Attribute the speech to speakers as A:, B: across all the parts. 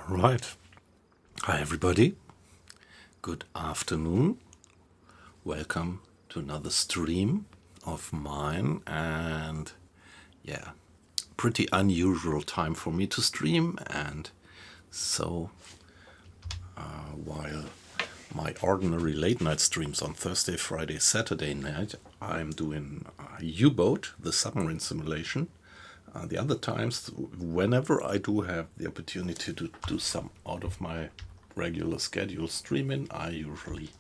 A: Right. Hi, everybody. Good afternoon. Welcome to another stream of mine. And yeah, pretty unusual time for me to stream. And so while my ordinary late night streams on Thursday, Friday, Saturday night, I'm doing U-Boat, the submarine simulation. The other times, whenever I do have the opportunity to do some out of my regular schedule streaming, I usually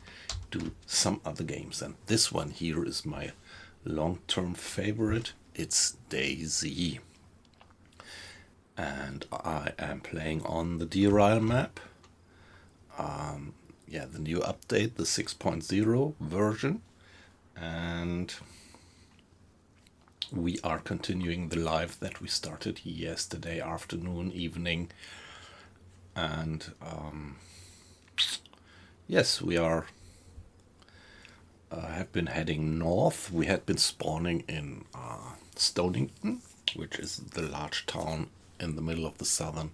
A: do some other games. And this one here is my long-term favorite. It's DayZ. And I am playing on the DRL map. The new update, the 6.0 version. And we are continuing the live that we started yesterday afternoon, evening. And yes, we are have been heading north. We had been spawning in Stonington, which is the large town in the middle of the southern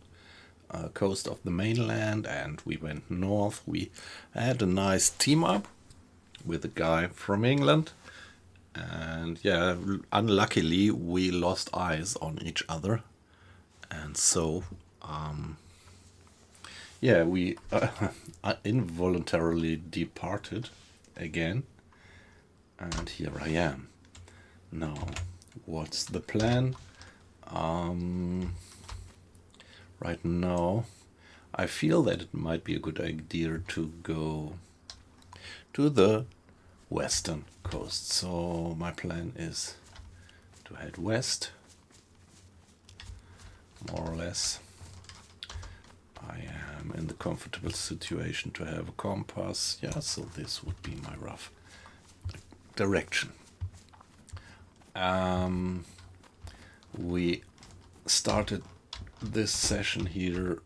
A: coast of the mainland, and we went north. We had a nice team up with a guy from England. And yeah, unluckily we lost eyes on each other, and so we involuntarily departed again. And here I am. Now, what's the plan? Right now, I feel that it might be a good idea to go to the western coast. So my plan is to head west, more or less. I am in the comfortable situation to have a compass. Yeah, so this would be my rough direction. We started this session here.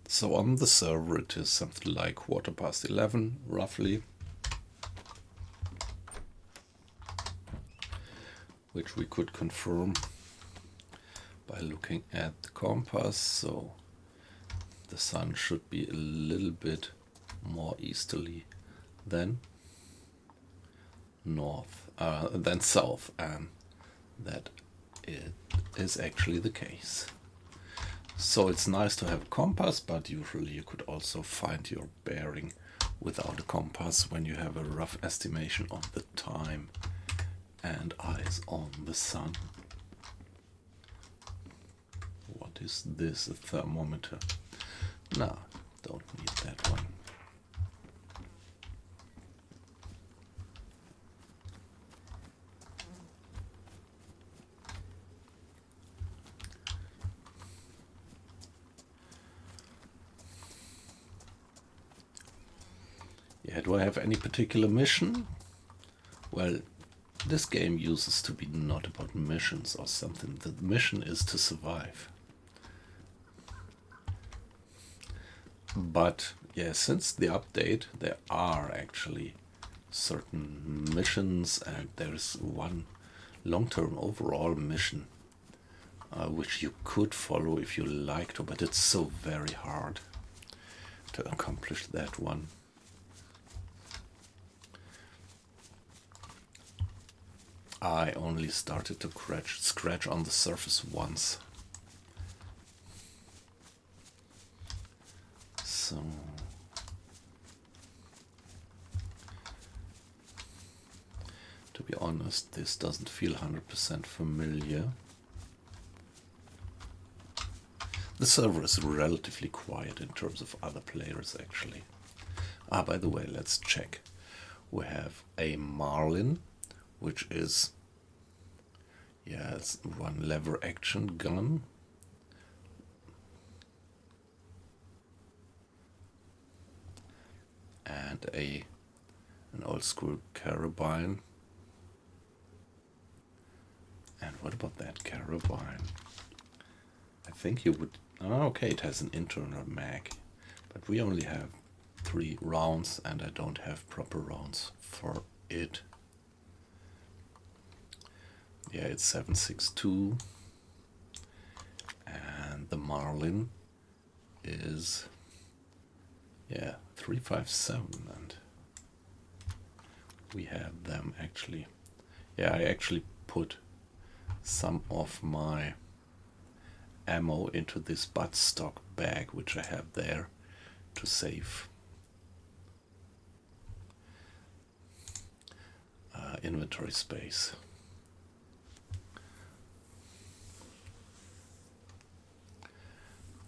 A: So on the server it is something like 11:15 roughly, which we could confirm by looking at the compass. So the sun should be a little bit more easterly than south, and that it is actually the case. So it's nice to have a compass, but usually you could also find your bearing without a compass when you have a rough estimation of the time and eyes on the sun. What is this? A thermometer? No, don't need that one. Yeah, do I have any particular mission? Well, this game uses to be not about missions or something. The mission is to survive. But yeah, since the update, there are actually certain missions, and there's one long-term overall mission which you could follow if you like to, but it's so very hard to accomplish that one. I only started to scratch on the surface once. So to be honest, this doesn't feel 100% familiar. The server is relatively quiet in terms of other players, actually. By the way, let's check. We have a Marlin, which is, it's one lever action gun. And an old school carabine. And what about that carabine? I think you would... okay, it has an internal mag. But we only have 3 rounds, and I don't have proper rounds for it. Yeah, it's 7.62. And the Marlin is, yeah, 357, and we have them actually. Yeah, I actually put some of my ammo into this buttstock bag, which I have there to save inventory space.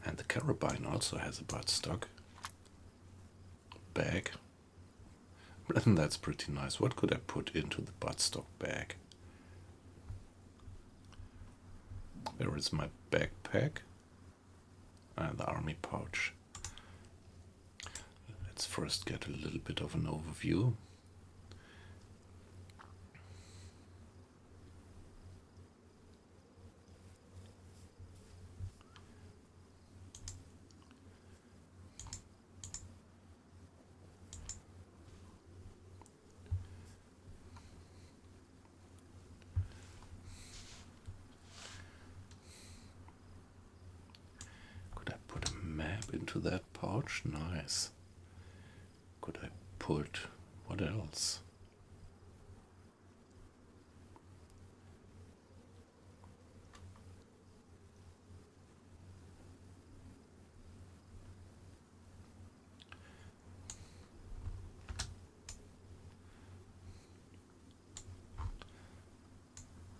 A: And the carabine also has a buttstock bag. And that's pretty nice. What could I put into the buttstock bag? There is my backpack and the army pouch. Let's first get a little bit of an overview. Into that pouch, nice. Could I put what else?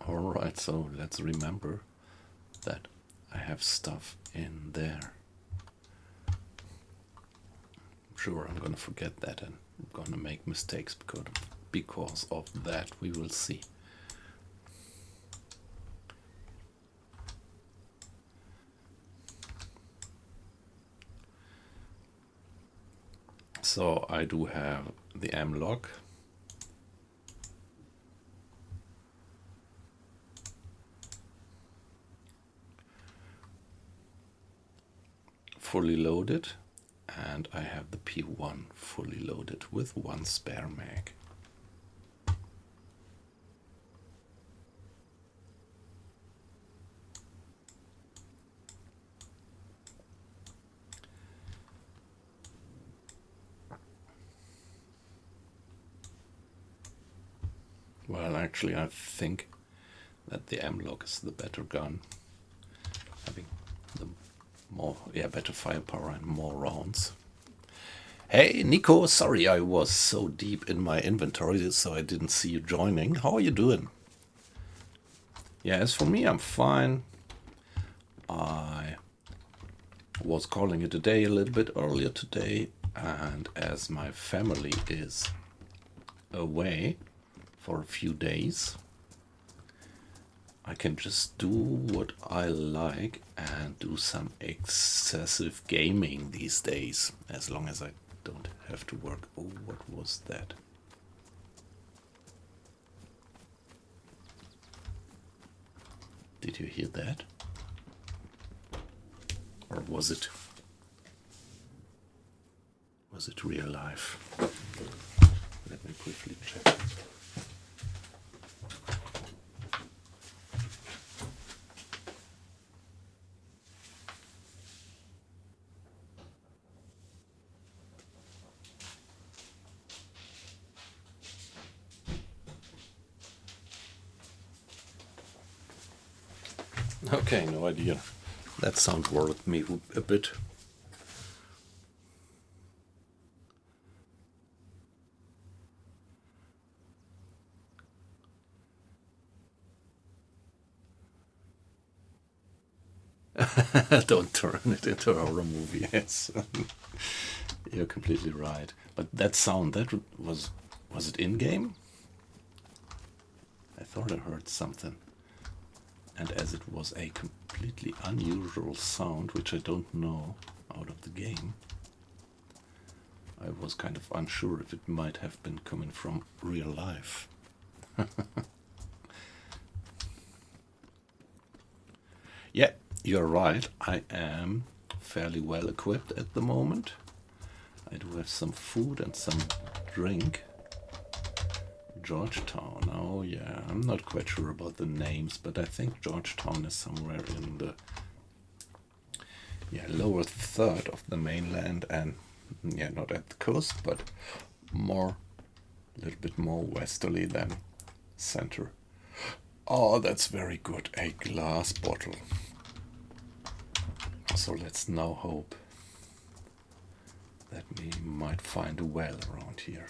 A: All right, so let's remember that I have stuff in there. Sure, I'm gonna forget that and I'm gonna make mistakes because of that. We will see. So I do have the M-lock. Fully loaded. And I have the P1 fully loaded with one spare mag. Well, actually, I think that the M-lock is the better gun, having the more, better firepower and more rounds. Hey, Nico, sorry I was so deep in my inventory, so I didn't see you joining. How are you doing? Yeah, as for me, I'm fine. I was calling it a day a little bit earlier today, and as my family is away for a few days, I can just do what I like and do some excessive gaming these days, as long as I don't have to work. Oh, what was that? Did you hear that? Or was it real life? Let me quickly check. Okay, no idea. That sound worried me a bit. Don't turn it into a horror movie. Yes, you're completely right. But that sound, was it in game? I thought I heard something. And as it was a completely unusual sound, which I don't know out of the game, I was kind of unsure if it might have been coming from real life. Yeah, you're right. I am fairly well equipped at the moment. I do have some food and some drink. Georgetown. Oh yeah, I'm not quite sure about the names, but I think Georgetown is somewhere yeah, lower third of the mainland, and yeah, not at the coast, but more, a little bit more westerly than center. Oh, that's very good. A glass bottle. So let's now hope that we might find a well around here.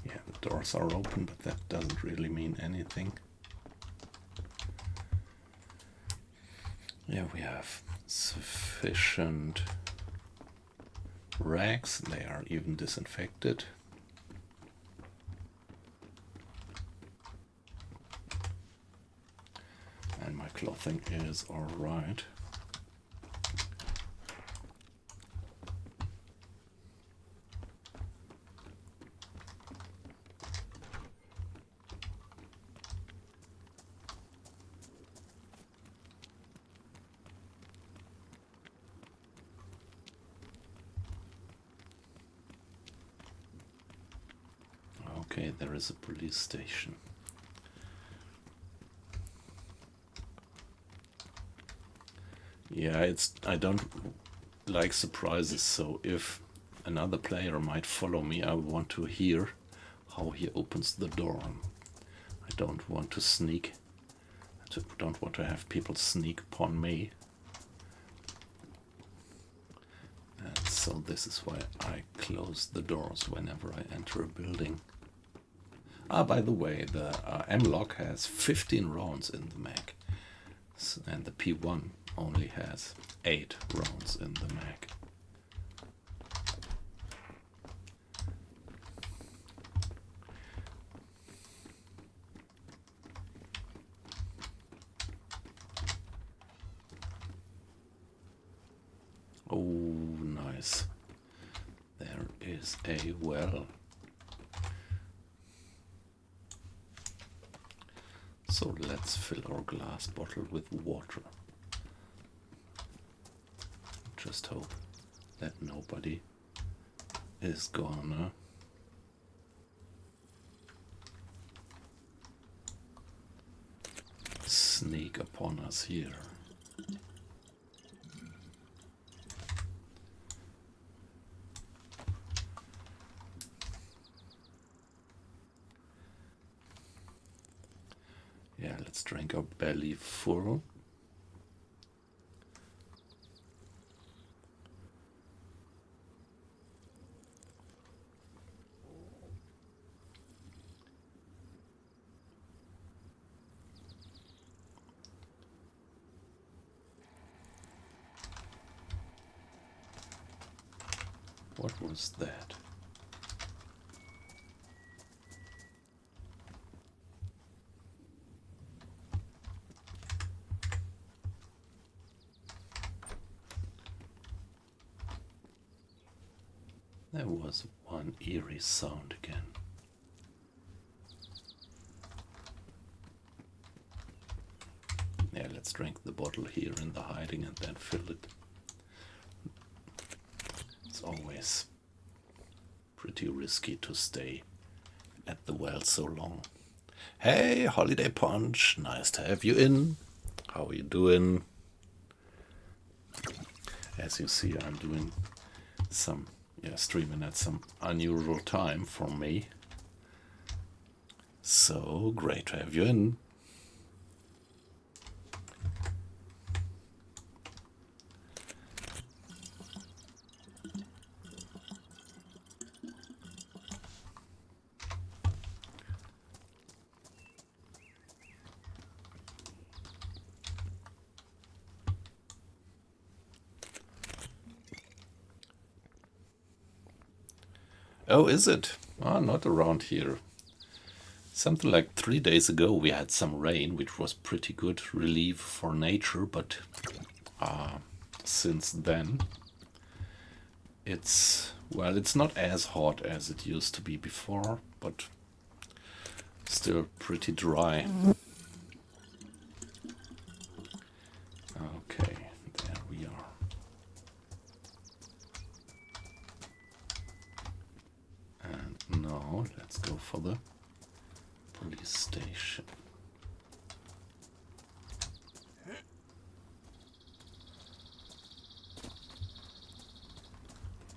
A: Yeah, the doors are open, but that doesn't really mean anything. Yeah, we have sufficient rags. They are even disinfected. And my clothing is all right. Okay, there is a police station. Yeah, I don't like surprises, so if another player might follow me, I want to hear how he opens the door. I don't want to sneak. I don't want to have people sneak upon me. And so this is why I close the doors whenever I enter a building. Ah, by the way, the M-Lock has 15 rounds in the mag, and the P1 only has 8 rounds in the mag. Oh, nice. There is a well. So let's fill our glass bottle with water. Just hope that nobody is gonna sneak upon us here. Yeah, let's drink our belly full. What was that? There was one eerie sound again. Yeah, let's drink the bottle here in the hiding and then fill it. It's always pretty risky to stay at the well so long. Hey, Holiday Punch, nice to have you in. How are you doing? As you see, I'm doing some streaming at some unusual time for me. So great to have you in. Oh, is it? Ah, not around here. Something like 3 days ago we had some rain, which was pretty good relief for nature, but since then it's not as hot as it used to be before, but still pretty dry. Okay, there we are. And now let's go for the police station.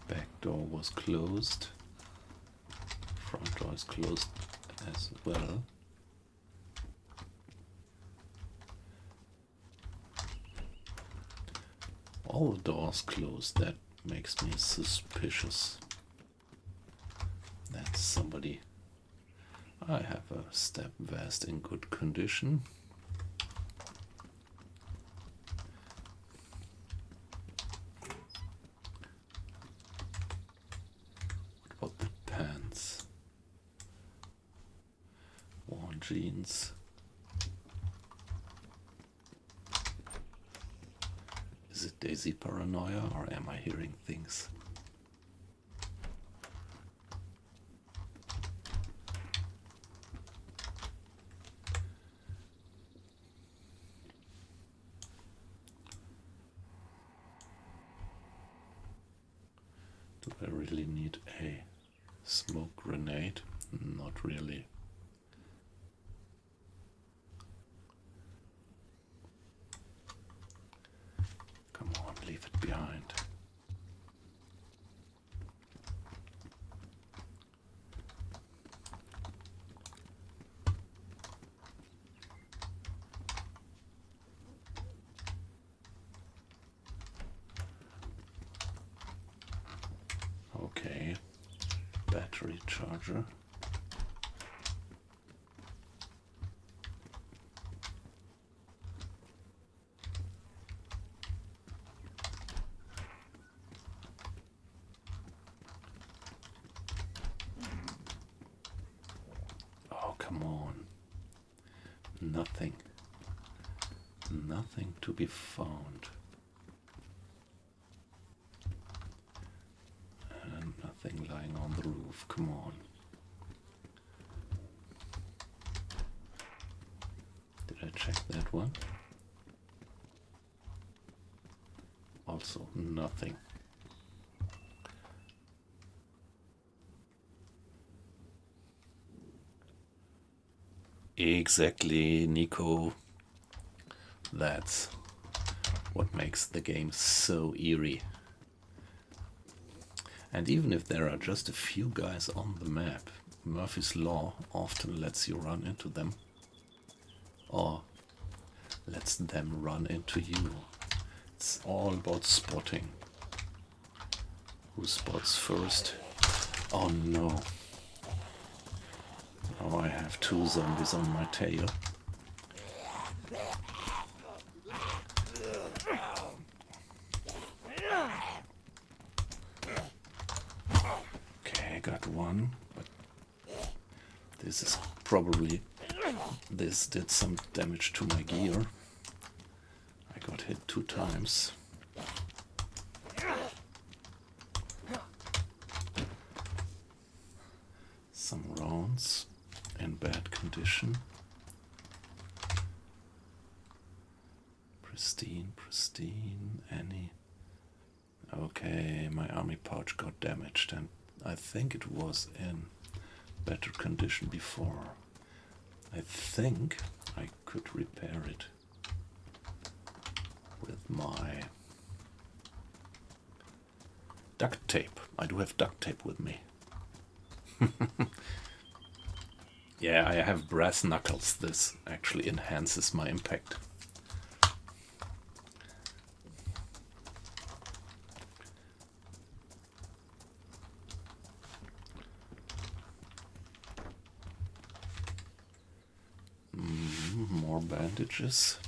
A: Back door was closed. Front door is closed as well. All the doors closed. That makes me suspicious. That's somebody. I have a step vest in good condition. What about the pants? Worn jeans. Is it DayZ paranoia, or am I hearing things? Do I really need a smoke grenade? Not really. Come on, leave it behind. Okay, battery charger. Oh, come on. Nothing. Nothing to be found. And nothing lying on the roof. Come on. Did I check that one? Also nothing. Exactly, Nico. That's what makes the game so eerie. And even if there are just a few guys on the map, Murphy's Law often lets you run into them. Or lets them run into you. It's all about spotting. Who spots first? Oh no. Now I have 2 zombies on my tail. Okay, I got one, but this is probably... This did some damage to my gear. I got hit 2 times. Some rounds in bad condition. Pristine, any... Okay, my army pouch got damaged, and I think it was in better condition before. I think I could repair it with my duct tape. I do have duct tape with me. Yeah, I have brass knuckles. This actually enhances my impact. More bandages.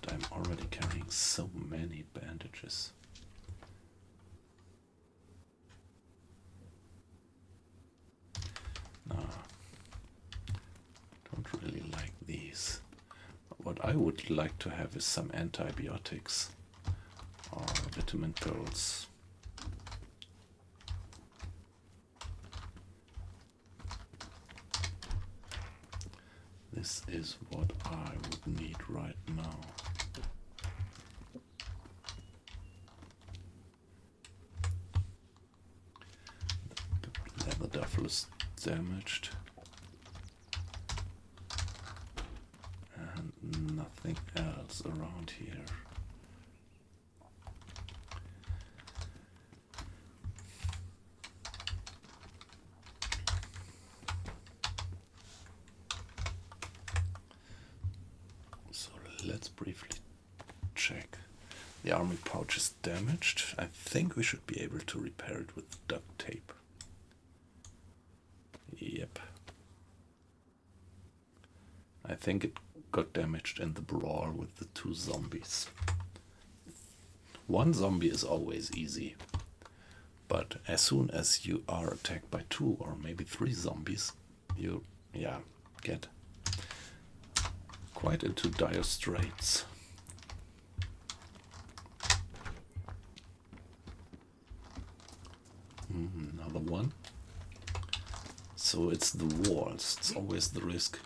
A: But I'm already carrying so many bandages. No, don't really like these. What I would like to have is some antibiotics or vitamin pills. This is what I would need right now. The leather duffel is damaged. And nothing else around here. So let's briefly check. The army pouch is damaged. I think we should be able to repair it with duct tape. Yep. I think it got damaged in the brawl with the 2 zombies. 1 zombie is always easy, but as soon as you are attacked by 2 or maybe 3 zombies, you get quite into dire straits. Another one. So it's the walls. It's always the risk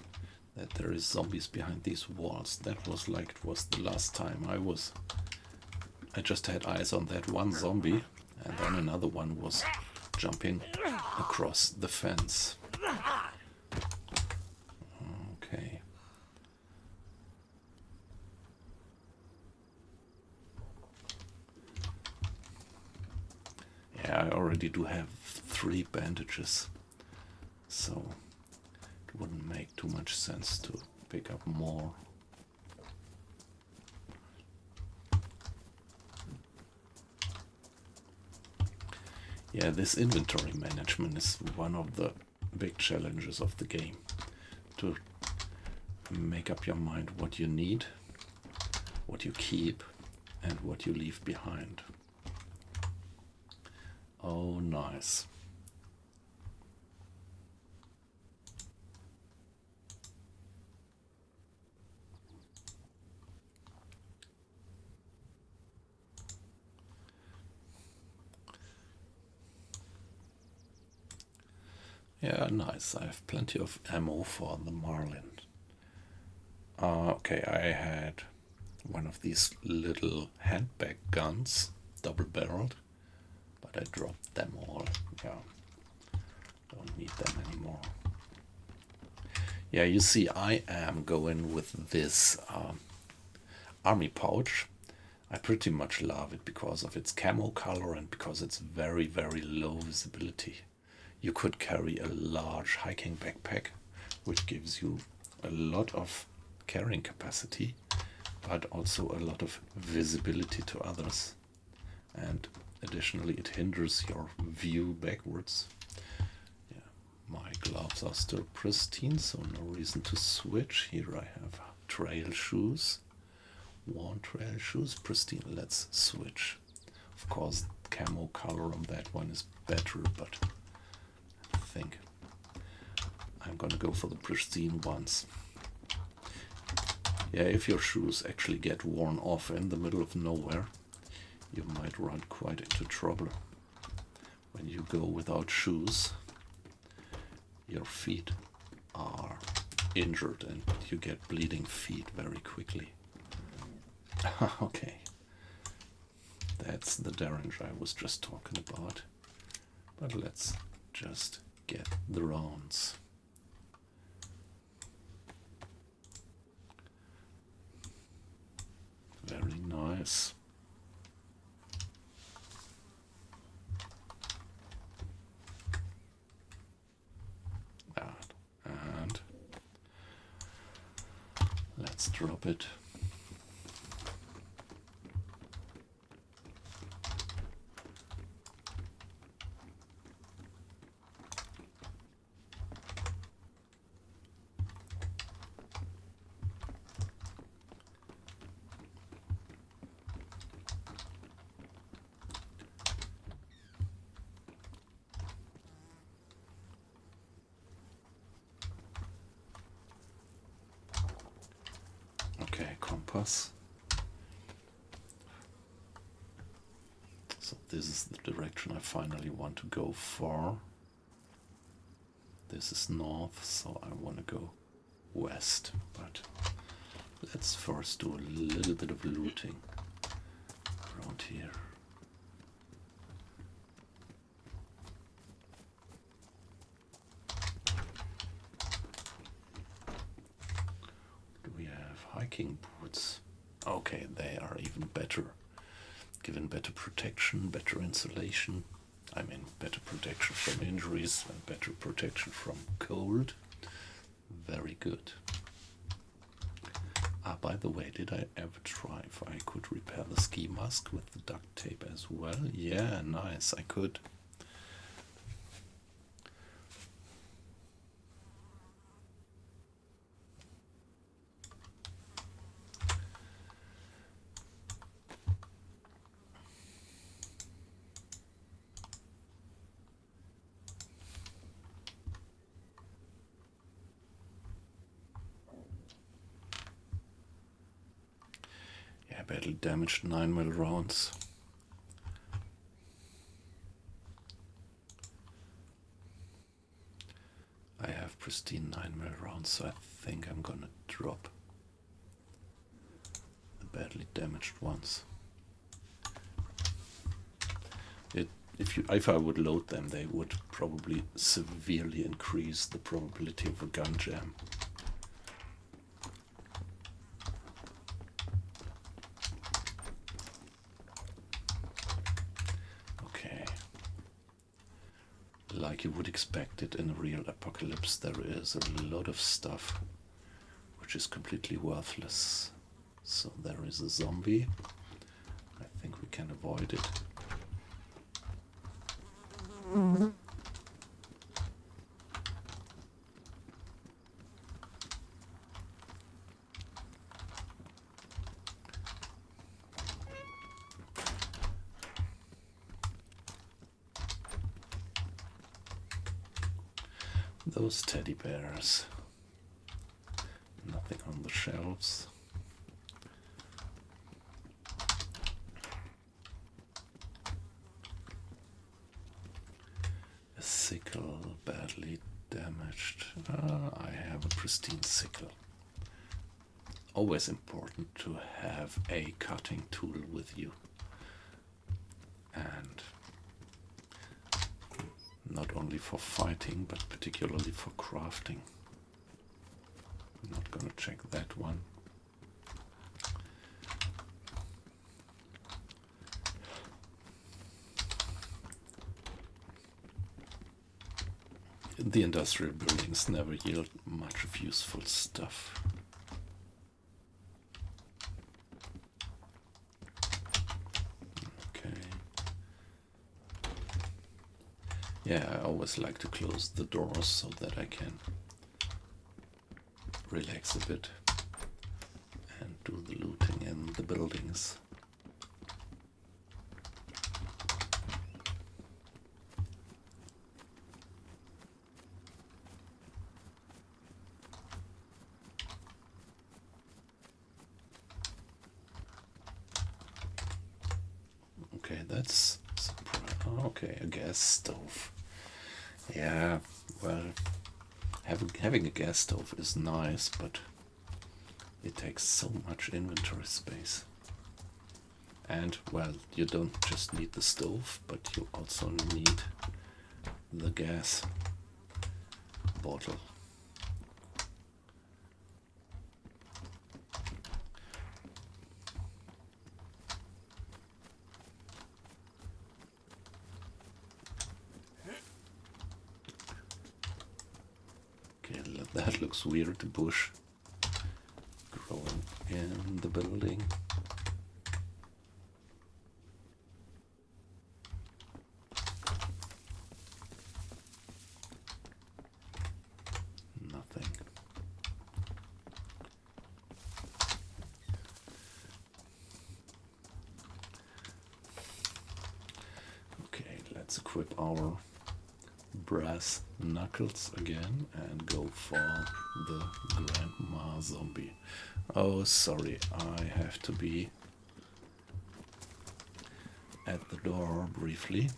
A: that there is zombies behind these walls. That was like it was the last time I just had eyes on that 1 zombie, and then another one was jumping across the fence. Okay. Yeah, I already do have 3 bandages, so it wouldn't make too much sense to pick up more. Yeah, this inventory management is one of the big challenges of the game. To make up your mind what you need, what you keep, and what you leave behind. Oh, nice. Yeah, nice. I have plenty of ammo for the Marlin. Okay, I had one of these little handbag guns, double-barreled, but I dropped them all. Yeah, don't need them anymore. Yeah, you see, I am going with this army pouch. I pretty much love it because of its camo color and because it's very, very low visibility. You could carry a large hiking backpack, which gives you a lot of carrying capacity, but also a lot of visibility to others. And additionally, it hinders your view backwards. Yeah, my gloves are still pristine, so no reason to switch. Here I have trail shoes, worn trail shoes, pristine. Let's switch. Of course, camo color on that one is better, but I think I'm gonna go for the pristine ones. Yeah, if your shoes actually get worn off in the middle of nowhere, you might run quite into trouble. When you go without shoes, your feet are injured and you get bleeding feet very quickly. Okay, that's the Derringer I was just talking about. But let's just get the rounds. Very nice. And let's drop it. Okay, compass. So this is the direction I finally want to go for. This is north, so I want to go west. But let's first do a little bit of looting around here. Do we have hiking boots? Okay, they are even better. Given better protection, better insulation. I mean, better protection from injuries and better protection from cold. Very good. Ah, by the way, did I ever try if I could repair the ski mask with the duct tape as well? Yeah, nice, I could. Badly damaged 9mm rounds. I have pristine 9mm rounds, so I think I'm gonna drop the badly damaged ones. If I would load them, they would probably severely increase the probability of a gun jam. Like you would expect it in a real apocalypse, there is a lot of stuff which is completely worthless. So there is a zombie. I think we can avoid it. Those teddy bears. Nothing on the shelves. A sickle badly damaged. I have a pristine sickle. Always important to have a cutting tool with you. And not only for fighting, but particularly for crafting. I'm not gonna check that one. The industrial buildings never yield much of useful stuff. Yeah, I always like to close the doors so that I can relax a bit and do the looting in the buildings. Okay, that's okay, a gas stove. Yeah, well, having a gas stove is nice, but it takes so much inventory space. And, well, you don't just need the stove, but you also need the gas bottle. That looks weird, the bush growing in the building. Nothing. Okay, let's equip our brass knuckles again and go for the grandma zombie. Oh, sorry, I have to be at the door briefly.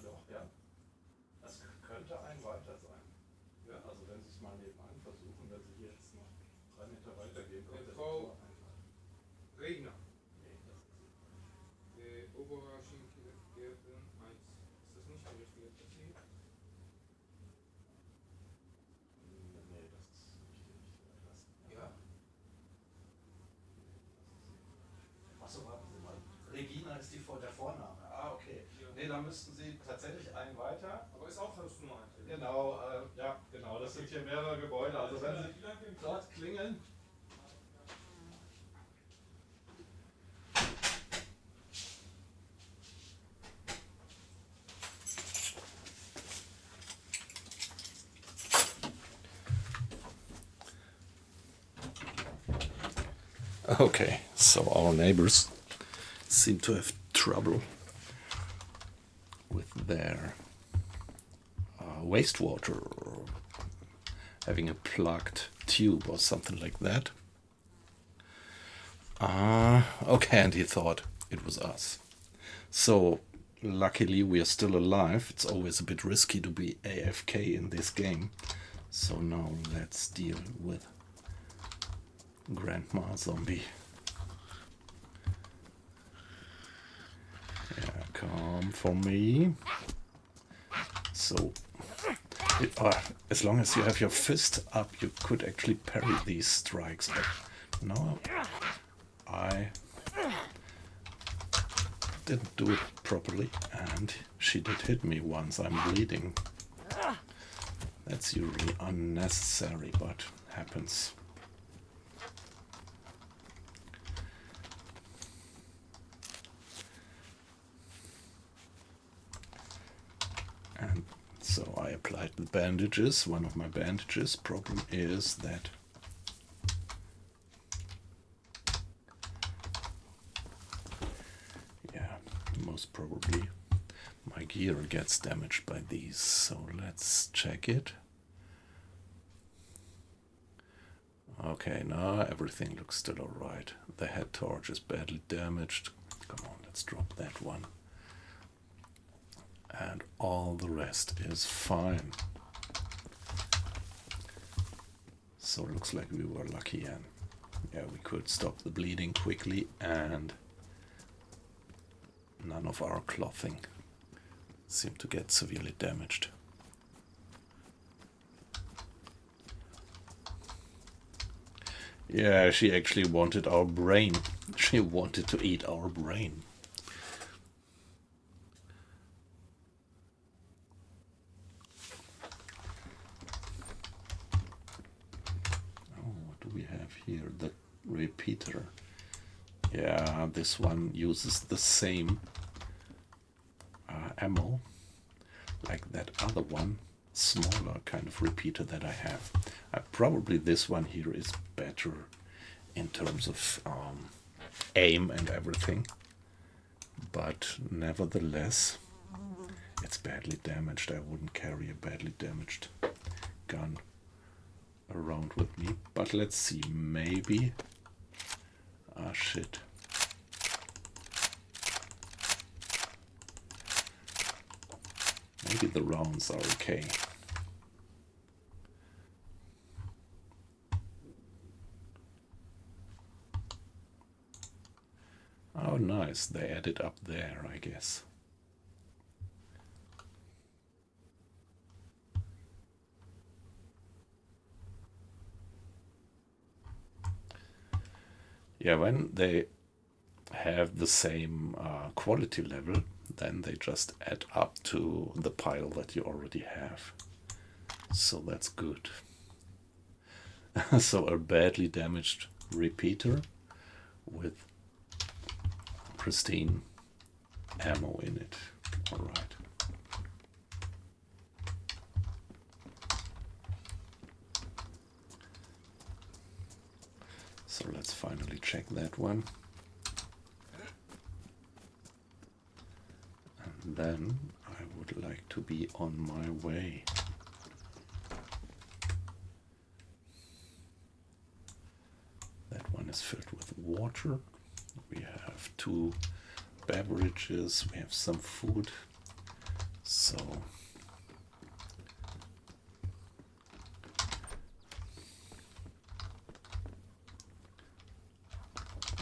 A: Doch, ja. Das könnte ein weiter sein. Ja. Also wenn Sie es mal nebenan versuchen, wenn Sie hier jetzt noch 3 Meter weitergehen, kommt der Tor einfach.
B: Regner.
A: Nee, das ist es.
B: Oberraschengärten 1. Ist das nicht die richtige Adresse?
A: Nee, das ist nicht die richtige Adresse.
B: Ja.
A: Achso, warten Sie mal. Regina ist der Vorname. Ah, okay.
B: Ja.
A: Nee, da müssten Sie tatsächlich einen weiter.
B: Aber ist auch Hausnummer 1.
A: Genau, ja, genau. Das sind hier mehrere Gebäude. Also wenn Sie dort klingeln. Okay, so our neighbors seem to have trouble with their wastewater, having a plugged tube or something like that. Okay, and he thought it was us. So, luckily we are still alive. It's always a bit risky to be AFK in this game. So now let's deal with Grandma Zombie. Yeah, come for me. So, as long as you have your fist up, you could actually parry these strikes. But no, I didn't do it properly, and she did hit me once. I'm bleeding. That's usually unnecessary, but happens. And so I applied the bandages, one of my bandages. Problem is that most probably my gear gets damaged by these. So let's check it. Okay, now everything looks still alright. The head torch is badly damaged. Come on, let's drop that one. And all the rest is fine. So it looks like we were lucky, and yeah, we could stop the bleeding quickly, and none of our clothing seemed to get severely damaged. Yeah, she actually wanted our brain. She wanted to eat our brain. Oh, what do we have here? The repeater. Yeah, this one uses the same ammo like that other one, smaller kind of repeater that I have. Probably this one here is better in terms of aim and everything, but nevertheless it's badly damaged. I wouldn't carry a badly damaged gun around with me, but let's see, maybe shit. Maybe the rounds are okay. Oh, nice. They added up there, I guess. Yeah, when they have the same quality level, then they just add up to the pile that you already have. So that's good. So a badly damaged repeater with pristine ammo in it. All right. So let's finally check that one. And then I would like to be on my way. That one is filled with water. We have 2 beverages, we have some food. So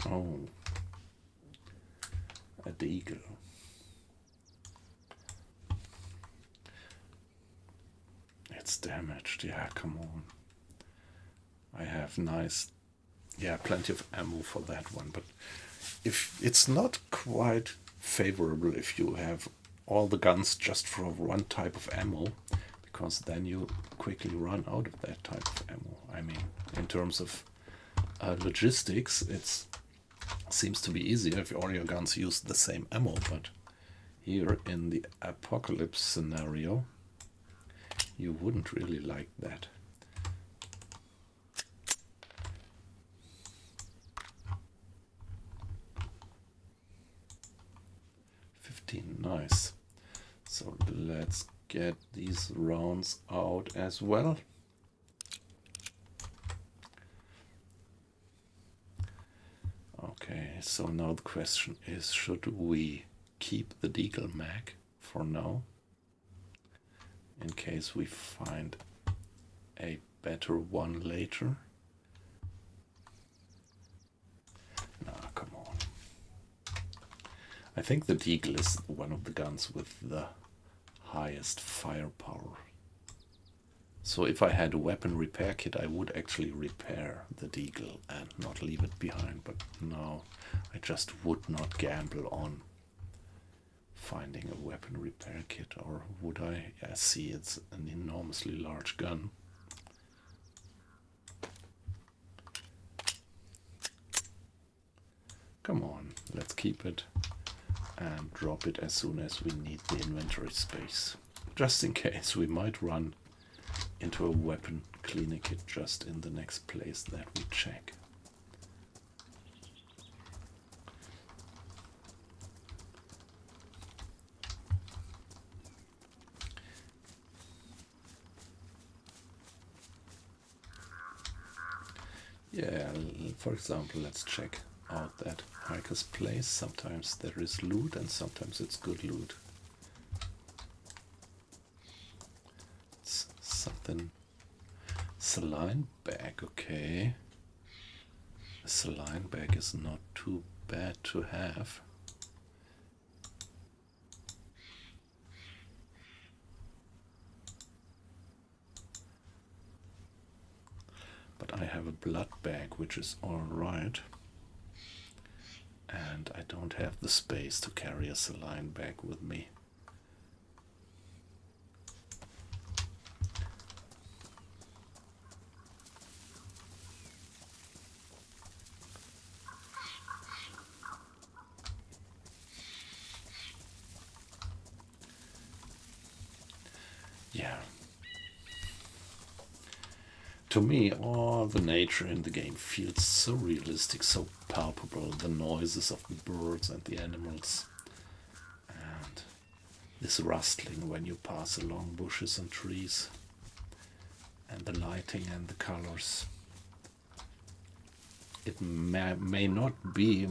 A: oh, a deagle. It's damaged, yeah, come on. I have plenty of ammo for that one, but if it's not quite favorable if you have all the guns just for one type of ammo, because then you quickly run out of that type of ammo. I mean, in terms of logistics, it seems to be easier if all your guns use the same ammo, but here in the apocalypse scenario, you wouldn't really like that. Nice. So let's get these rounds out as well. Okay, so now the question is, should we keep the deagle mag for now in case we find a better one later? Nah, come on. I think the deagle is one of the guns with the highest firepower. So if I had a weapon repair kit, I would actually repair the deagle and not leave it behind. But no, I just would not gamble on finding a weapon repair kit. Or would I? Yeah, see, it's an enormously large gun. Come on, let's keep it and drop it as soon as we need the inventory space. Just in case we might run into a weapon cleaner kit just in the next place that we check. Yeah, for example, let's check out that hiker's place. Sometimes there is loot and sometimes it's good loot. It's something. Saline bag, okay. A saline bag is not too bad to have. But I have a blood bag, which is alright. And I don't have the space to carry a saline bag with me. Yeah. To me, all the nature in the game feels so realistic, so palpable. The noises of the birds and the animals, and this rustling when you pass along bushes and trees, and the lighting and the colors. It may not be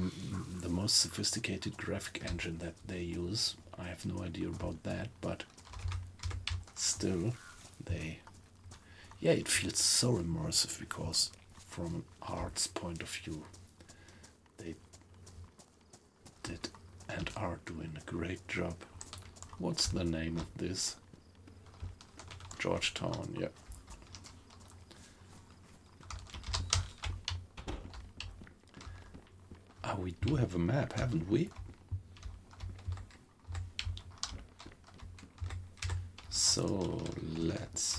A: the most sophisticated graphic engine that they use. I have no idea about that, but still, it feels so immersive because from an art's point of view, they did and are doing a great job. What's the name of this? Georgetown, yeah. Ah, we do have a map, haven't we? So let's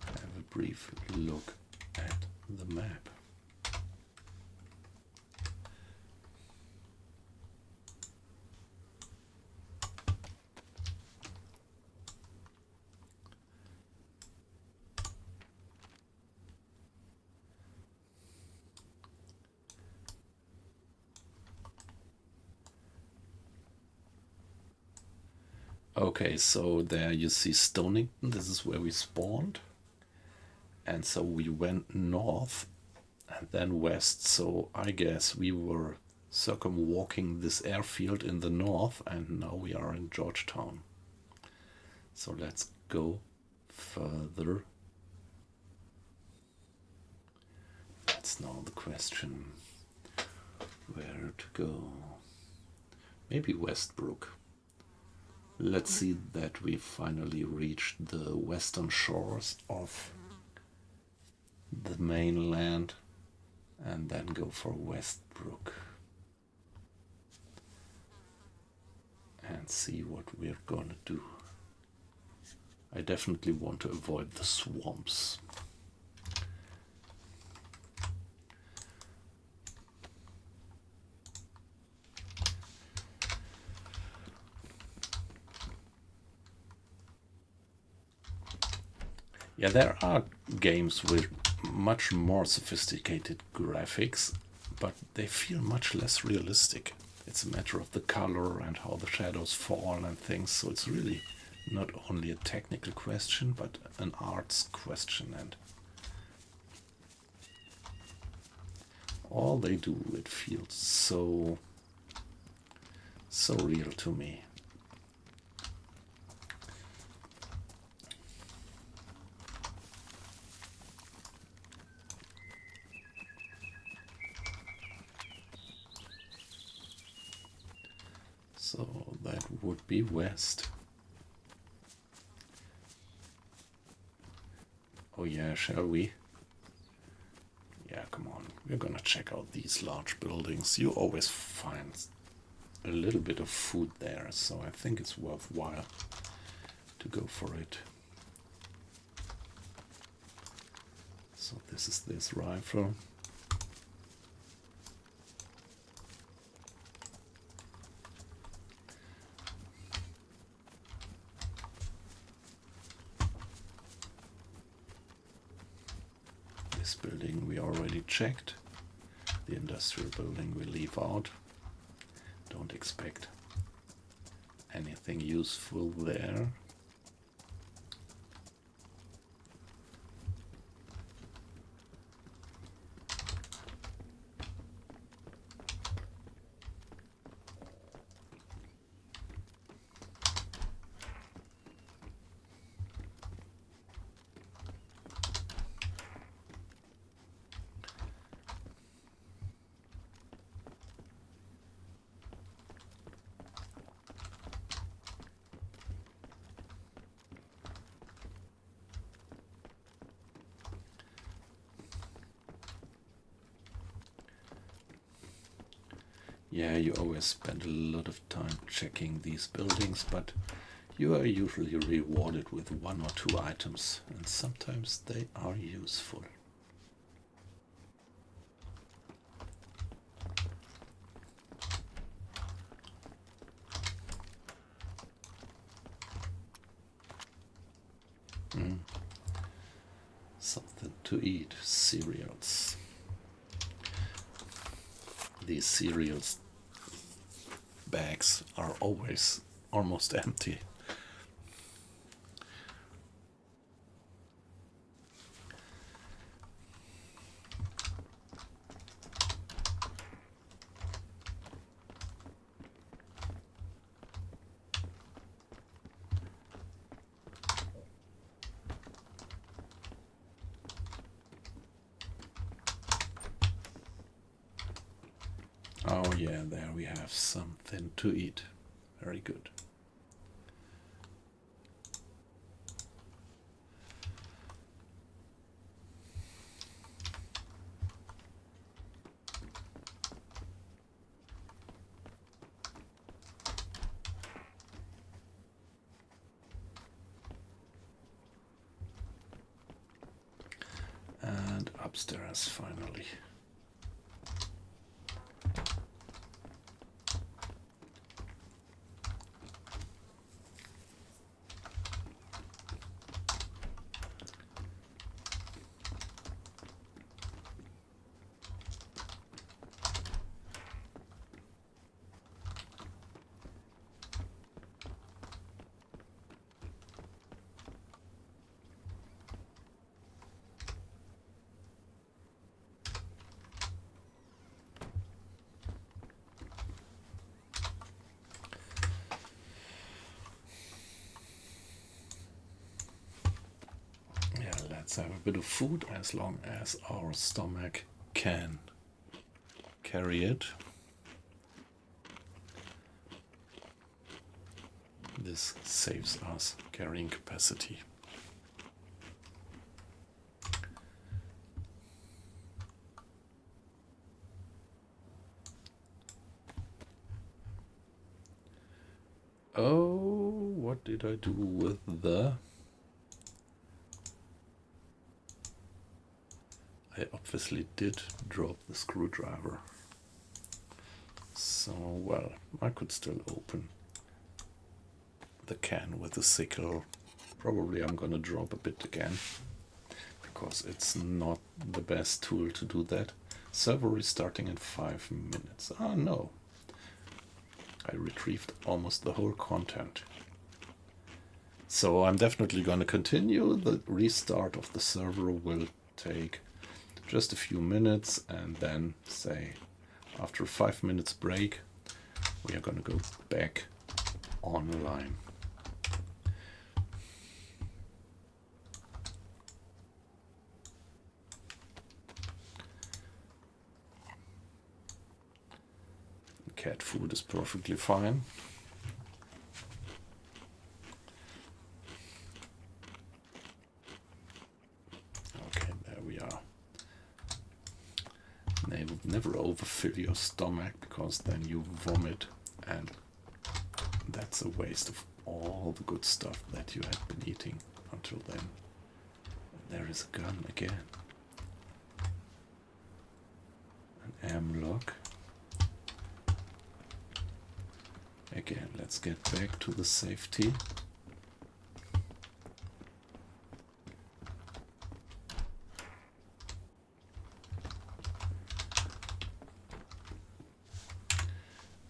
A: have a brief look at the map. Okay, so there you see Stonington. This is where we spawned. And so we went north and then west. So I guess we were circumwalking this airfield in the north, and now we are in Georgetown. So let's go further. That's now the question, where to go. Maybe Westbrook. Let's see that we finally reached the western shores of the mainland and then go for Westbrook and see what we're gonna do. I definitely want to avoid the swamps. Yeah, there are games with much more sophisticated graphics, but they feel much less realistic. It's a matter of the color and how the shadows fall and things, so it's really not only a technical question, but an arts question, and all they do, it feels so real to me. So that would be west. Oh yeah, shall we? Yeah, come on. We're gonna check out these large buildings. You always find a little bit of food there, so I think it's worthwhile to go for it. So this is this rifle. This building we already checked. The industrial building we leave out. Don't expect anything useful there. Yeah, you always spend a lot of time checking these buildings, but you are usually rewarded with one or two items, and sometimes they are useful. Something to eat, cereals. These cereals bags are always almost empty. Oh yeah, there we have something to eat. Very good. And upstairs finally. have a bit of food as long as our stomach can carry it. This saves us carrying capacity. Oh, what did I do with the... I obviously did drop the screwdriver. So, well, I could still open the can with a sickle. Probably I'm gonna drop a bit again, because it's not the best tool to do that. Server restarting in 5 minutes. Ah, no. I retrieved almost the whole content. So I'm definitely going to continue. The restart of the server will take just a few minutes, and then, say, after a 5 minutes break, we are going to go back online. Cat food is perfectly fine. Okay, there we are. Never overfill your stomach, because then you vomit, and that's a waste of all the good stuff that you had been eating until then. There is a gun again. An M-lock. Again, let's get back to the safety.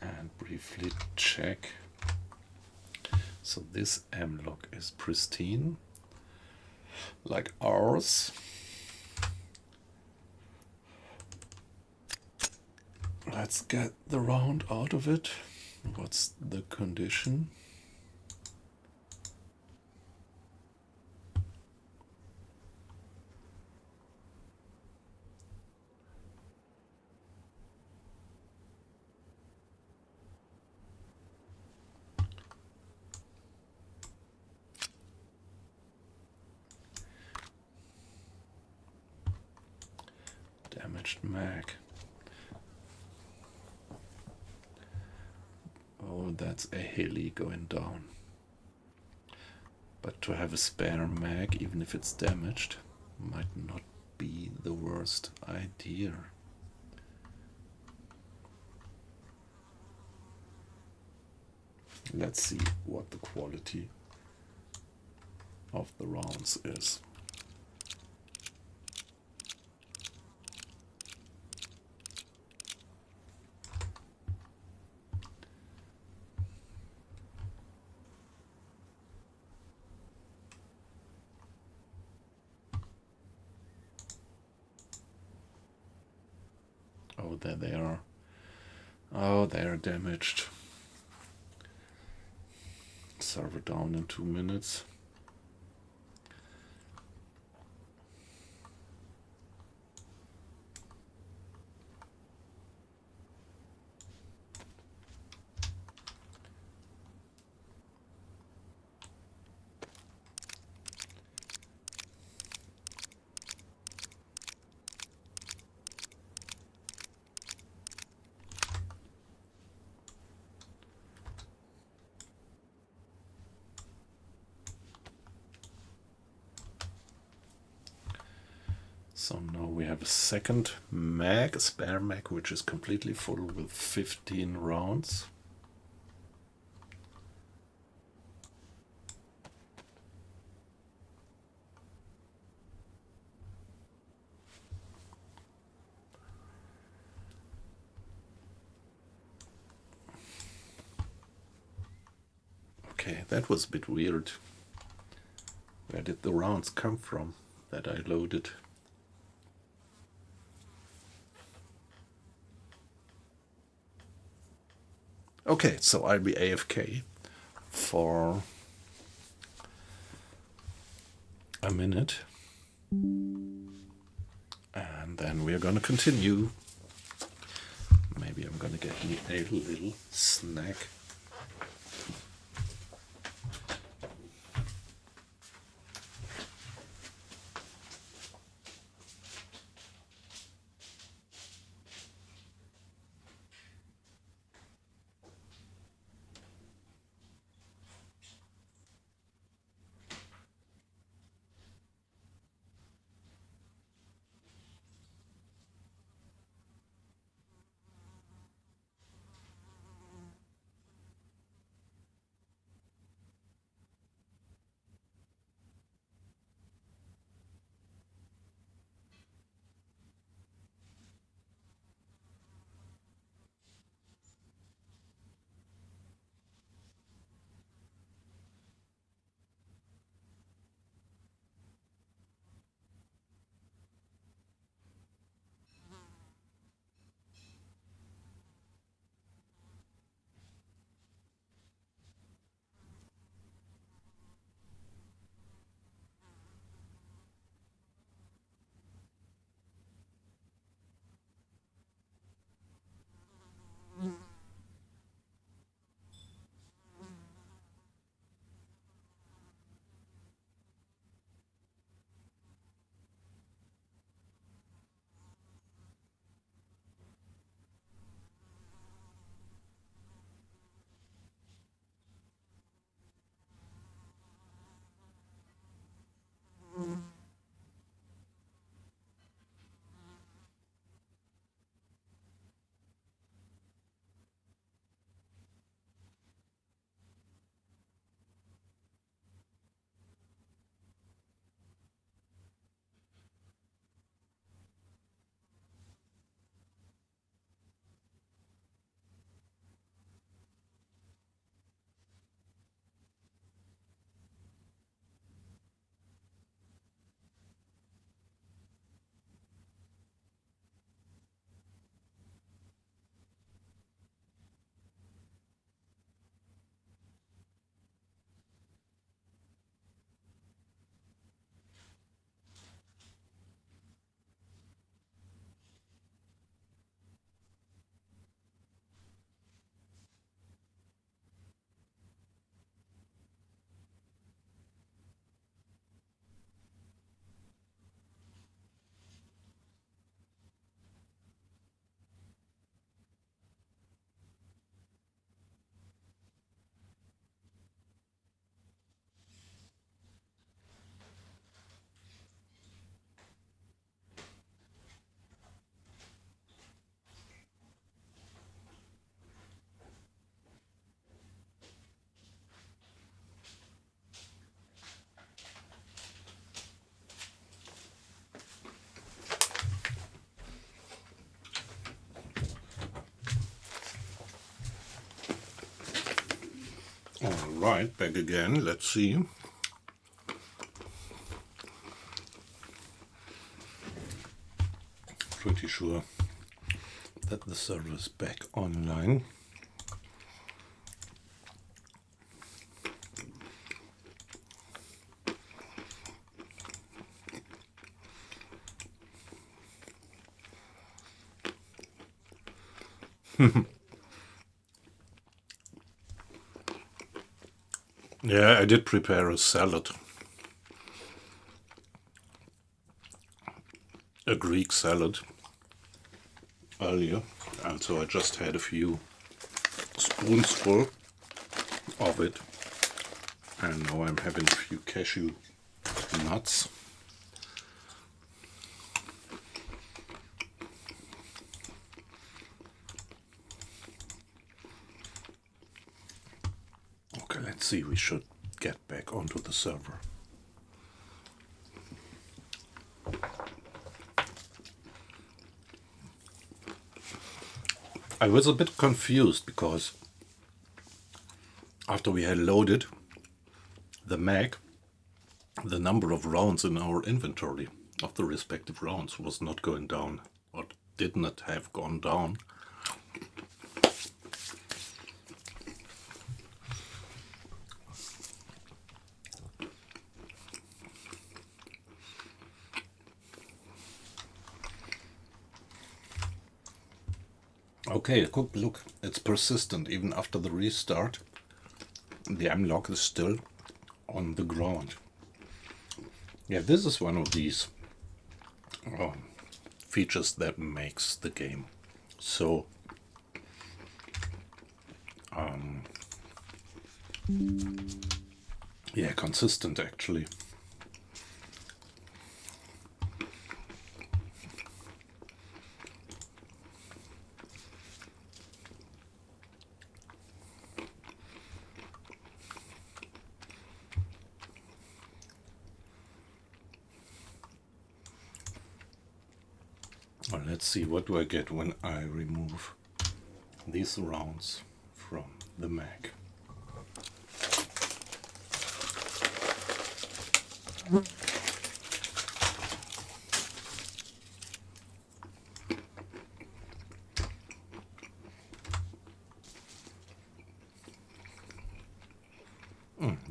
A: And briefly check. So this M-lock is pristine, like ours. Let's get the round out of it. What's the condition? Damaged mag. Oh, that's a heli going down. But to have a spare mag, even if it's damaged, might not be the worst idea. Let's see what the quality of the rounds is. Oh, there they are. Oh, they are damaged. Server down in 2 minutes. So now we have a second mag, a spare mag, which is completely full with 15 rounds. Okay, that was a bit weird. Where did the rounds come from that I loaded? Okay, so I'll be AFK for a minute. then we're gonna continue. Maybe I'm gonna get me a little snack. All right, back again. Let's see. Pretty sure that the server is back online. Yeah, I did prepare a salad. A Greek salad earlier, and so I just had a few spoonsful of it, and now I'm having a few cashew nuts. Okay, let's see, we should get back onto the server. I was a bit confused because after we had loaded the mag, the number of rounds in our inventory of the respective rounds was not going down, or did not have gone down. Okay, look, it's persistent even after the restart. The M-lock is still on the ground. Yeah, this is one of these features that makes the game so yeah, consistent actually. Well, let's see, what do I get when I remove these rounds from the mag?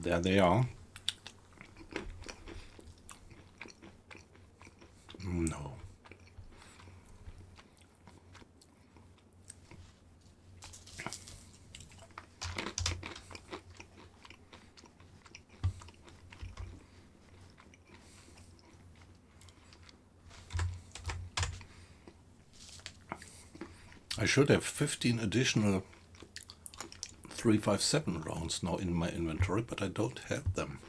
A: There they are. No. I should have 15 additional 357 rounds now in my inventory, but I don't have them.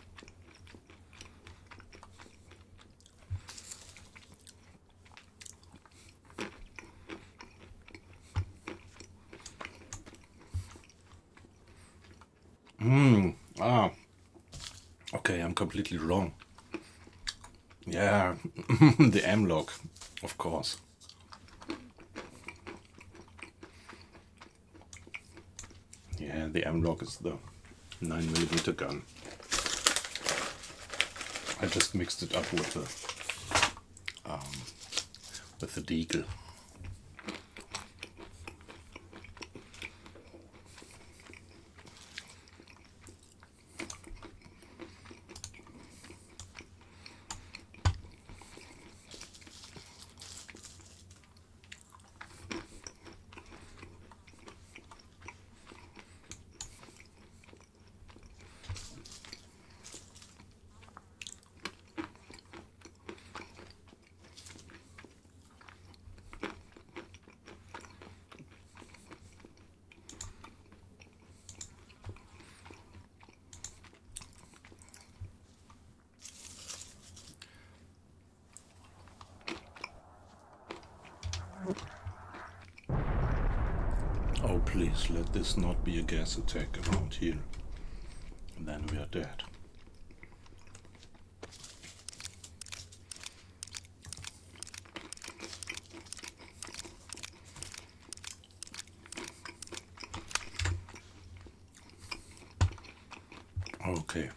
A: Okay, I'm completely wrong. Yeah, the M-lock, of course. Yeah, the M-lock is the 9mm gun. I just mixed it up with the Deagle. Oh, please, let this not be a gas attack around here. Then we are dead. Okay.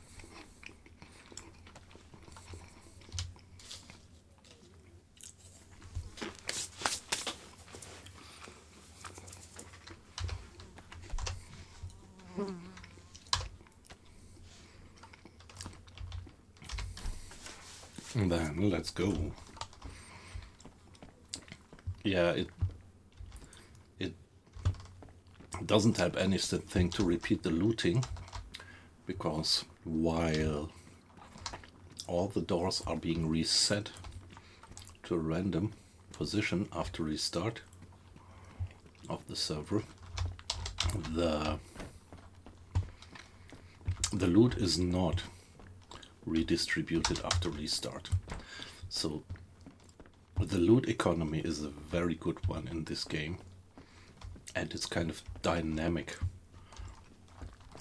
A: And then let's go. Yeah, it doesn't help anything to repeat the looting, because while all the doors are being reset to a random position after restart of the server, the loot is not redistributed after restart. So the loot economy is a very good one in this game, and it's kind of dynamic,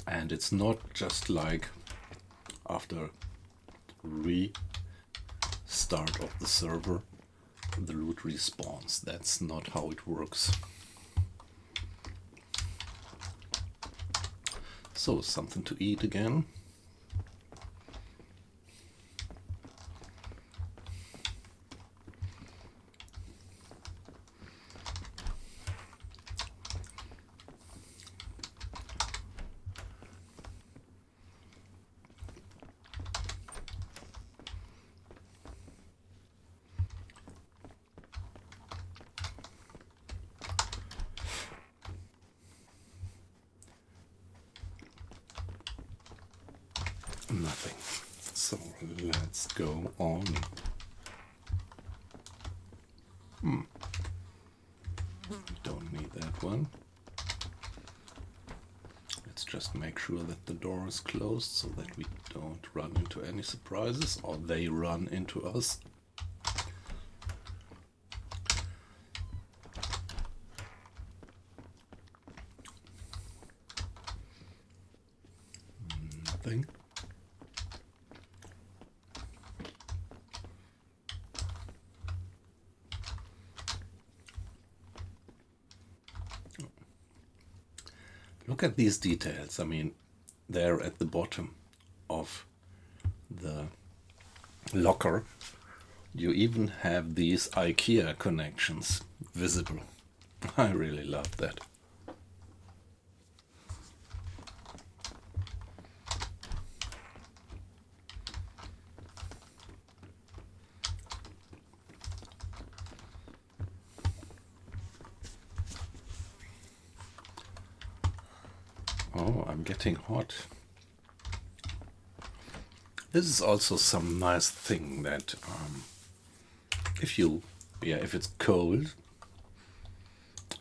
A: and it's not just like after restart of the server the loot respawns. That's not how it works. So, something to eat again. Nothing. So let's go on. Don't need that one. Let's just make sure that the door is closed so that we don't run into any surprises or they run into us. Nothing. Look at these details. I mean, they're at the bottom of the locker. You even have these IKEA connections visible. I really love that. Oh, I'm getting hot. This is also some nice thing that if it's cold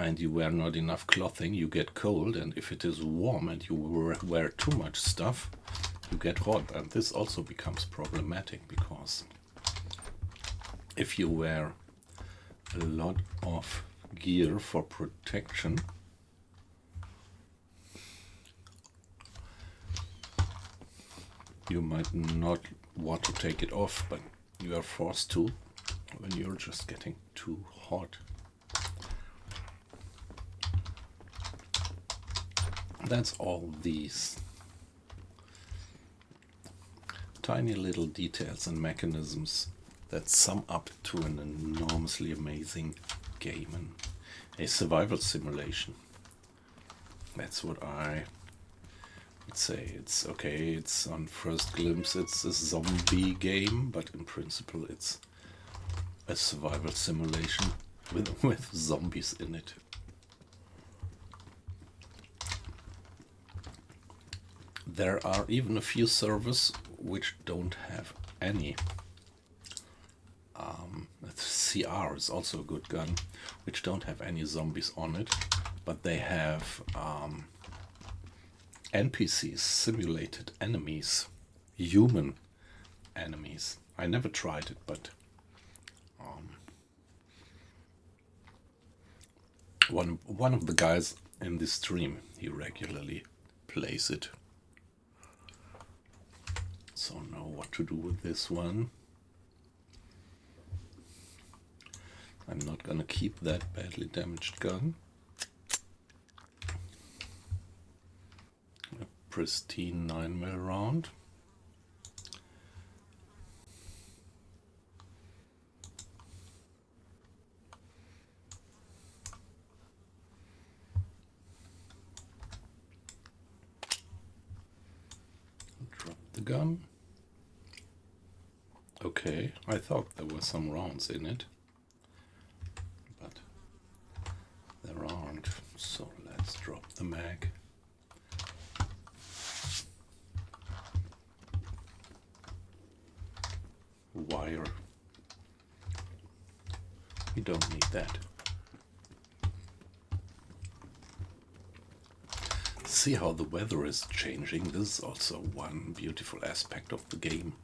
A: and you wear not enough clothing, you get cold, and if it is warm and you wear too much stuff, you get hot. And this also becomes problematic because if you wear a lot of gear for protection, you might not want to take it off, but you are forced to when you're just getting too hot. That's all these tiny little details and mechanisms that sum up to an enormously amazing game and a survival simulation. That's what I would say. It's okay, it's on first glimpse it's a zombie game, but in principle it's a survival simulation with zombies in it. There are even a few servers which don't have any. CR is also a good gun, which don't have any zombies on it, but they have NPCs, simulated enemies, human enemies. I never tried it, but one of the guys in this stream, he regularly plays it. So know what to do with this one. I'm not gonna keep that badly damaged gun. A pristine 9mm round. Drop the gun. Okay, I thought there were some rounds in it, but there aren't, so let's drop the mag. Wire. We don't need that. See how the weather is changing. This is also one beautiful aspect of the game.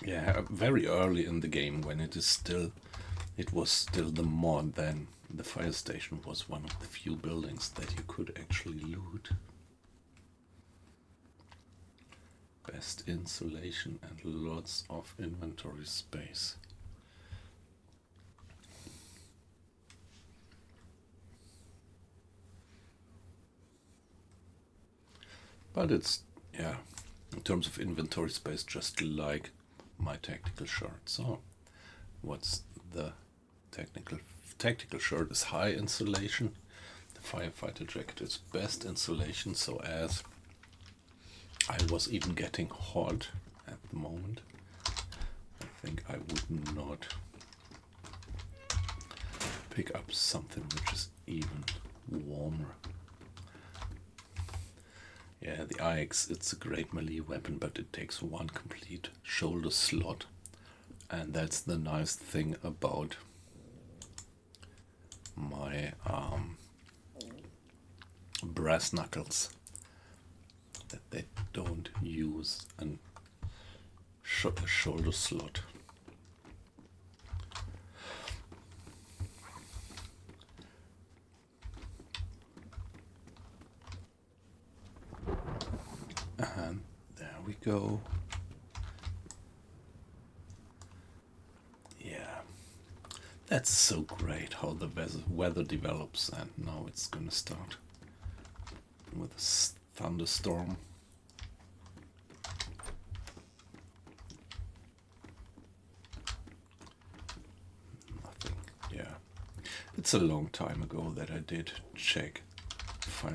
A: Yeah, very early in the game, when it was still the mod, then the fire station was one of the few buildings that you could actually loot. Best insulation and lots of inventory space. But it's, yeah, in terms of inventory space, just like my tactical shirt. So what's the tactical shirt is high insulation, firefighter jacket is best insulation, so as I was even getting hot at the moment, I think I would not pick up something which is even warmer. Yeah, the IX, it's a great melee weapon, but it takes one complete shoulder slot, and that's the nice thing about my brass knuckles, that they don't use a shoulder slot. And there we go. Yeah, that's so great how the weather develops, and now it's gonna start with a thunderstorm. Nothing. Yeah, it's a long time ago that I did check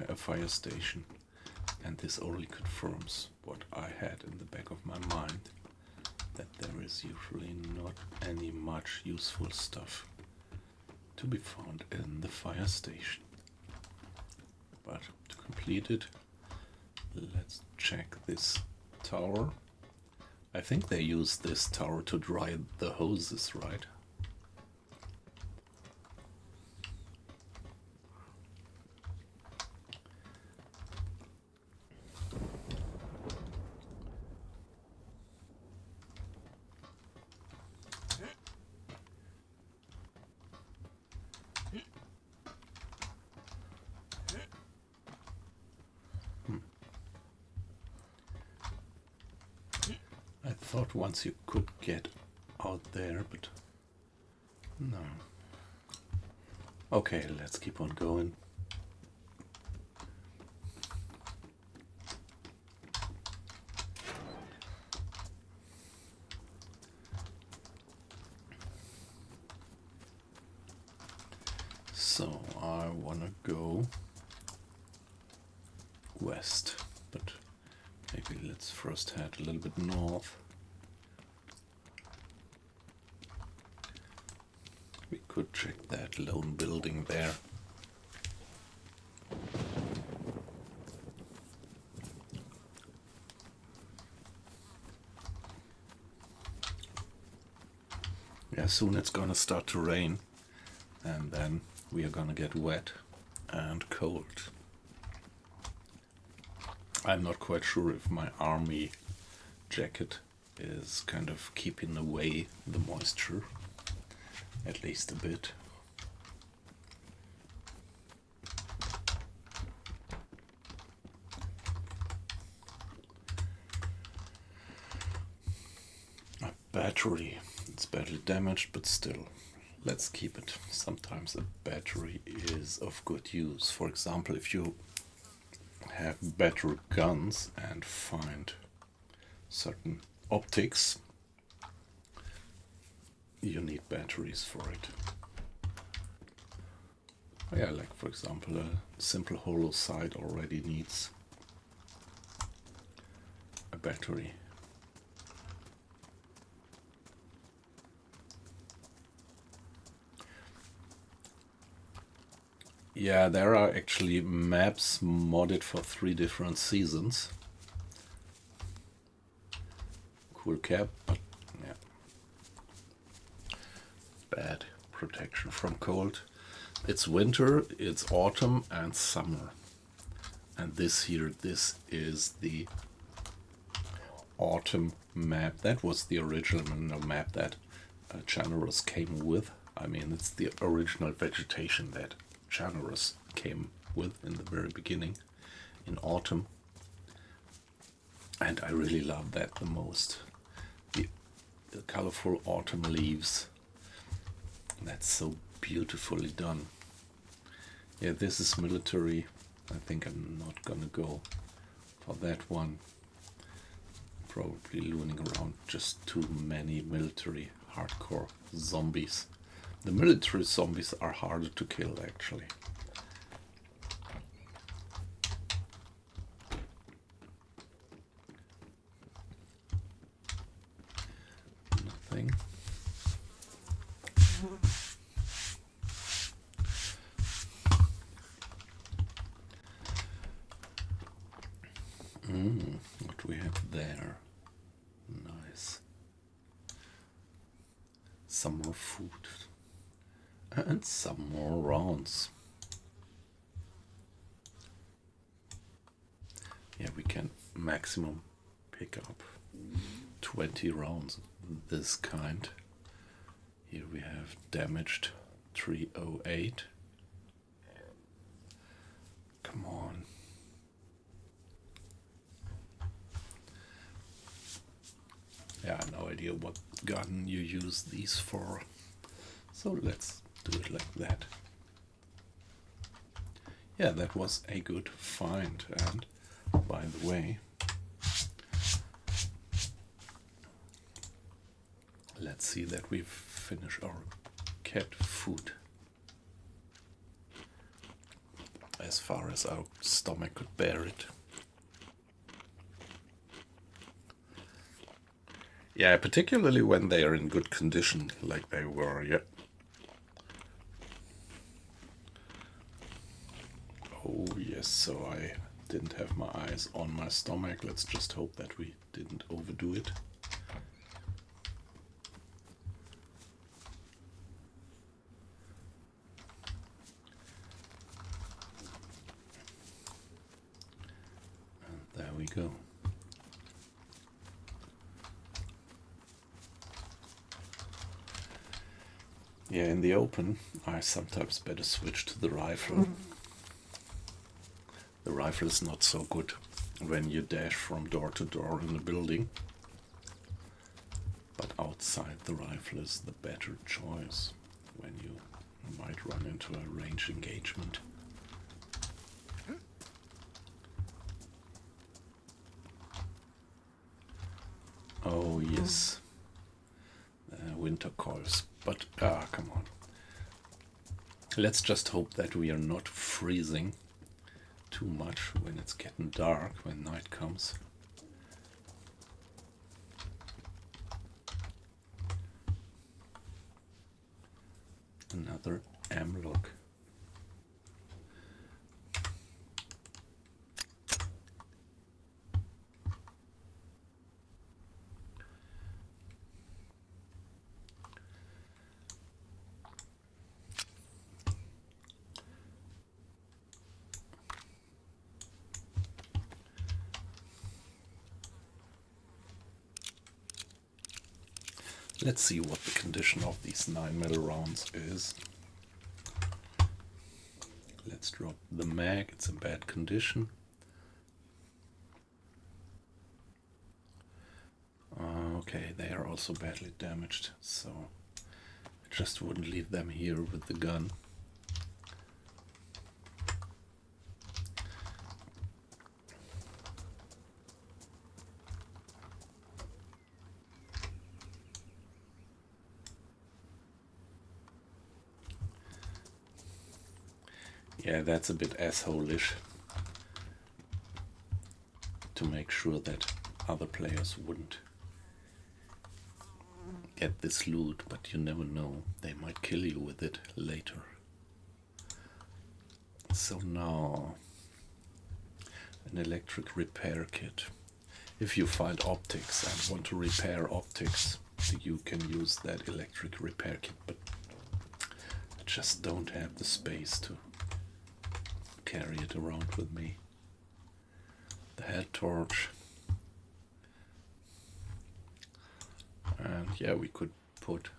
A: a fire station, and this only confirms what I had in the back of my mind, that there is usually not any much useful stuff to be found in the fire station. But to complete it, let's check this tower. I think they use this tower to dry the hoses, right? I thought once you could get out there, but no. Okay, let's keep on going. So I wanna go west, but maybe let's first head a little bit north. We could check that lone building there. Yeah, soon it's gonna start to rain, and then we are gonna get wet and cold. I'm not quite sure if my army jacket is kind of keeping away the moisture, at least a bit. A battery, it's badly damaged, but still, let's keep it. Sometimes a battery is of good use. For example, if you have better guns and find certain optics, you need batteries for it. Yeah, like for example, a simple hollow sight already needs a battery. Yeah, there are actually maps modded for 3 different seasons. Cool cap, but yeah. Bad protection from cold. It's winter, it's autumn and summer. And this here, this is the autumn map. That was the original map that Generous came with. I mean, it's the original vegetation that Generous came with in the very beginning in autumn, and I really love that the most. The colorful autumn leaves, that's so beautifully done. Yeah, this is military. I think I'm not gonna go for that one. Probably looning around just too many military hardcore zombies. The military zombies are harder to kill, actually. some more food. And some more rounds. Yeah, we can maximum pick up 20 rounds of this kind. Here we have damaged 308. Come on. Yeah, no idea what gun you use these for. So let's do it like that. Yeah, that was a good find. And by the way, let's see that we've finished our cat food as far as our stomach could bear it. Yeah, particularly when they are in good condition, like they were, yeah. Oh yes, so I didn't have my eyes on my stomach. Let's just hope that we didn't overdo it. And there we go. Yeah, in the open, I sometimes better switch to the rifle. The rifle is not so good when you dash from door to door in a building, but outside the rifle is the better choice when you might run into a range engagement. Oh yes, winter coils, but come on. Let's just hope that we are not freezing too much when it's getting dark, when night comes. Another amlock. Let's see what the condition of these 9mm rounds is. Let's drop the mag, it's in bad condition. Okay, they are also badly damaged, so I just wouldn't leave them here with the gun. Yeah, that's a bit asshole-ish, to make sure that other players wouldn't get this loot, but you never know, they might kill you with it later. So now, an electric repair kit. If you find optics and want to repair optics, you can use that electric repair kit, but I just don't have the space to carry it around with me. The head torch. And yeah, we could put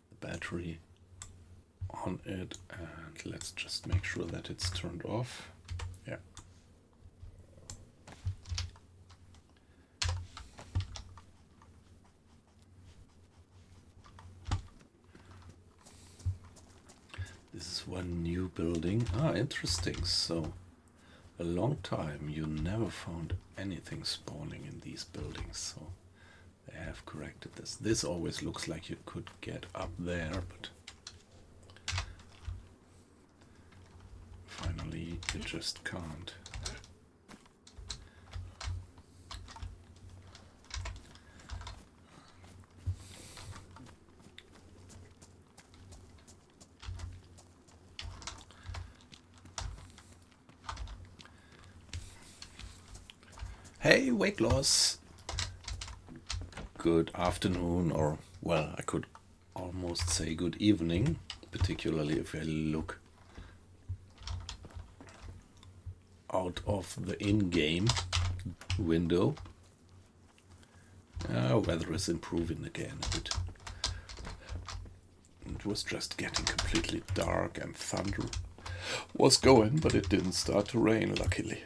A: the battery on it, and let's just make sure that it's turned off. Yeah. This is one new building. Ah, interesting. So, a long time you never found anything spawning in these buildings. So, they have corrected this. This always looks like you could get up there, but finally you just can't. Hey, weight loss. Good afternoon, or well, I could almost say good evening, particularly if I look out of the in-game window. Weather is improving again a bit. It was just getting completely dark and thunder was going, but it didn't start to rain, luckily.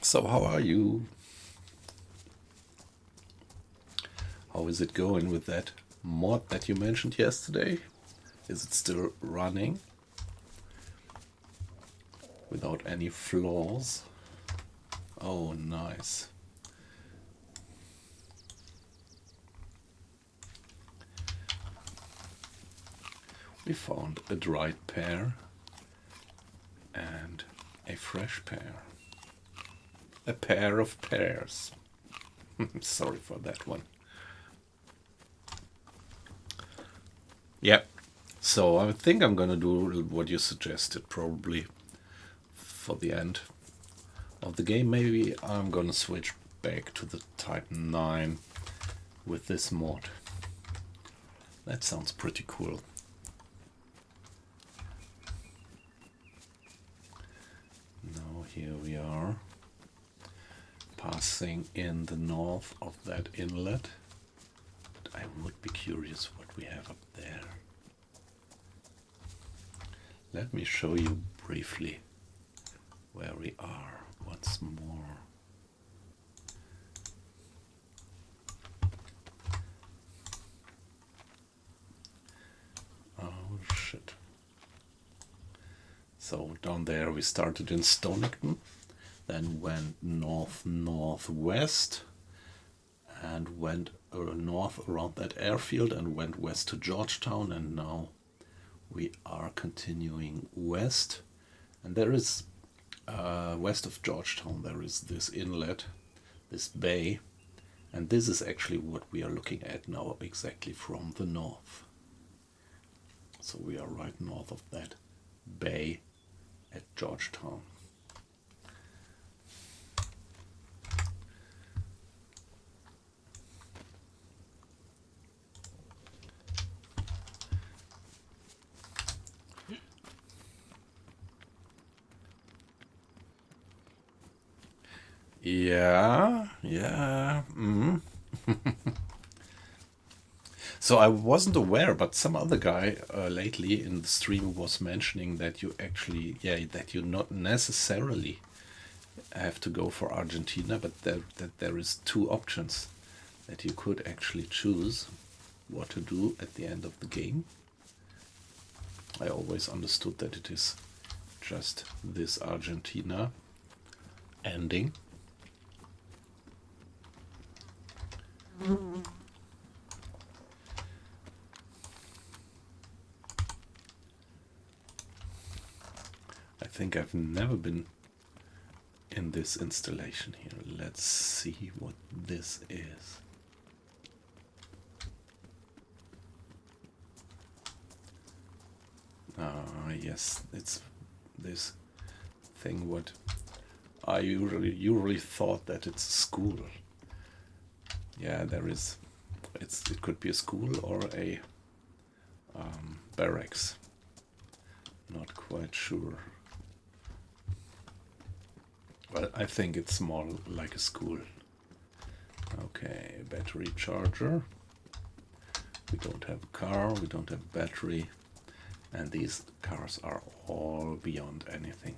A: So how are you? How is it going with that mod that you mentioned yesterday? Is it still running without any flaws? Oh, nice. We found a dried pear and a fresh pear. A pair of pears. Sorry for that one. Yep. So I think I'm gonna do what you suggested, probably for the end of the game. Maybe I'm gonna switch back to the Type 9 with this mod. That sounds pretty cool. Now here we are, passing in the north of that inlet. But I would be curious what we have up there. Let me show you briefly where we are once more. Oh shit. So down there we started in Stonington, then went north-northwest and went north around that airfield and went west to Georgetown, and now we are continuing west. And there is, west of Georgetown, there is this inlet, this bay, and this is actually what we are looking at now, exactly from the north. So we are right north of that bay at Georgetown. Yeah. So I wasn't aware, but some other guy lately in the stream was mentioning that you actually, that you not necessarily have to go for Argentina, but that there is two options that you could actually choose what to do at the end of the game. I always understood that it is just this Argentina ending. I think I've never been in this installation here. Let's see what this is. Yes, it's this thing what I usually thought that it's a school. Yeah, there is. It could be a school or a barracks. Not quite sure. Well, I think it's more like a school. Okay, battery charger. We don't have a car, we don't have battery, and these cars are all beyond anything.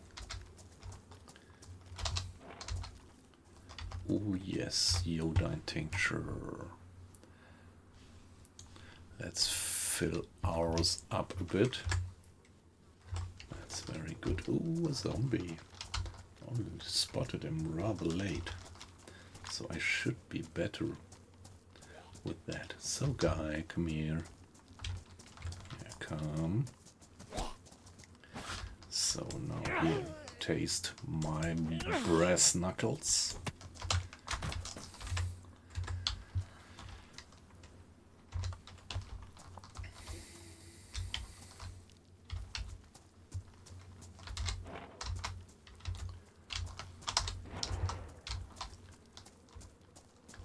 A: Oh yes, iodine tincture. Let's fill ours up a bit. That's very good. Ooh, a zombie. Only spotted him rather late, so I should be better with that. So guy, come here. Yeah, come. So now here, taste my brass knuckles.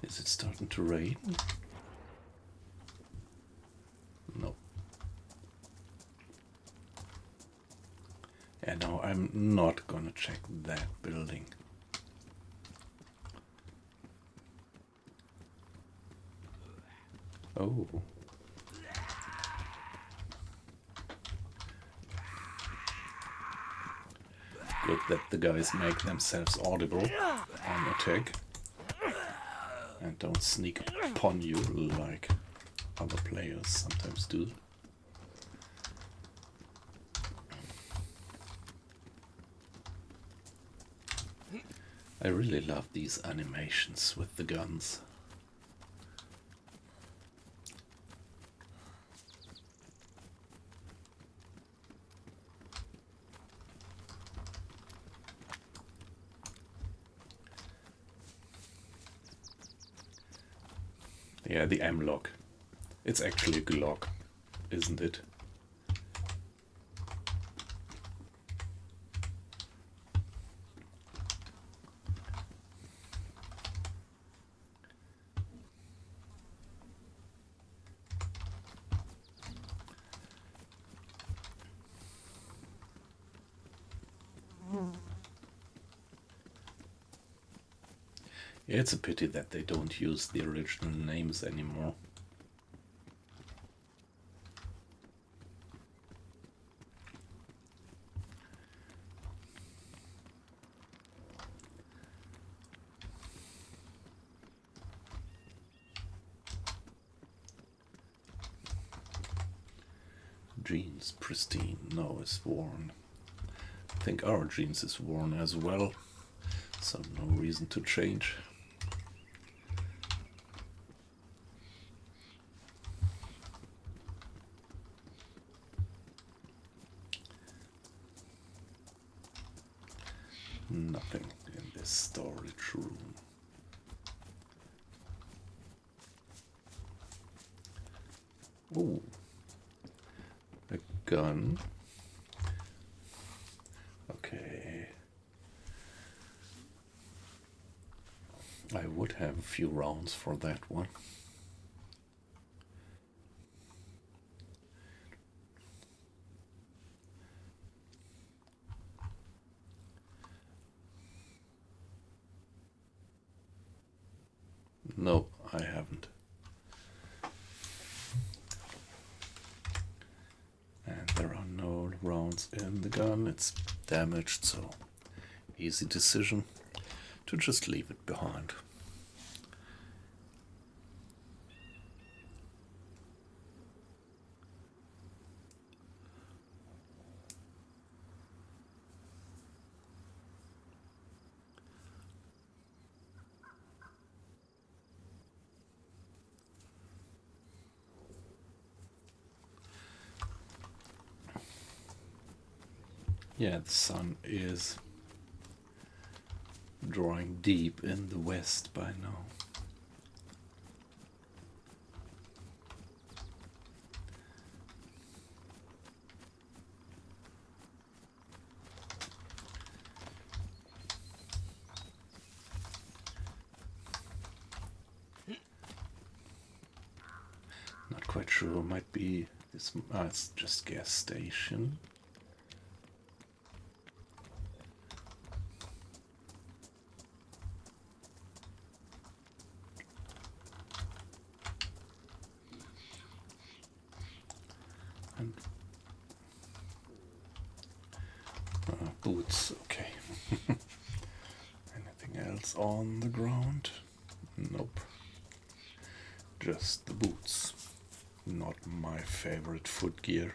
A: Is it starting to rain? Yeah, no, I'm not gonna check that building. Oh. Good that the guys make themselves audible on attack and don't sneak upon you like other players sometimes do. I really love these animations with the guns. Yeah, the M-lock. It's actually a Glock, isn't it? Yeah, it's a pity that they don't use the original names anymore. Jeans, pristine. No, it's worn. I think our jeans is worn as well, so no reason to change. Nothing in this storage room. Ooh, a gun. Okay. I would have a few rounds for that one. No, I haven't. And there are no rounds in the gun. It's damaged, so easy decision to just leave it behind. Yeah, the sun is drawing deep in the west by now. Not quite sure, might be this. It's just gas station. And boots, okay. Anything else on the ground? Nope. Just the boots. Not my favorite footgear.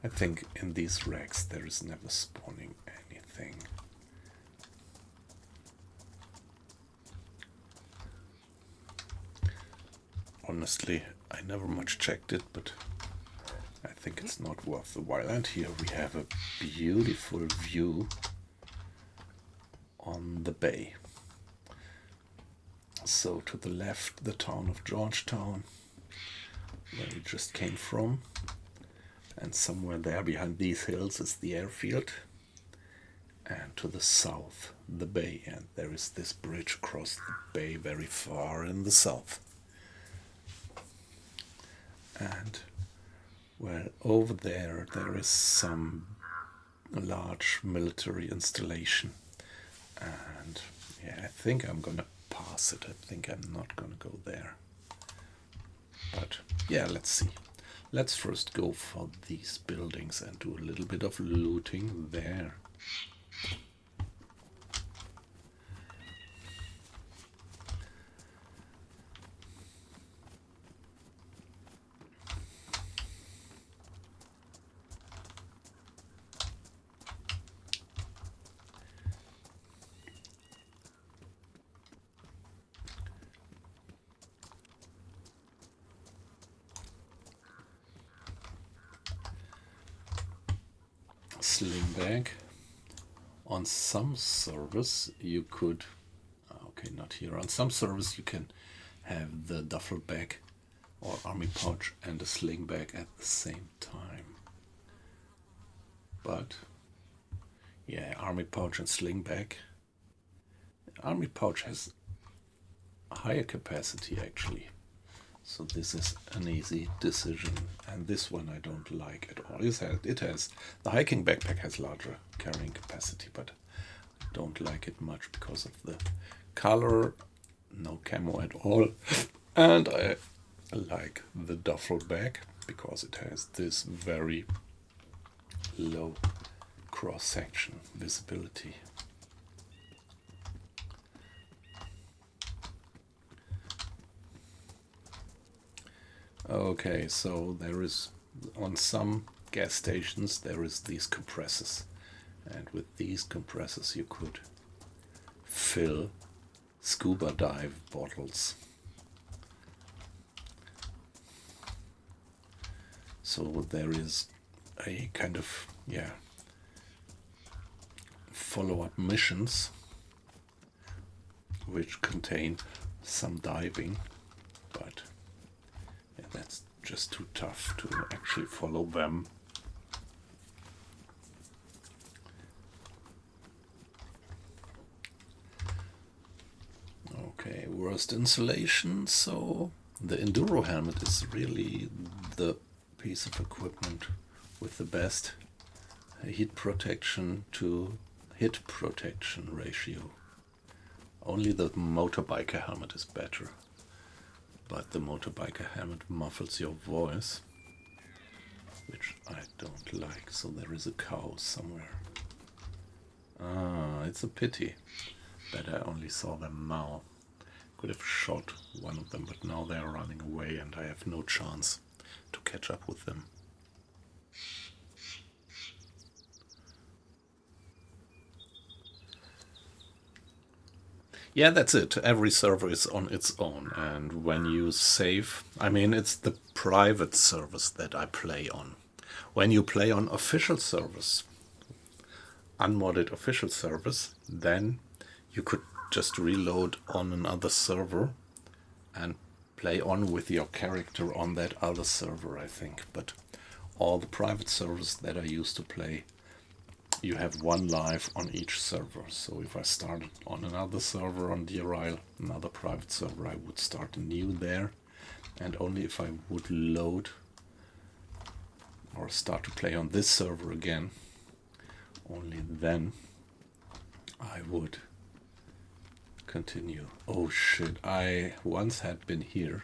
A: I think in these racks there is never spawning anything. Honestly, I never much checked it, but I think it's not worth the while. And here we have a beautiful view on the bay. So to the left, the town of Georgetown, where we just came from. And somewhere there behind these hills is the airfield. And to the south, the bay. And there is this bridge across the bay very far in the south. And well, over there, there is some a large military installation. And yeah, I think I'm gonna pass it. I think I'm not gonna go there. But yeah, let's see. Let's first go for these buildings and do a little bit of looting there. Sling bag. On some servers you could, okay, not here. On some servers you can have the duffel bag or army pouch and a sling bag at the same time. But yeah, army pouch and sling bag. Army pouch has a higher capacity actually. So this is an easy decision, and this one I don't like at all. It has the hiking backpack has larger carrying capacity, but I don't like it much because of the color, no camo at all, and I like the duffel bag because it has this very low cross-section visibility. Okay, so there is, on some gas stations there is these compressors, and with these compressors you could fill scuba dive bottles. So there is a kind of, yeah, follow-up missions which contain some diving, but yeah, that's just too tough to actually follow them. Okay, worst insulation. So the enduro helmet is really the piece of equipment with the best heat protection to hit protection ratio. Only the motorbiker helmet is better, but the motorbiker helmet muffles your voice, which I don't like. So there is a cow somewhere. Ah, it's a pity that I only saw them now. Could have shot one of them, but now they are running away and I have no chance to catch up with them. Yeah, that's it. Every server is on its own, and when you save, I mean, it's the private servers that I play on. When you play on official servers, unmodded official servers, then you could just reload on another server and play on with your character on that other server, I think. But all the private servers that I used to play, you have one live on each server. So if I started on another server on DRL, another private server, I would start anew there, and only if I would load or start to play on this server again, only then I would continue. Oh shit, I once had been here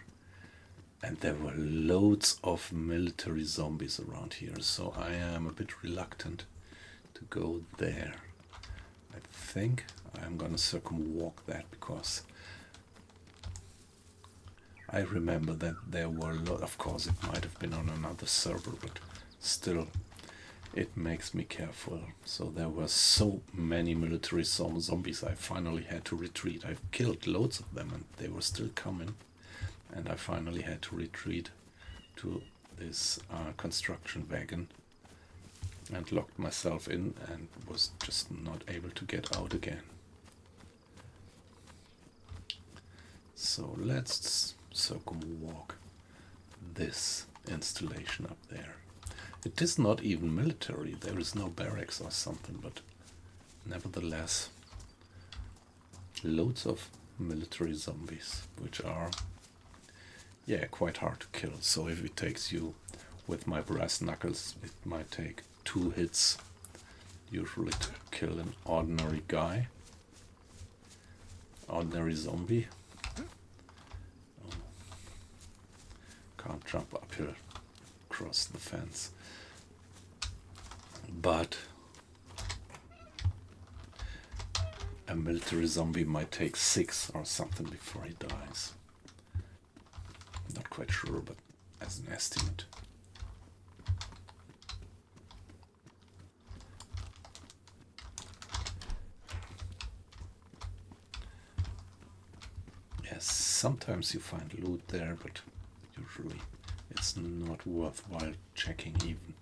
A: and there were loads of military zombies around here, so I am a bit reluctant to go there. I think I'm gonna circumwalk that because I remember that there were a lot. Of course, it might have been on another server, but still, it makes me careful. So there were so many military zombies, I finally had to retreat. I've killed loads of them and they were still coming, and I finally had to retreat to this construction wagon and locked myself in and was just not able to get out again. So let's circumwalk this installation up there. It is not even military, there is no barracks or something, but nevertheless, loads of military zombies, which are, yeah, quite hard to kill. So if it takes you, with my brass knuckles, it might take 2 hits usually to kill an ordinary guy, ordinary zombie. Oh. Can't jump up here across the fence. But a military zombie might take 6 or something before he dies. Not quite sure, but as an estimate. Yes, sometimes you find loot there, but usually it's not worthwhile checking even.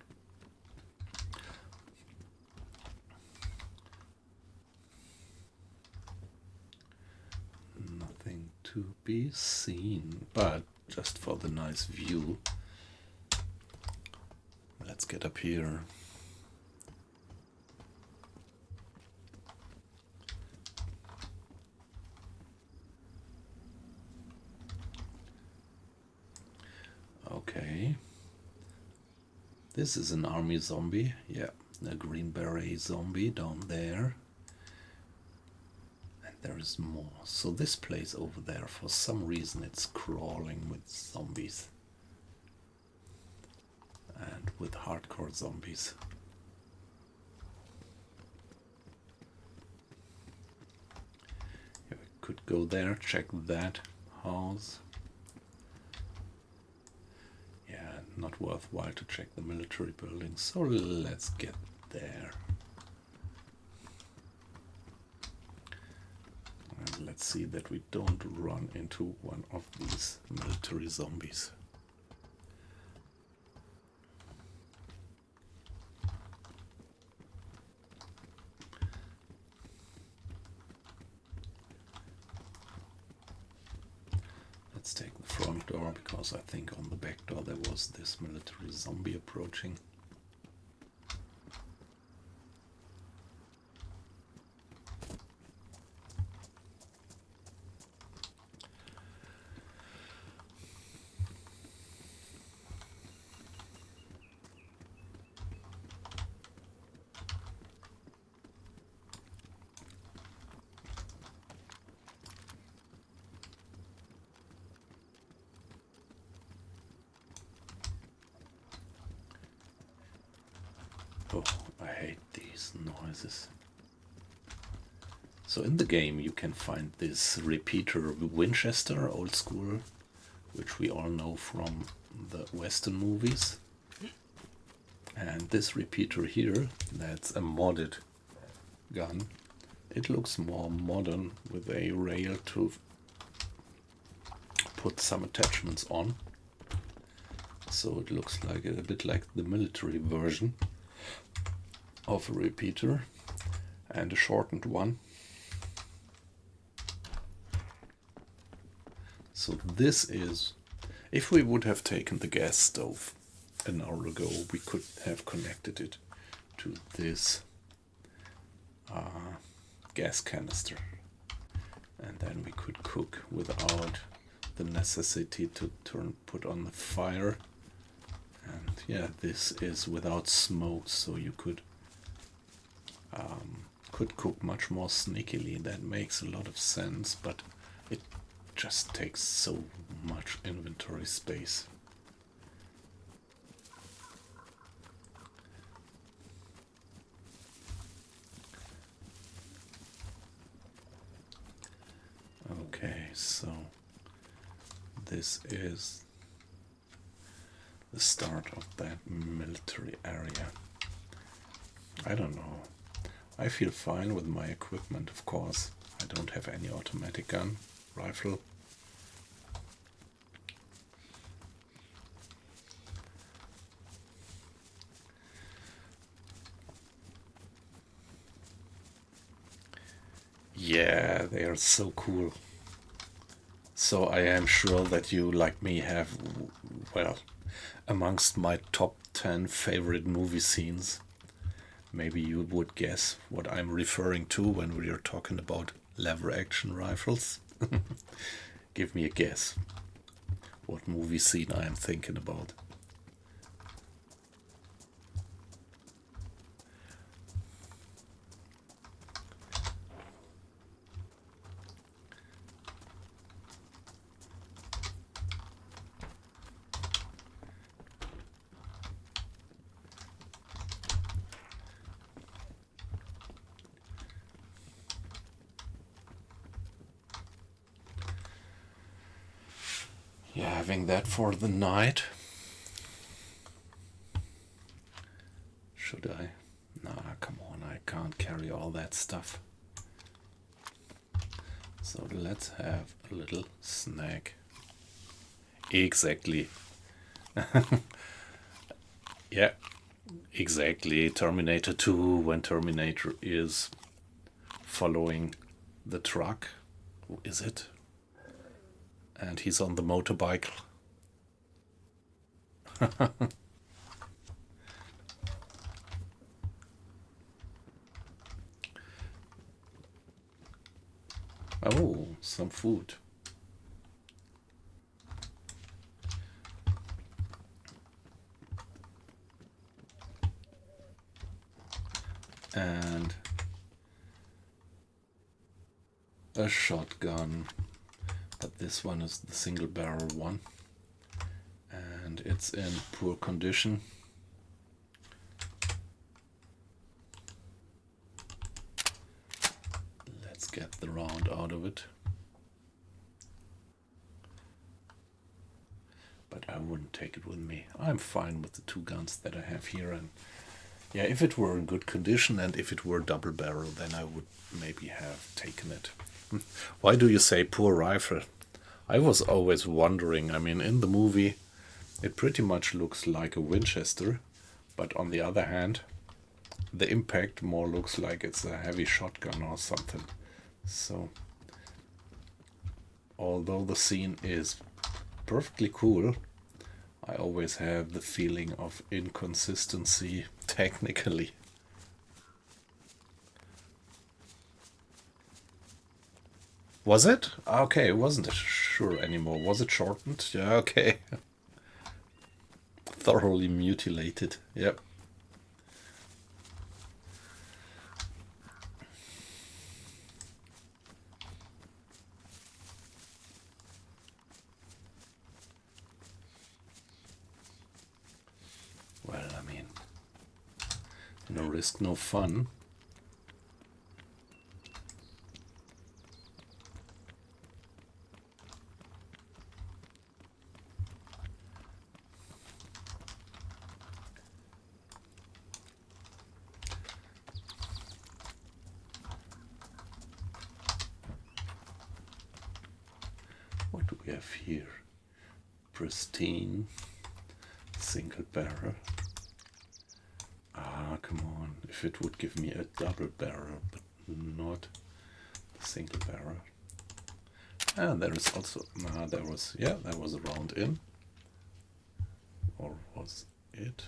A: Nothing to be seen, but just for the nice view, let's get up here. Okay. This is an army zombie. Yeah, a green beret zombie down there. And there is more. So this place over there, for some reason, it's crawling with zombies. And with hardcore zombies. Yeah, we could go there, check that house. Not worthwhile to check the military buildings, so let's get there. And let's see that we don't run into one of these military zombies. Let's take the front door, because I think on the back door there was this military zombie approaching. Oh, I hate these noises. So in the game you can find this repeater Winchester, old school, which we all know from the Western movies. And this repeater here, that's a modded gun. It looks more modern with a rail to put some attachments on. So it looks like a bit like the military version of a repeater, and a shortened one. So this is, if we would have taken the gas stove an hour ago, we could have connected it to this gas canister, and then we could cook without the necessity to put on the fire. And yeah, this is without smoke, so you could cook much more sneakily. That makes a lot of sense, but it just takes so much inventory space. Okay, so this is the start of that military area. I don't know. I feel fine with my equipment, of course. I don't have any automatic gun, rifle. Yeah, they are so cool. So I am sure that you, like me, have, well, amongst my top 10 favorite movie scenes. Maybe you would guess what I'm referring to when we are talking about lever action rifles. Give me a guess what movie scene I am thinking about. Yeah, having that for the night. Should I? Nah, come on, I can't carry all that stuff. So let's have a little snack. Exactly. Yeah, exactly. Terminator 2, when Terminator is following the truck. Who is it? And he's on the motorbike. Oh, some food. And a shotgun. But this one is the single barrel one. And it's in poor condition. Let's get the round out of it. But I wouldn't take it with me. I'm fine with the two guns that I have here. And yeah, if it were in good condition and if it were double barrel, then I would maybe have taken it. Why do you say poor rifle? I was always wondering. I mean, in the movie, it pretty much looks like a Winchester, but on the other hand, the impact more looks like it's a heavy shotgun or something. So, although the scene is perfectly cool, I always have the feeling of inconsistency technically. Was it? Okay, it wasn't sure anymore. Was it shortened? Yeah, okay. Thoroughly mutilated. Yep. Well, I mean, no risk, no fun. What do we have here? Pristine single barrel. Ah, come on. If it would give me a double barrel, but not the single barrel. And there is also, there was a round in. Or was it?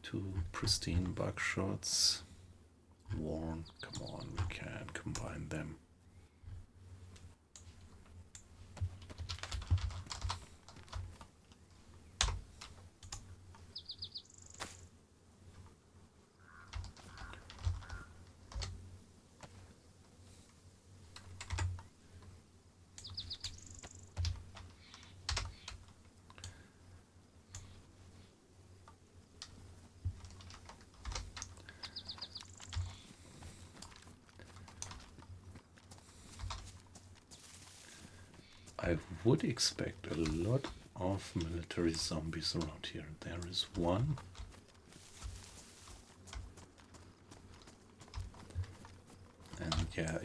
A: Two pristine buckshots. Worn. Come on, we can combine them. I would expect a lot of military zombies around here. There is one. And yeah,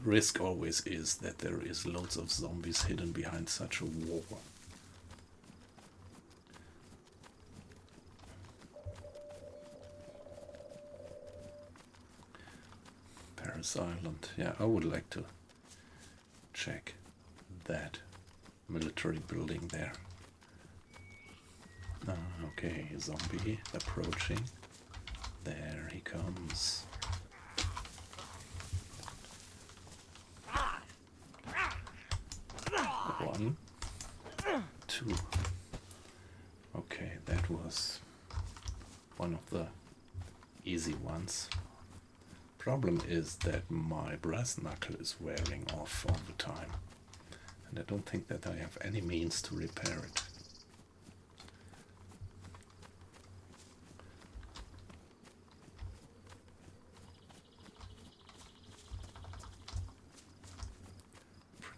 A: risk always is that there is loads of zombies hidden behind such a wall. Paris Island. Yeah, I would like to check that military building there. Okay, zombie approaching. There he comes. One, two. Okay, that was one of the easy ones. Problem is that my brass knuckle is wearing off all the time. And I don't think that I have any means to repair it.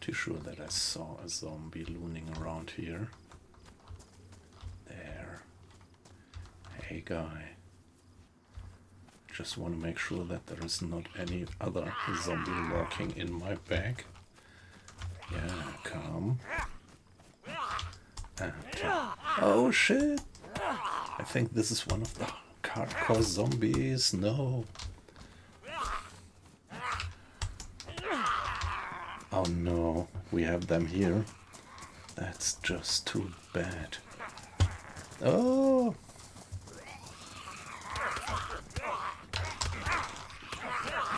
A: Pretty sure that I saw a zombie looming around here. There. Hey guy. Just want to make sure that there is not any other zombie lurking in my bag. Yeah, come. And, oh shit! I think this is one of the hardcore zombies. No. Oh no, we have them here. That's just too bad. Oh!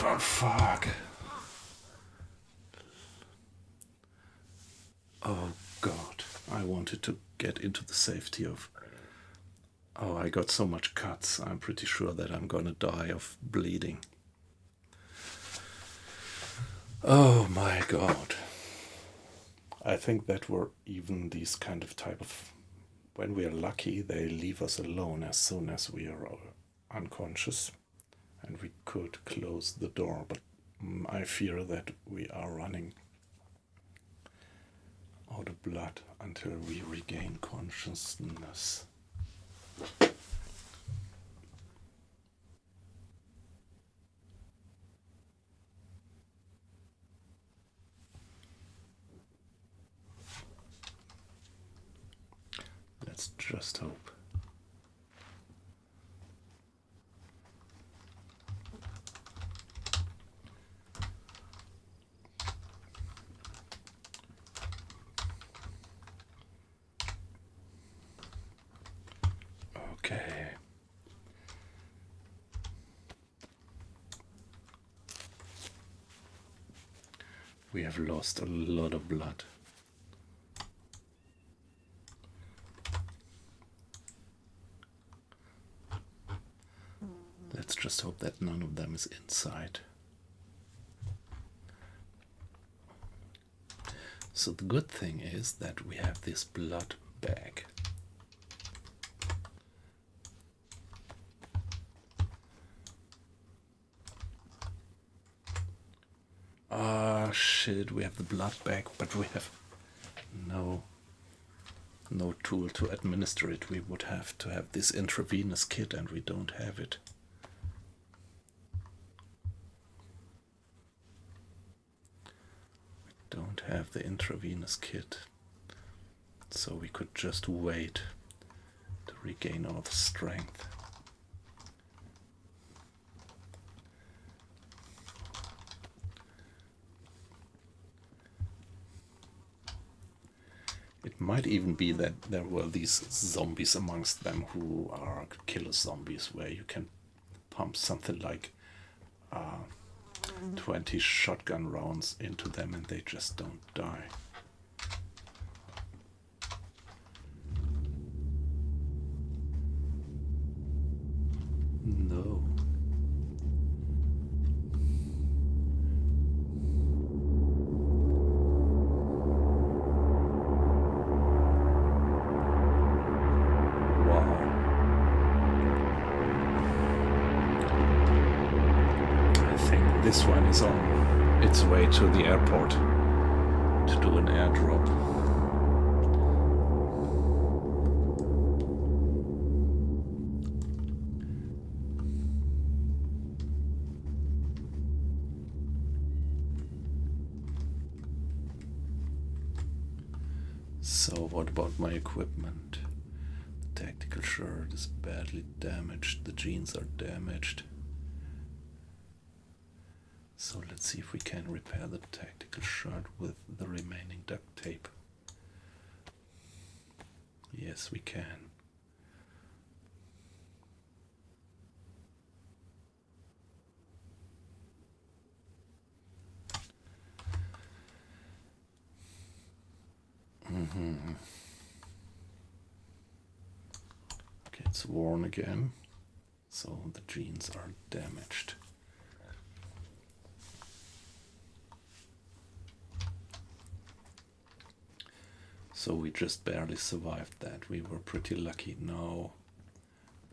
A: Oh fuck. Oh god, I wanted to get into the safety of... Oh, I got so much cuts, I'm pretty sure that I'm gonna die of bleeding. Oh my god. I think that were even these kind of type of... When we are lucky, they leave us alone as soon as we are unconscious. And we could close the door, but I fear that we are running out of blood until we regain consciousness. Let's just hope. Okay. We have lost a lot of blood. Let's just hope that none of them is inside. So the good thing is that we have this blood bag. Ah, shit, we have the blood bag, but we have no tool to administer it. We would have to have this intravenous kit, and we don't have it. We don't have the intravenous kit, so we could just wait to regain our strength. It might even be that there were these zombies amongst them who are killer zombies, where you can pump something like 20 shotgun rounds into them and they just don't die. No. This one is on its way to the airport to do an airdrop. So what about my equipment? The tactical shirt is badly damaged, the jeans are damaged. So let's see if we can repair the tactical shirt with the remaining duct tape. Yes, we can. Okay, it's worn again, so the jeans are damaged. So we just barely survived that. We were pretty lucky. Now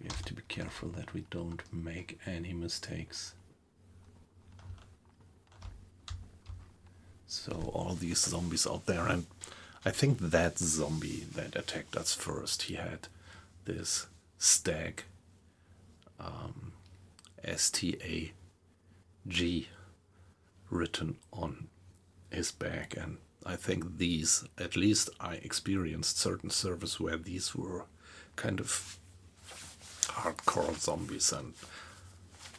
A: we have to be careful that we don't make any mistakes. So all these zombies out there, and I think that zombie that attacked us first, he had this stag, STAG, written on his back, and I think these, at least I experienced certain servers where these were kind of hardcore zombies, and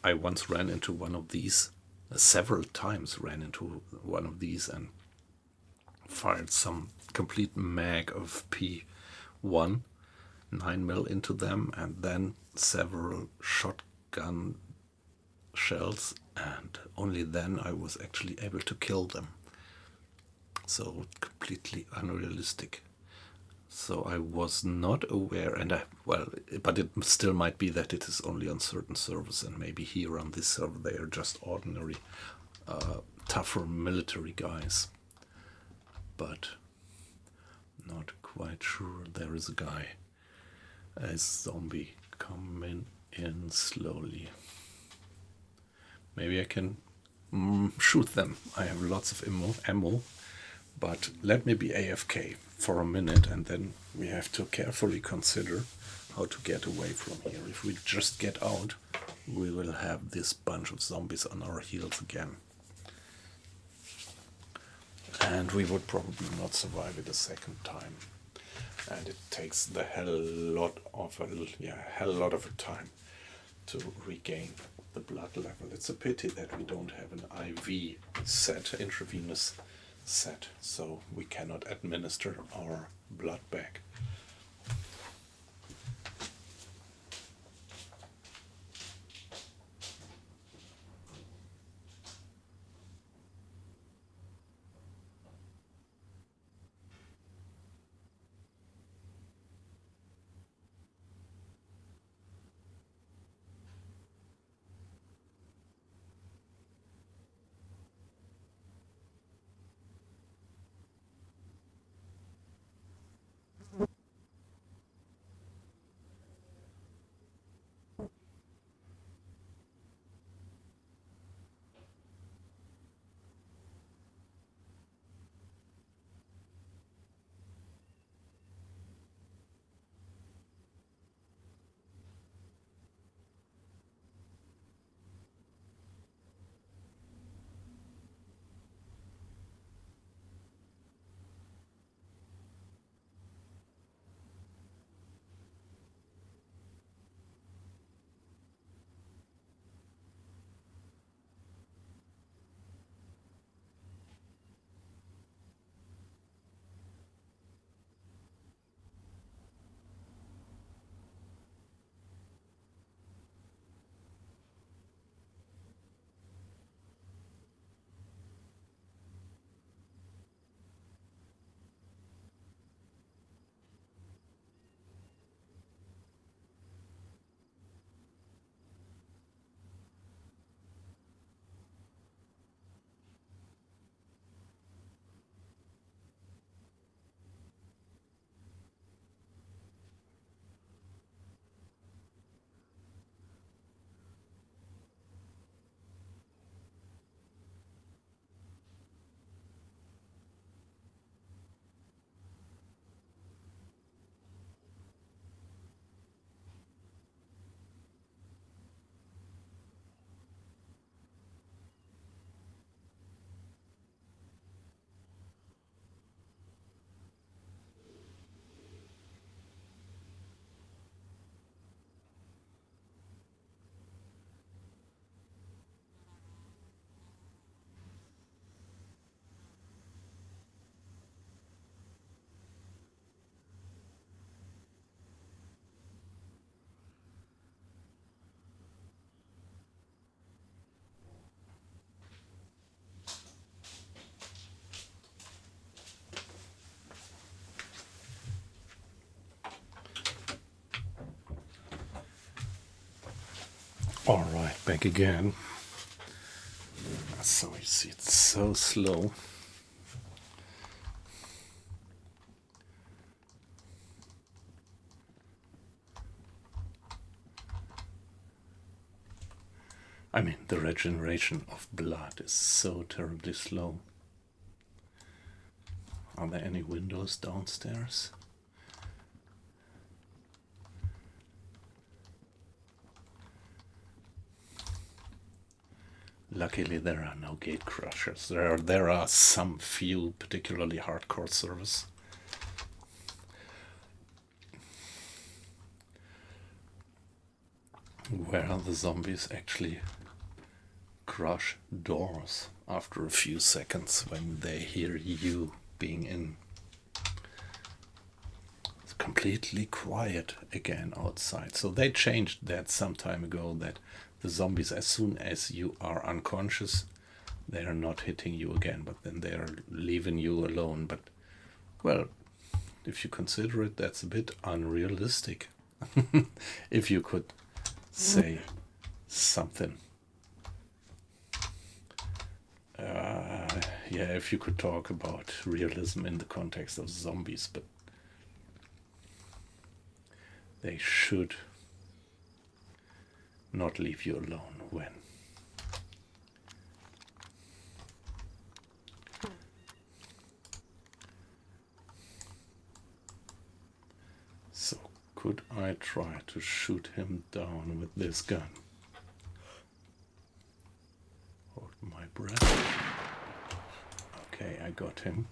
A: I once ran into one of these, several times ran into one of these and fired some complete mag of P1 9mm into them, and then several shotgun shells, and only then I was actually able to kill them. So completely unrealistic. So I was not aware, and but it still might be that it is only on certain servers, and maybe here on this server they are just ordinary, tougher military guys. But not quite sure. There is a guy, a zombie coming in slowly. Maybe I can shoot them. I have lots of ammo, but let me be AFK for a minute, and then we have to carefully consider how to get away from here. If we just get out, we will have this bunch of zombies on our heels again. And we would probably not survive it a second time. And it takes the hell lot of a time to regain the blood level. It's a pity that we don't have an IV set, intravenous set, so we cannot administer our blood back. All right, back again. So you see, it's so slow. I mean, the regeneration of blood is so terribly slow. Are there any windows downstairs? Luckily, there are no gate crushers. There are some few particularly hardcore servers. Where the zombies actually crush doors after a few seconds when they hear you being in. It's completely quiet again outside. So they changed that some time ago, that the zombies, as soon as you are unconscious, they are not hitting you again, but then they are leaving you alone. But, well, if you consider it, that's a bit unrealistic. If you could say something. Yeah, if you could talk about realism in the context of zombies, but they should not leave you alone when. So, could I try to shoot him down with this gun? Hold my breath. Okay, I got him.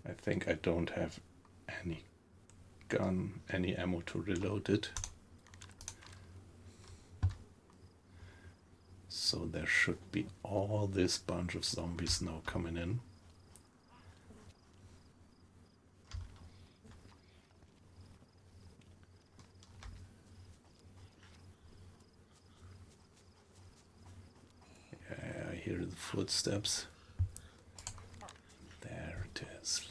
A: I think I don't have any gun, any ammo to reload it. So there should be all this bunch of zombies now coming in. Yeah, I hear the footsteps. There it is.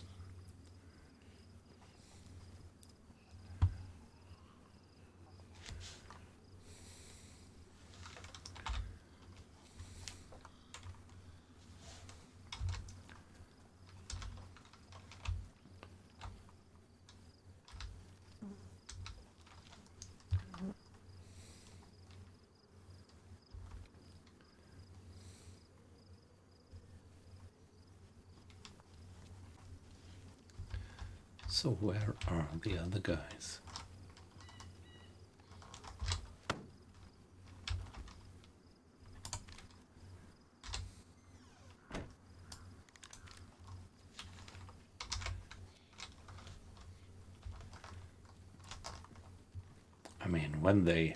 A: So where are the other guys? I mean, when they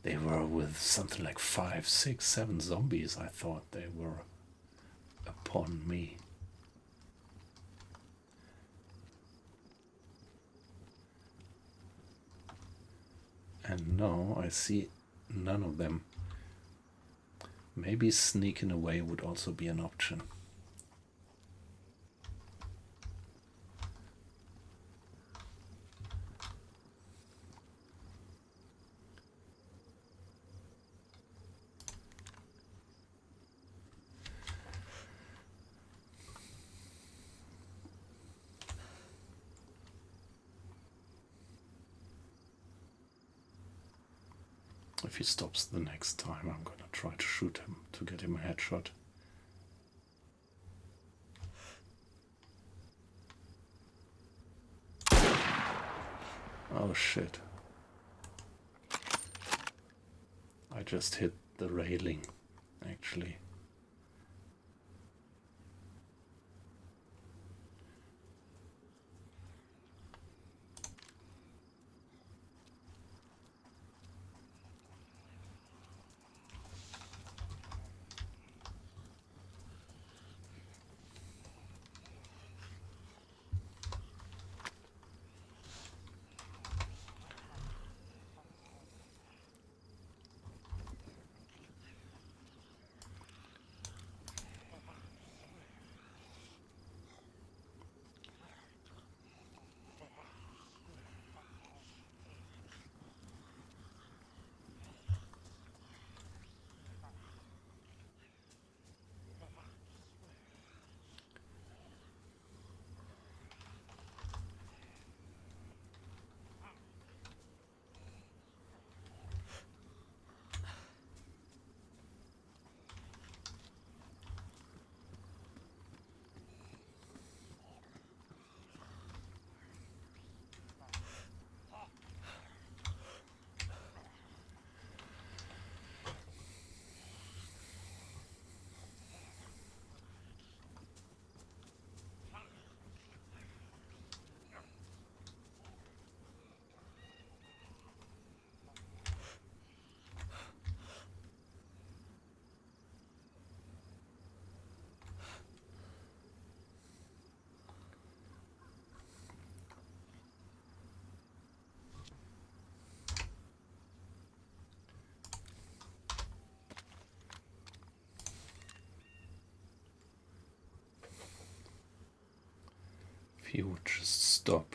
A: were with something like 5, 6, 7 zombies, I thought they were upon me. And no, I see none of them. Maybe sneaking away would also be an option. If he stops the next time, I'm gonna try to shoot him to get him a headshot. Oh shit. I just hit the railing, actually. he would just stop.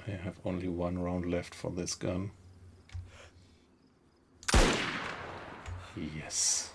A: I have only one round left for this gun. Yes.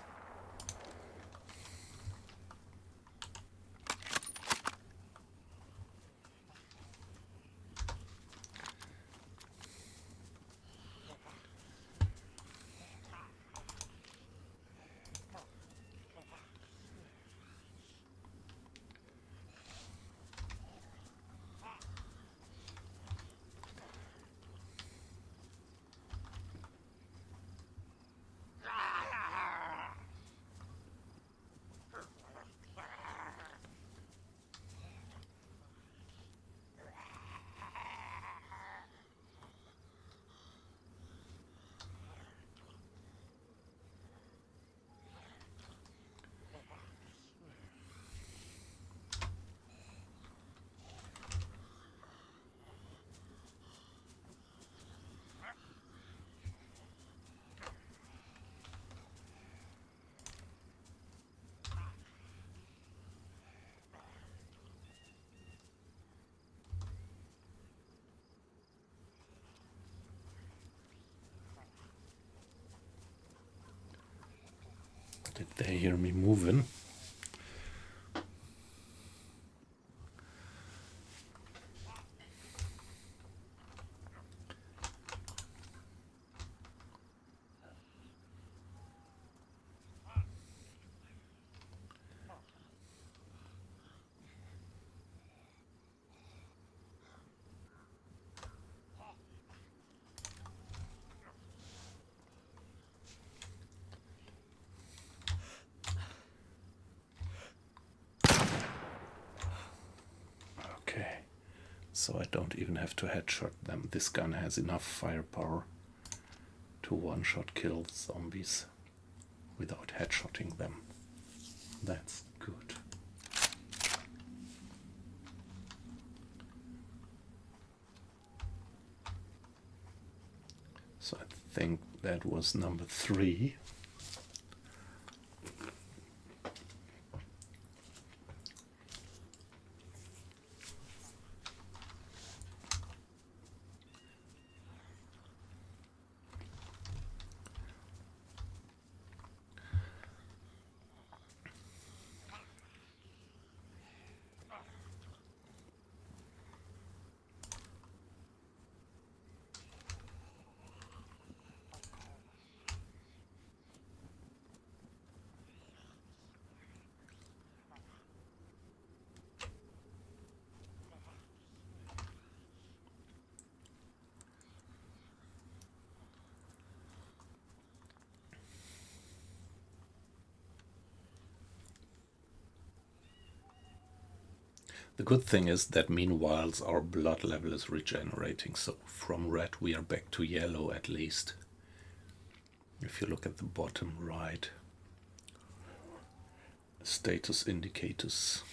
A: Did they hear me moving? Okay, so I don't even have to headshot them. This gun has enough firepower to one-shot kill zombies without headshotting them. That's good. So I think that was number 3. The good thing is that meanwhile our blood level is regenerating, so from red we are back to yellow at least. If you look at the bottom right, status indicators.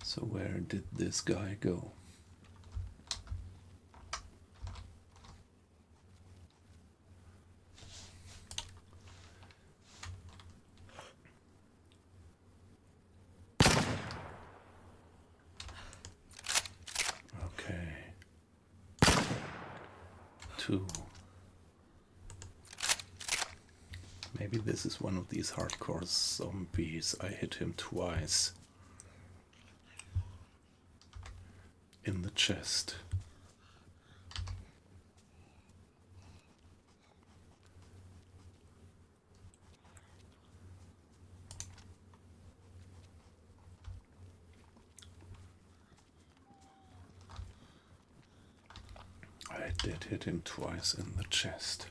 A: So where did this guy go? Okay. 2. Maybe this is one of these hardcore zombies. I hit him twice in the chest. did hit him twice in the chest.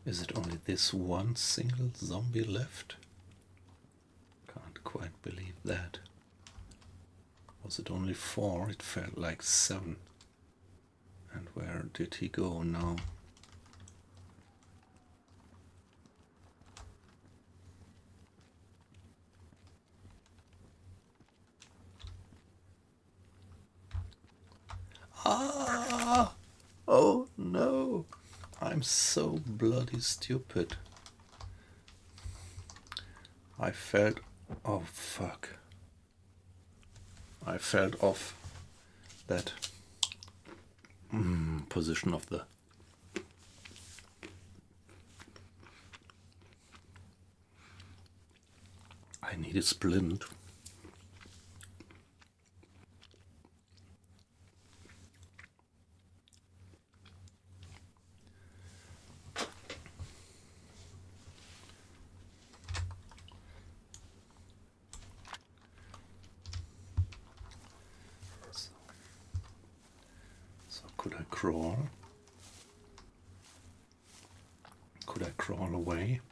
A: Is it only this one single zombie left? Can't quite believe that. Was it only 4? It felt like 7. And where did he go now? Ah! Oh no! I'm so bloody stupid. I felt... Oh fuck. I felt off that position of the... I need a splint. Could I crawl? Could I crawl away?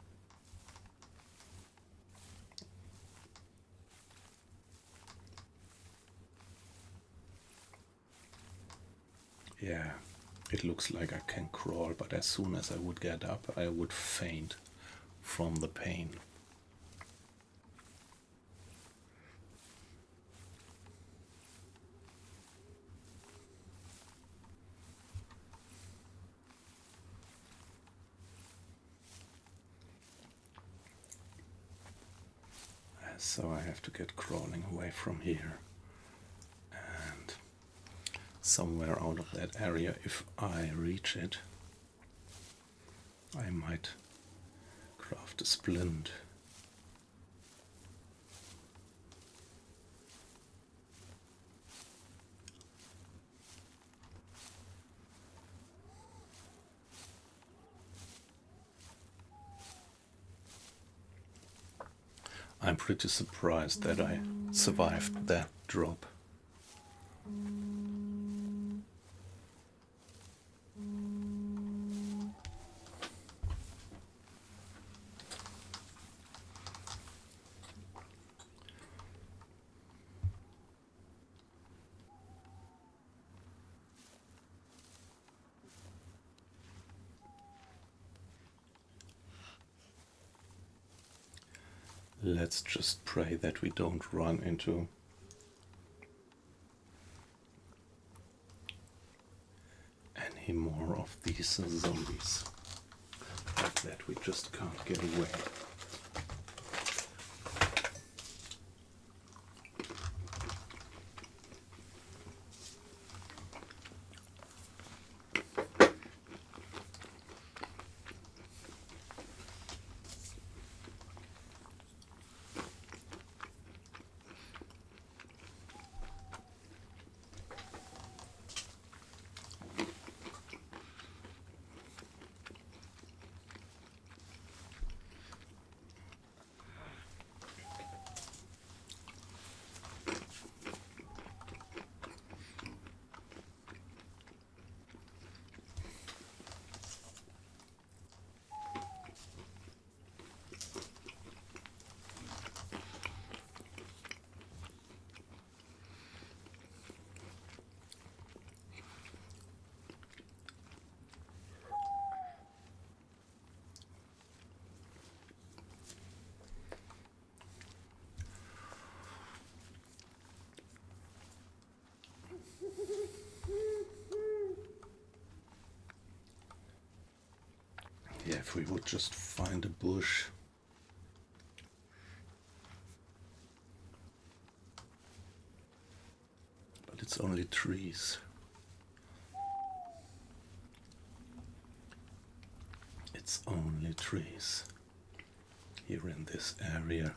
A: Yeah, it looks like I can crawl, but as soon as I would get up, I would faint from the pain. So I have to get crawling away from here and somewhere out of that area. If I reach it, I might craft a splint. I'm pretty surprised that I survived that drop. Let's just pray that we don't run into any more of these zombies, like that we just can't get away. If we would just find a bush. But it's only trees. It's only trees. Here in this area.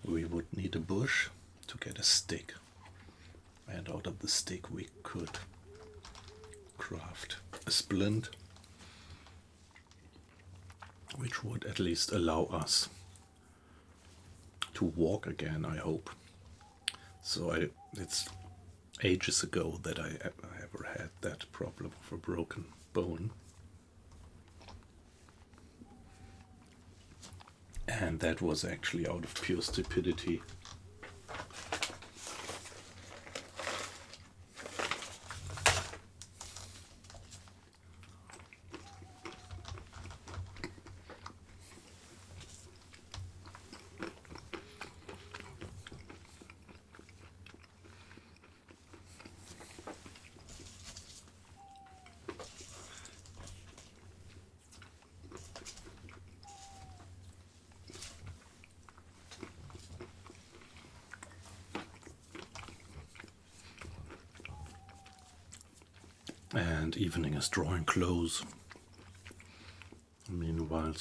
A: We would need a bush to get a stick. And out of the stick we could craft a splint, which would at least allow us to walk again, I hope. So it's ages ago that I ever had that problem of a broken bone. And that was actually out of pure stupidity. And evening is drawing close. Meanwhile,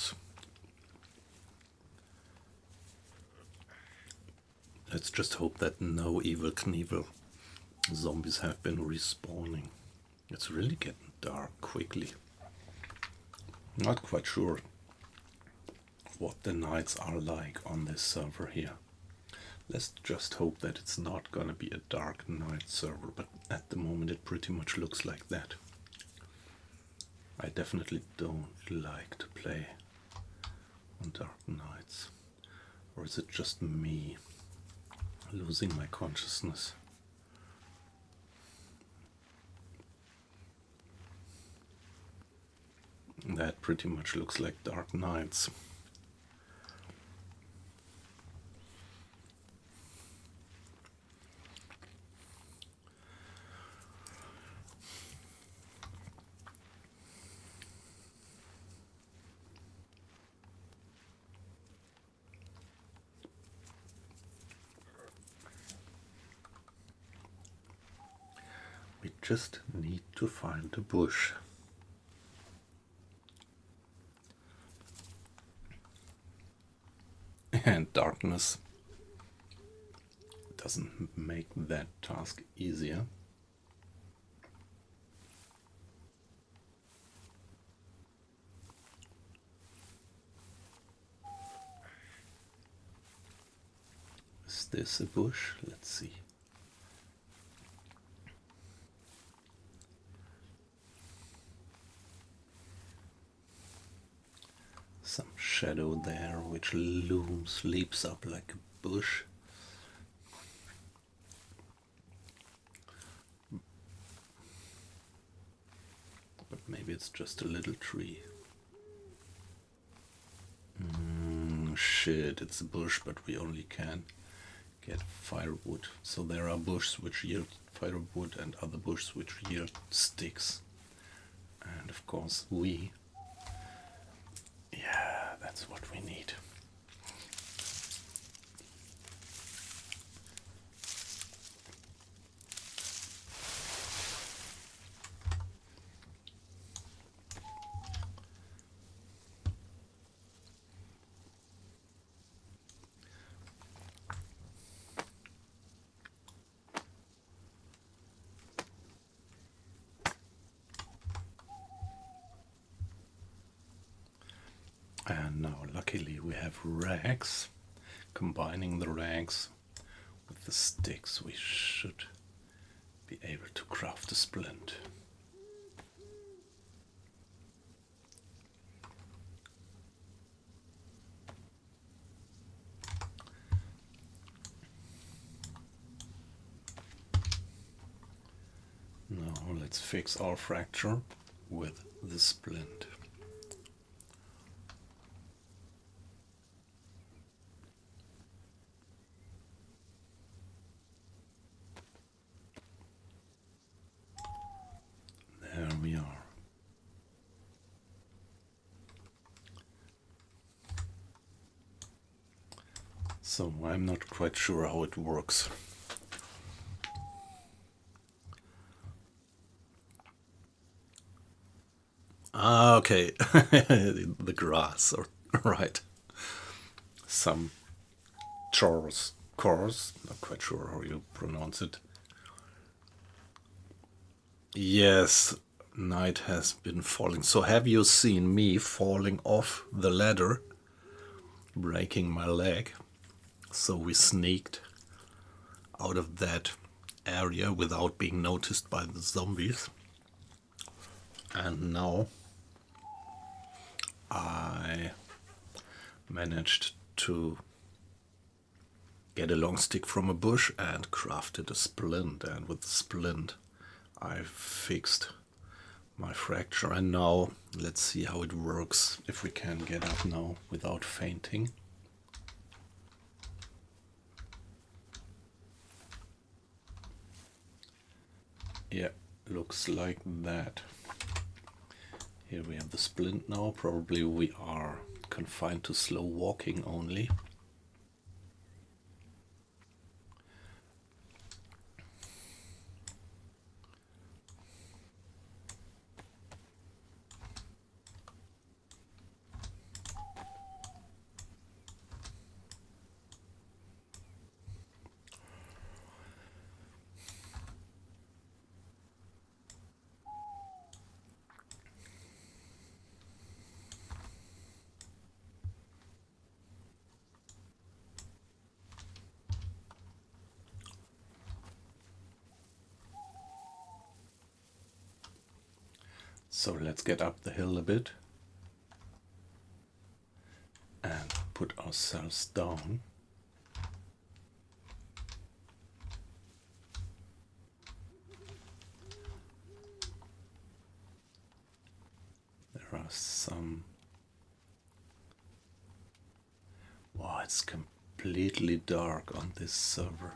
A: let's just hope that no evil Knievel zombies have been respawning. It's really getting dark quickly. Not quite sure what the nights are like on this server here. Let's just hope that it's not gonna be a dark night server, but at the moment it pretty much looks like that. I definitely don't like to play on dark nights. Or is it just me losing my consciousness? That pretty much looks like dark nights. We just need to find a bush. And darkness doesn't make that task easier. Is this a bush? Let's see. Some shadow there which leaps up like a bush. But maybe it's just a little tree. Shit, it's a bush, but we only can get firewood. So there are bushes which yield firewood and other bushes which yield sticks. And of course yeah, that's what we need. And now luckily we have rags. Combining the rags with the sticks we should be able to craft a splint. Now let's fix our fracture with the splint. There we are. So I'm not quite sure how it works. Ah, okay. The grass, or right. Some chores, course, not quite sure how you pronounce it. Yes, night has been falling. So have you seen me falling off the ladder, breaking my leg? So we sneaked out of that area without being noticed by the zombies. And now I managed to get a long stick from a bush and crafted a splint. And with the splint, I fixed my fracture. And now let's see how it works, if we can get up now without fainting. Yeah, looks like that. Here we have the splint now. Probably we are confined to slow walking only. So let's get up the hill a bit and put ourselves down. There are some... Wow, it's completely dark on this server.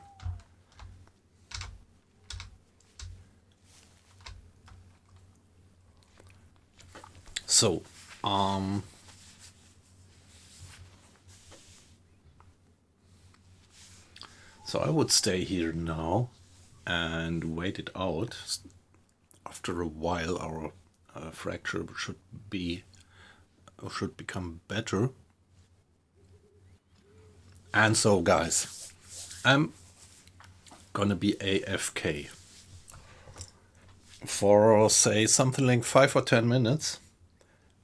A: So, so I would stay here now and wait it out. After a while, our fracture should become better. And so, guys, I'm gonna be AFK for, say, something like 5 or 10 minutes,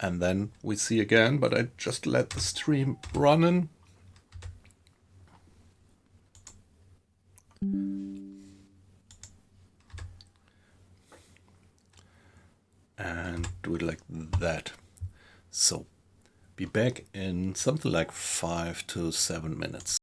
A: and then we see again. But I just let the stream running. And do it like that. So be back in something like 5 to 7 minutes.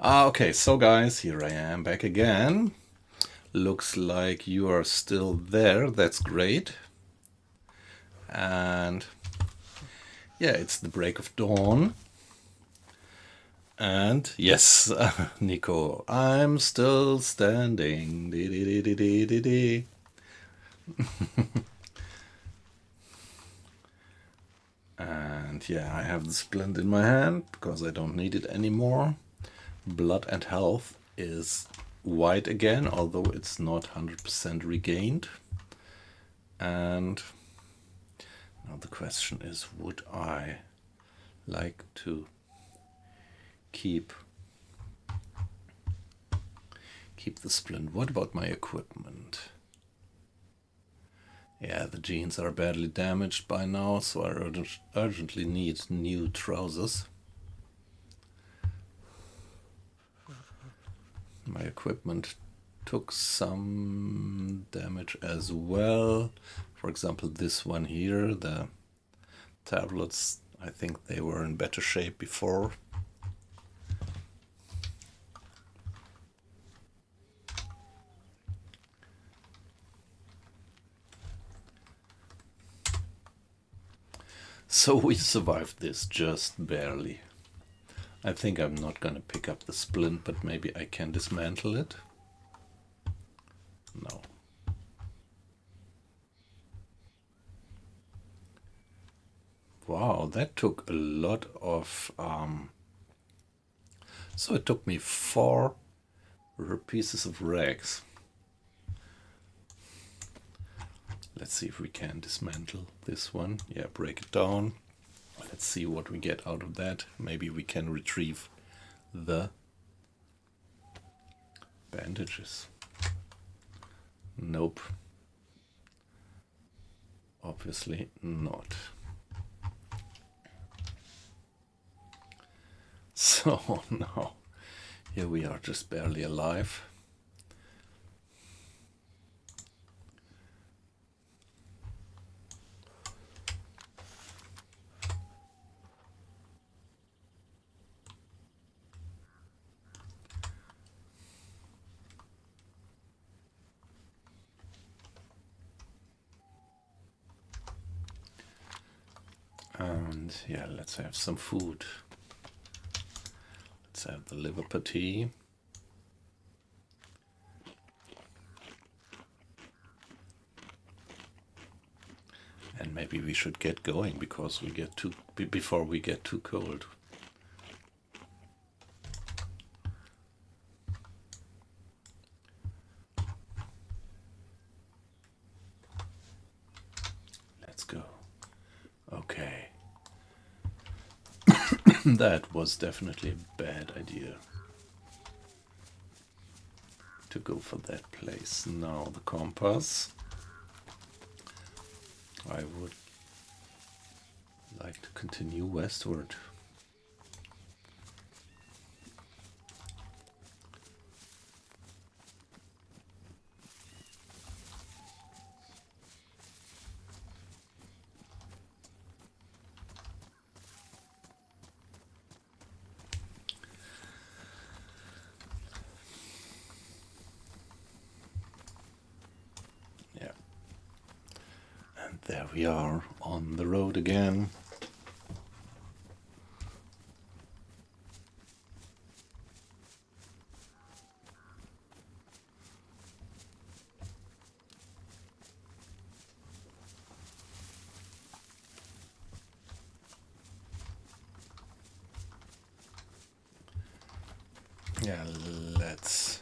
A: Okay, so guys, here I am back again. Looks like you are still there. That's great. And yeah, it's the break of dawn. And yes, Nico, I'm still standing. Dee, dee, dee, dee, dee, dee. And yeah, I have the splint in my hand because I don't need it anymore. Blood and health is white again, although it's not 100% regained. And now the question is, would I like to keep the splint? What about my equipment? Yeah, the jeans are badly damaged by now, so I urgently need new trousers. My equipment took some damage as well. For example, this one here, the tablets, I think they were in better shape before. So we survived this just barely. I think I'm not gonna pick up the splint, but maybe I can dismantle it. No. Wow, that took a lot of... So it took me 4 pieces of rags. Let's see if we can dismantle this one. Yeah, break it down. Let's see what we get out of that. Maybe we can retrieve the bandages. Nope. Obviously not. So now, here we are just barely alive. And yeah, let's have some food. Let's have the liver patty. And maybe we should get going because we get too before we get too cold. Let's go. Okay. That was definitely a bad idea to go for that place. Now the compass. I would like to continue westward. Yeah. And there we are on the road again. Yeah, let's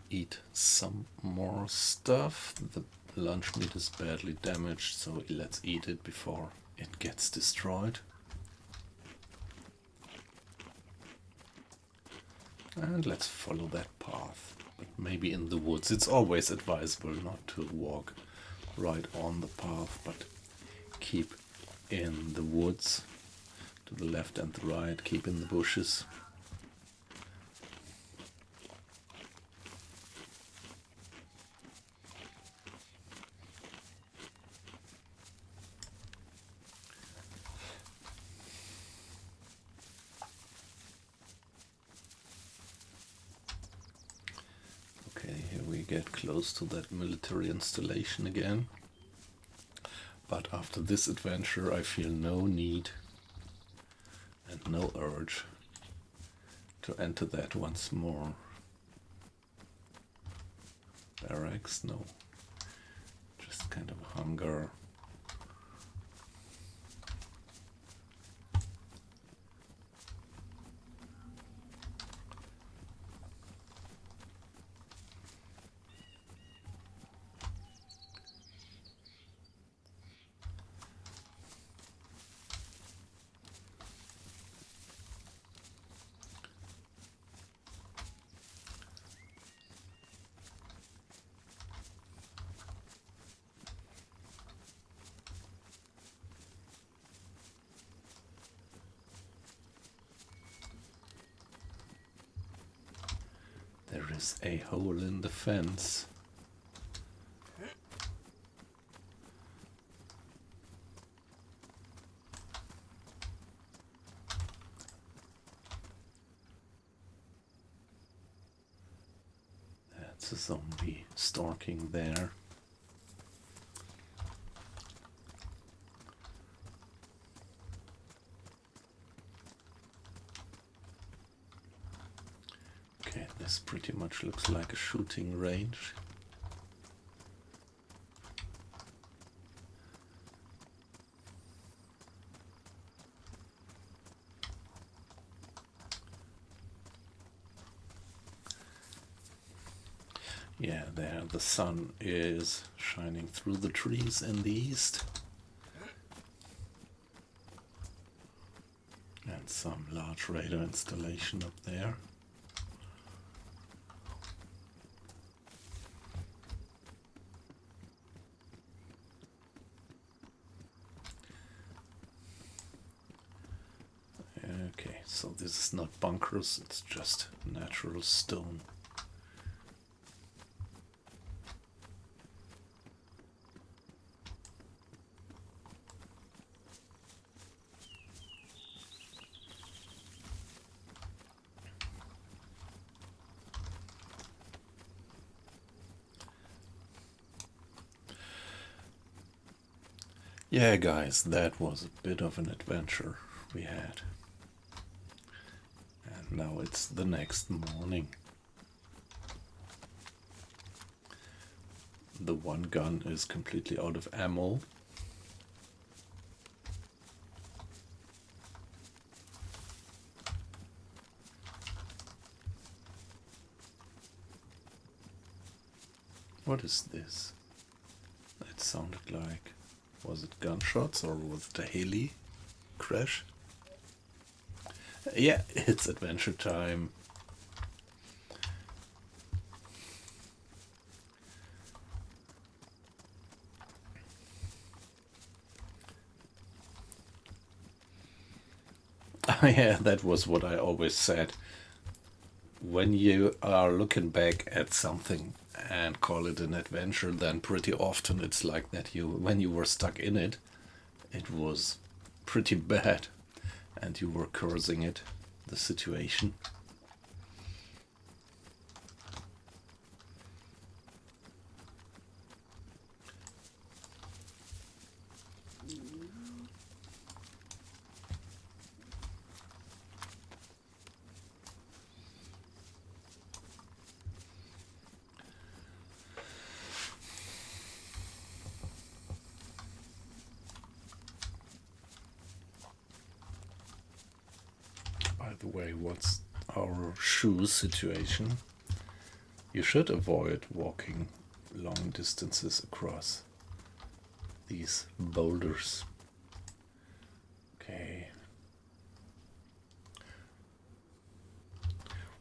A: eat some more stuff. The lunch meat is badly damaged, so let's eat it before it gets destroyed. And let's follow that path, but maybe in the woods. It's always advisable not to walk right on the path, but keep in the woods to the left and the right, keep in the bushes. get close to that military installation again. But after this adventure, I feel no need and no urge to enter that once more. Barracks? No. Just kind of hunger. There is a hole in the fence. That's a zombie stalking there. Okay, this pretty much looks like a shooting range. Yeah, there the sun is shining through the trees in the east. And some large radar installation up there. Okay, so this is not bunkers, it's just natural stone. Yeah, guys, that was a bit of an adventure we had. And now it's the next morning. The one gun is completely out of ammo. What is this? That sounded like... Was it gunshots or was it a heli crash? Yeah, it's adventure time. Yeah, that was what I always said. When you are looking back at something and call it an adventure, then pretty often it's like that when you were stuck in it, it was pretty bad and you were cursing it, the situation. By the way, what's our shoe situation? You should avoid walking long distances across these boulders. Okay.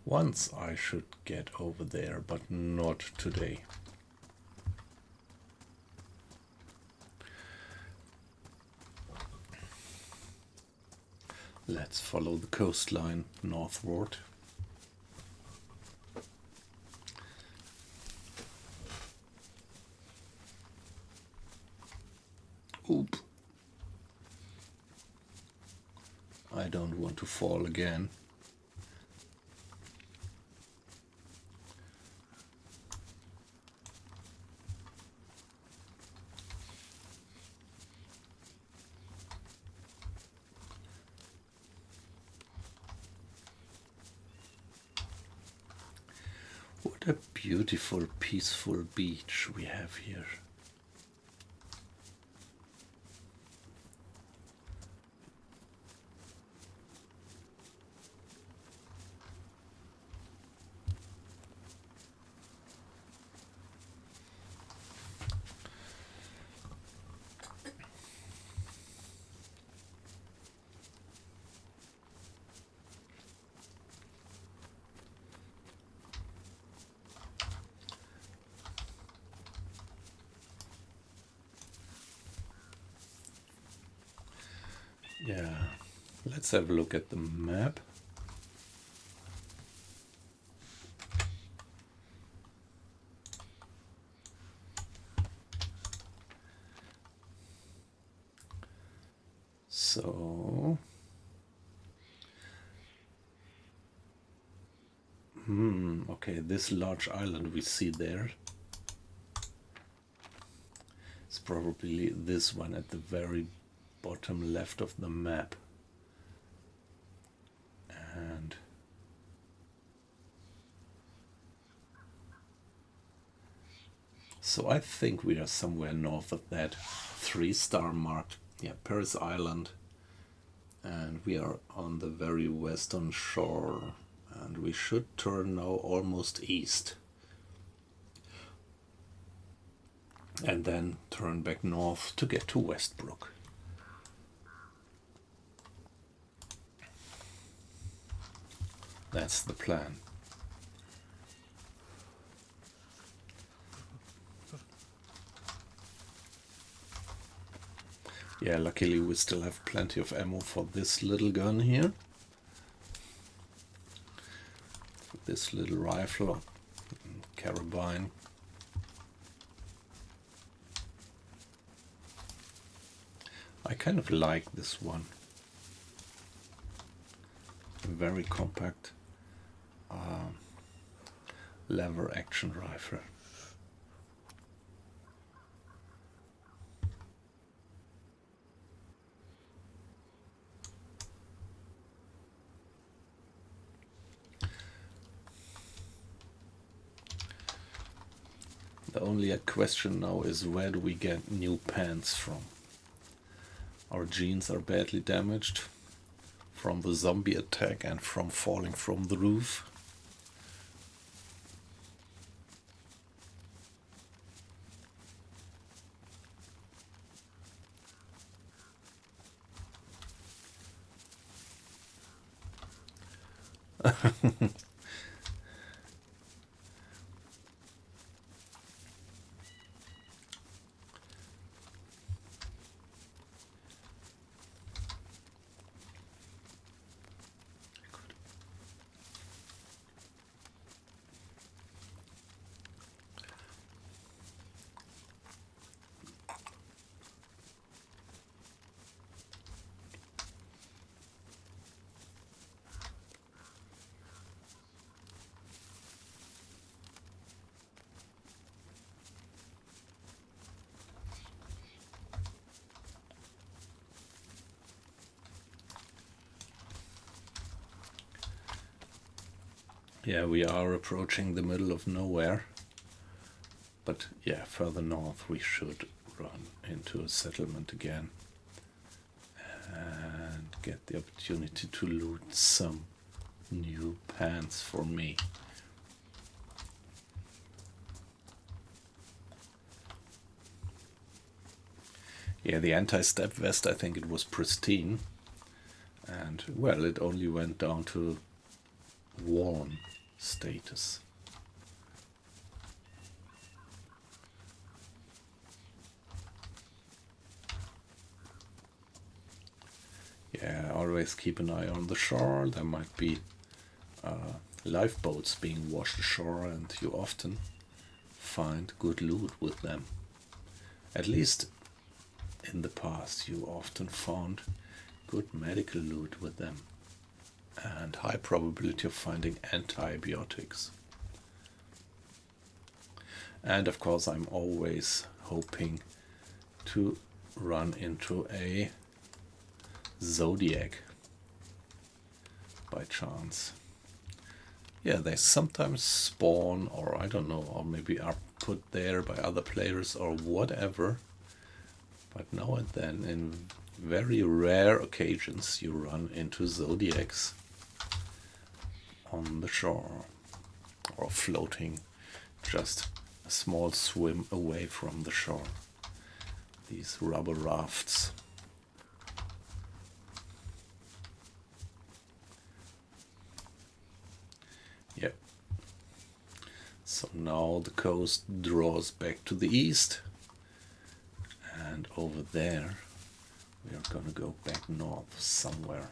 A: Once I should get over there, but not today. Let's follow the coastline northward. Oop. I don't want to fall again. What a beautiful, peaceful beach we have here. Yeah, let's have a look at the map. So, okay, this large island we see there is probably this one at the very bottom left of the map. And so I think we are somewhere north of that 3-star marked, yeah, Paris Island. And we are on the very western shore, and we should turn now almost east. And then turn back north to get to Westbrook. That's the plan. Yeah, luckily we still have plenty of ammo for this little gun here. For this little rifle, carabine. I kind of like this one. Very compact lever action rifle. The only question now is, where do we get new pants from? Our jeans are badly damaged from the zombie attack and from falling from the roof. Yeah, we are approaching the middle of nowhere. But yeah, further north we should run into a settlement again and get the opportunity to loot some new pants for me. Yeah, the anti-step vest, I think it was pristine. And, well, it only went down to worn status. Yeah, always keep an eye on the shore. There might be lifeboats being washed ashore, and you often find good loot with them. At least in the past, you often found good medical loot with them, and high probability of finding antibiotics. And of course, I'm always hoping to run into a Zodiac by chance. Yeah, they sometimes spawn, or I don't know, or maybe are put there by other players or whatever. But now and then, in very rare occasions, you run into zodiacs on the shore or floating just a small swim away from the shore. These rubber rafts. Yep. So now the coast draws back to the east, and over there we are gonna go back north somewhere.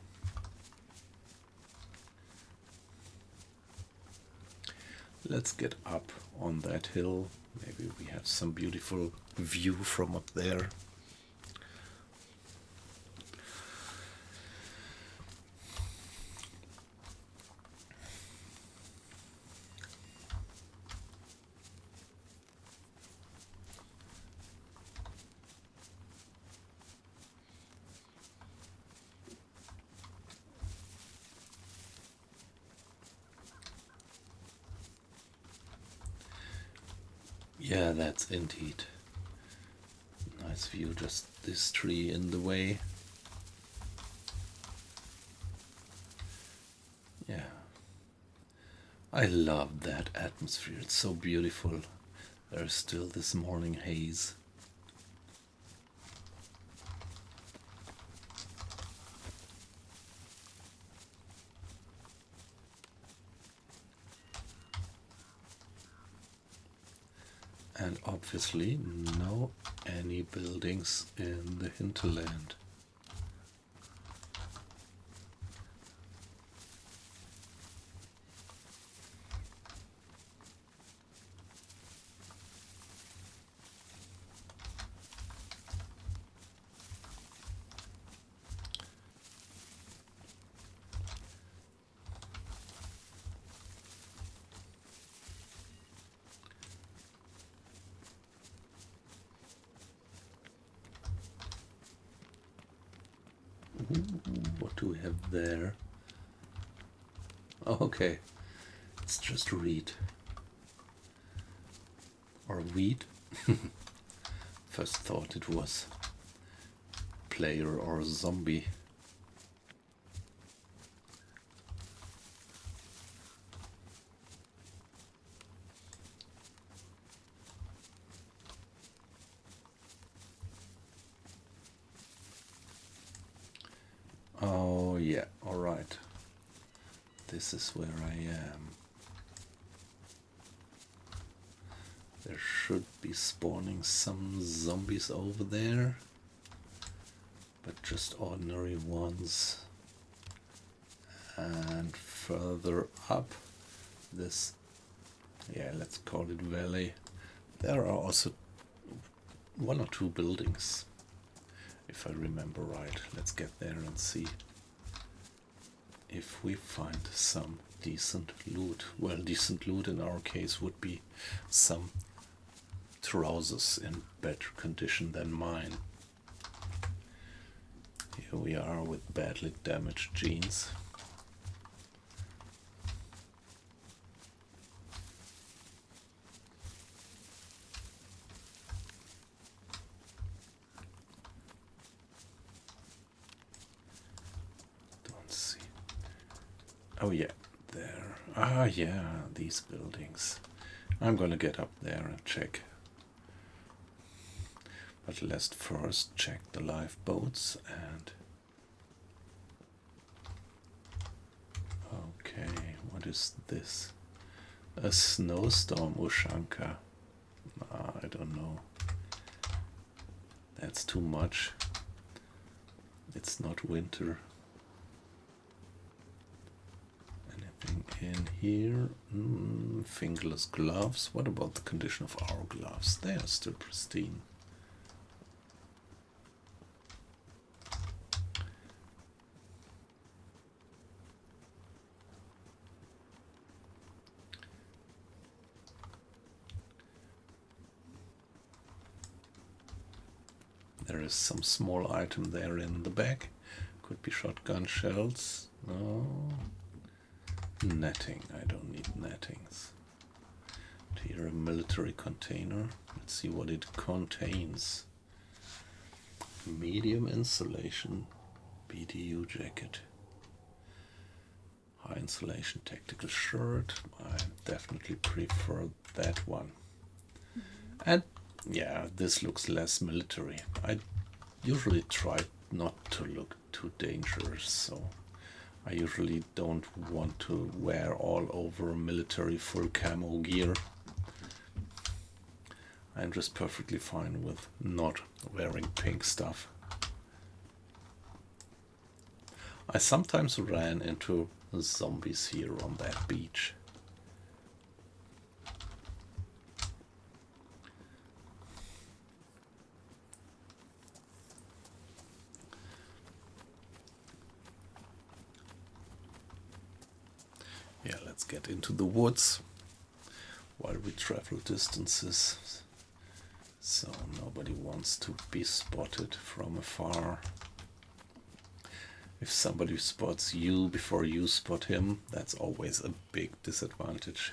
A: Let's get up on that hill. Maybe we have some beautiful view from up there. Yeah, that's indeed nice view. Just this tree in the way. Yeah, I love that atmosphere. It's so beautiful. There's still this morning haze. And obviously no any buildings in the hinterland. What do we have there? Oh, okay, it's just reed. Or weed. First thought it was player or zombie. Oh yeah, alright. This is where I am. There should be spawning some zombies over there, but just ordinary ones. And further up this, yeah, let's call it valley, there are also one or two buildings, if I remember right. Let's get there and see if we find some decent loot. Well, decent loot in our case would be some trousers in better condition than mine. Here we are with badly damaged jeans. Don't see. Oh yeah, there. Ah yeah, these buildings. I'm gonna get up there and check. But let's first check the lifeboats and... Okay, what is this? A snowstorm Ushanka. I don't know. That's too much. It's not winter. Anything in here? Fingerless gloves. What about the condition of our gloves? They are still pristine. There is some small item there in the back. Could be shotgun shells. No. netting. I don't need nettings. Here a military container. Let's see what it contains. Medium insulation BDU jacket. High insulation tactical shirt. I definitely prefer that one. And yeah, this looks less military. I usually try not to look too dangerous, so I usually don't want to wear all over military full camo gear. I'm just perfectly fine with not wearing pink stuff. I sometimes ran into zombies here on that beach. Yeah, let's get into the woods while we travel distances, so nobody wants to be spotted from afar. If somebody spots you before you spot him, that's always a big disadvantage.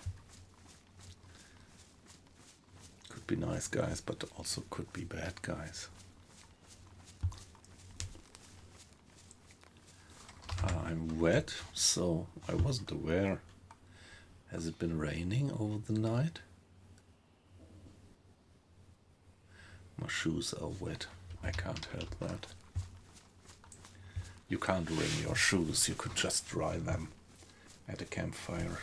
A: Could be nice guys, but also could be bad guys. I'm wet, so I wasn't aware. Has it been raining over the night? My shoes are wet. I can't help that. You can't wring your shoes, you could just dry them at a campfire.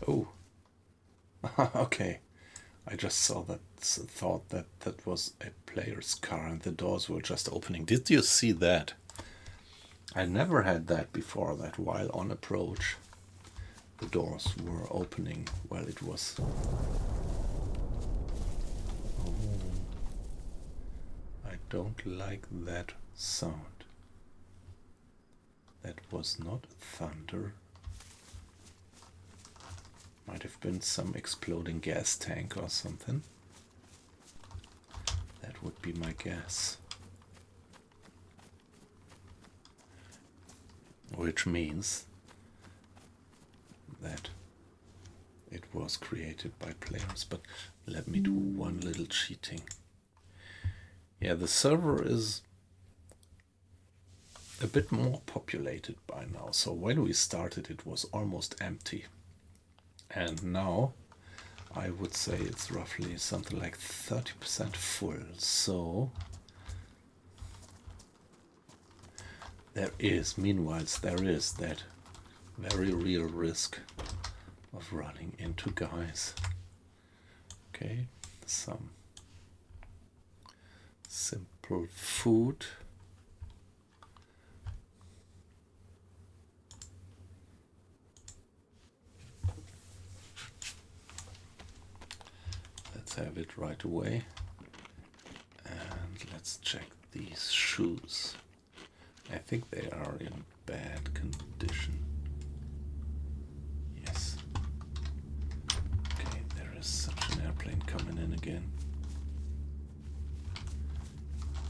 A: Oh, okay. I just saw that, thought that that was a player's car and the doors were just opening. Did you see that? I never had that before, that while on approach the doors were opening while it was... Oh, I don't like that sound. That was not thunder. Might have been some exploding gas tank or something. That would be my guess. Which means that it was created by players. But let me do one little cheating. Yeah, the server is a bit more populated by now. So when we started, it was almost empty. And now I would say it's roughly something like 30% full. So there is that very real risk of running into guys. Okay, some simple food. Have it right away, and let's check these shoes. I think they are in bad condition. Yes. Okay, there is such an airplane coming in again.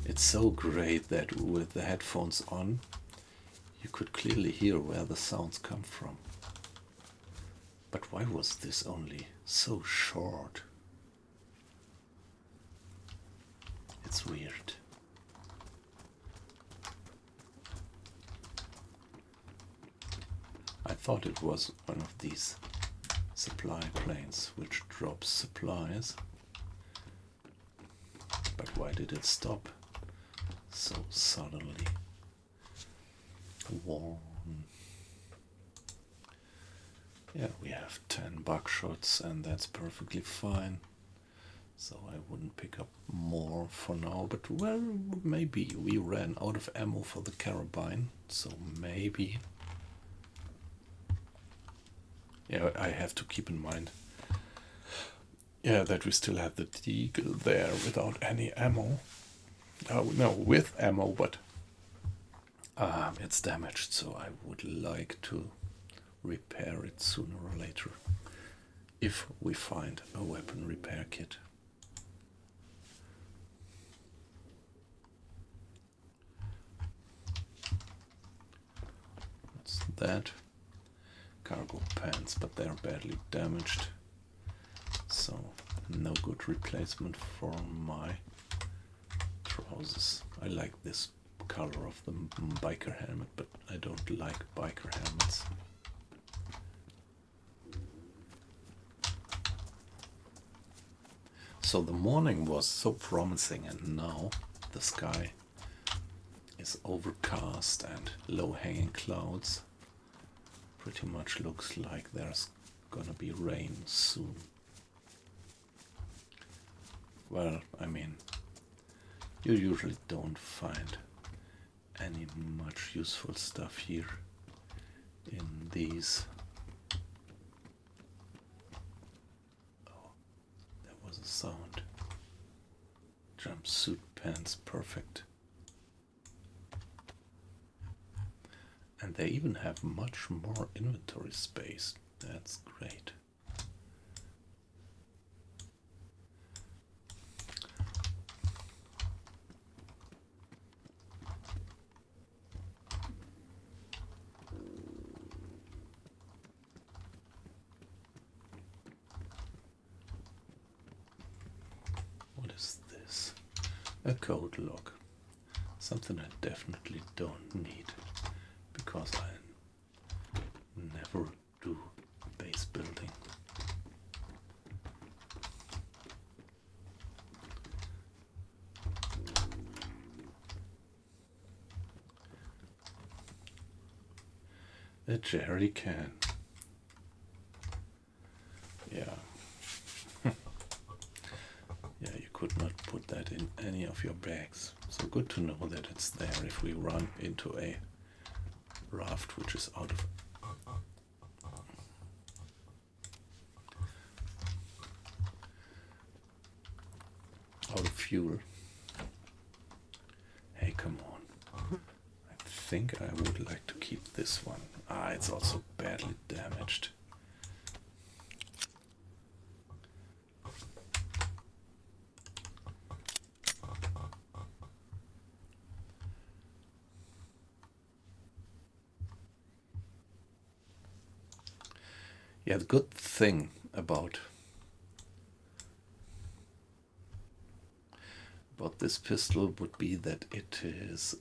A: It's so great that with the headphones on you could clearly hear where the sounds come from. But why was this only so short? It's weird. I thought it was one of these supply planes which drops supplies. But why did it stop so suddenly? Warm. Yeah, we have 10 buckshots and that's perfectly fine. So I wouldn't pick up more for now, but well, maybe we ran out of ammo for the carabine, so maybe. Yeah, I have to keep in mind, yeah, that we still have the Deagle there without any ammo. Oh, no, with ammo, but It's damaged, so I would like to repair it sooner or later if we find a weapon repair kit. What's that? Cargo pants, but they're badly damaged, so no good replacement for my trousers. I like this color of the biker helmet, but I don't like biker helmets. So the morning was so promising, and now the sky is overcast and low-hanging clouds. Pretty much looks like there's gonna be rain soon. Well, I mean, you usually don't find any much useful stuff here in these. Oh, there was a sound. Jumpsuit pants, perfect. And they even have much more inventory space. That's great. What is this? A code log. Something I definitely don't need, because I never do base building. A jerry can. Yeah. Yeah, you could not put that in any of your bags. So good to know that it's there if we run into a raft which is out of fuel. Hey, come on. I think I would like to keep this one. It's also badly damaged. Yeah, the good thing about this pistol would be that it is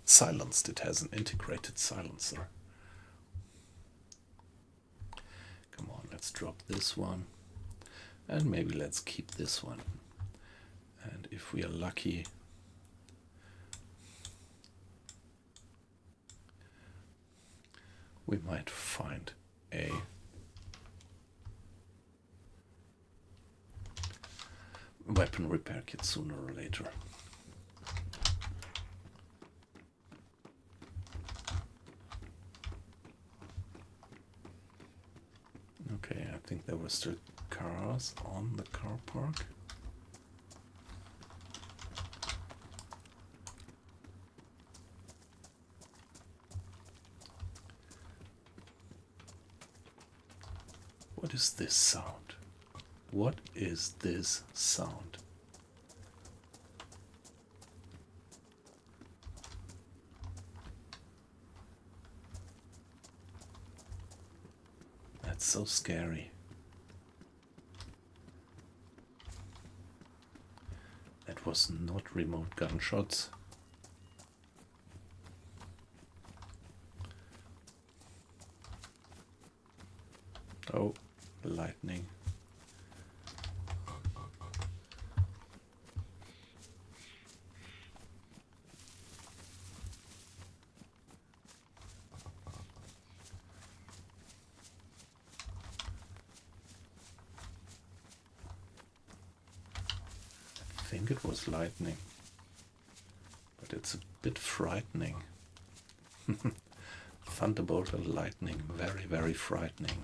A: silenced. It has an integrated silencer. Come on, let's drop this one, and maybe let's keep this one. And if we are lucky, we might find a weapon repair kit sooner or later. Okay, I think there were still cars on the car park. What is this sound? What is this sound? That's so scary. That was not remote gunshots. Oh, lightning. I think it was lightning, but it's a bit frightening. Thunderbolt and lightning, very, very frightening.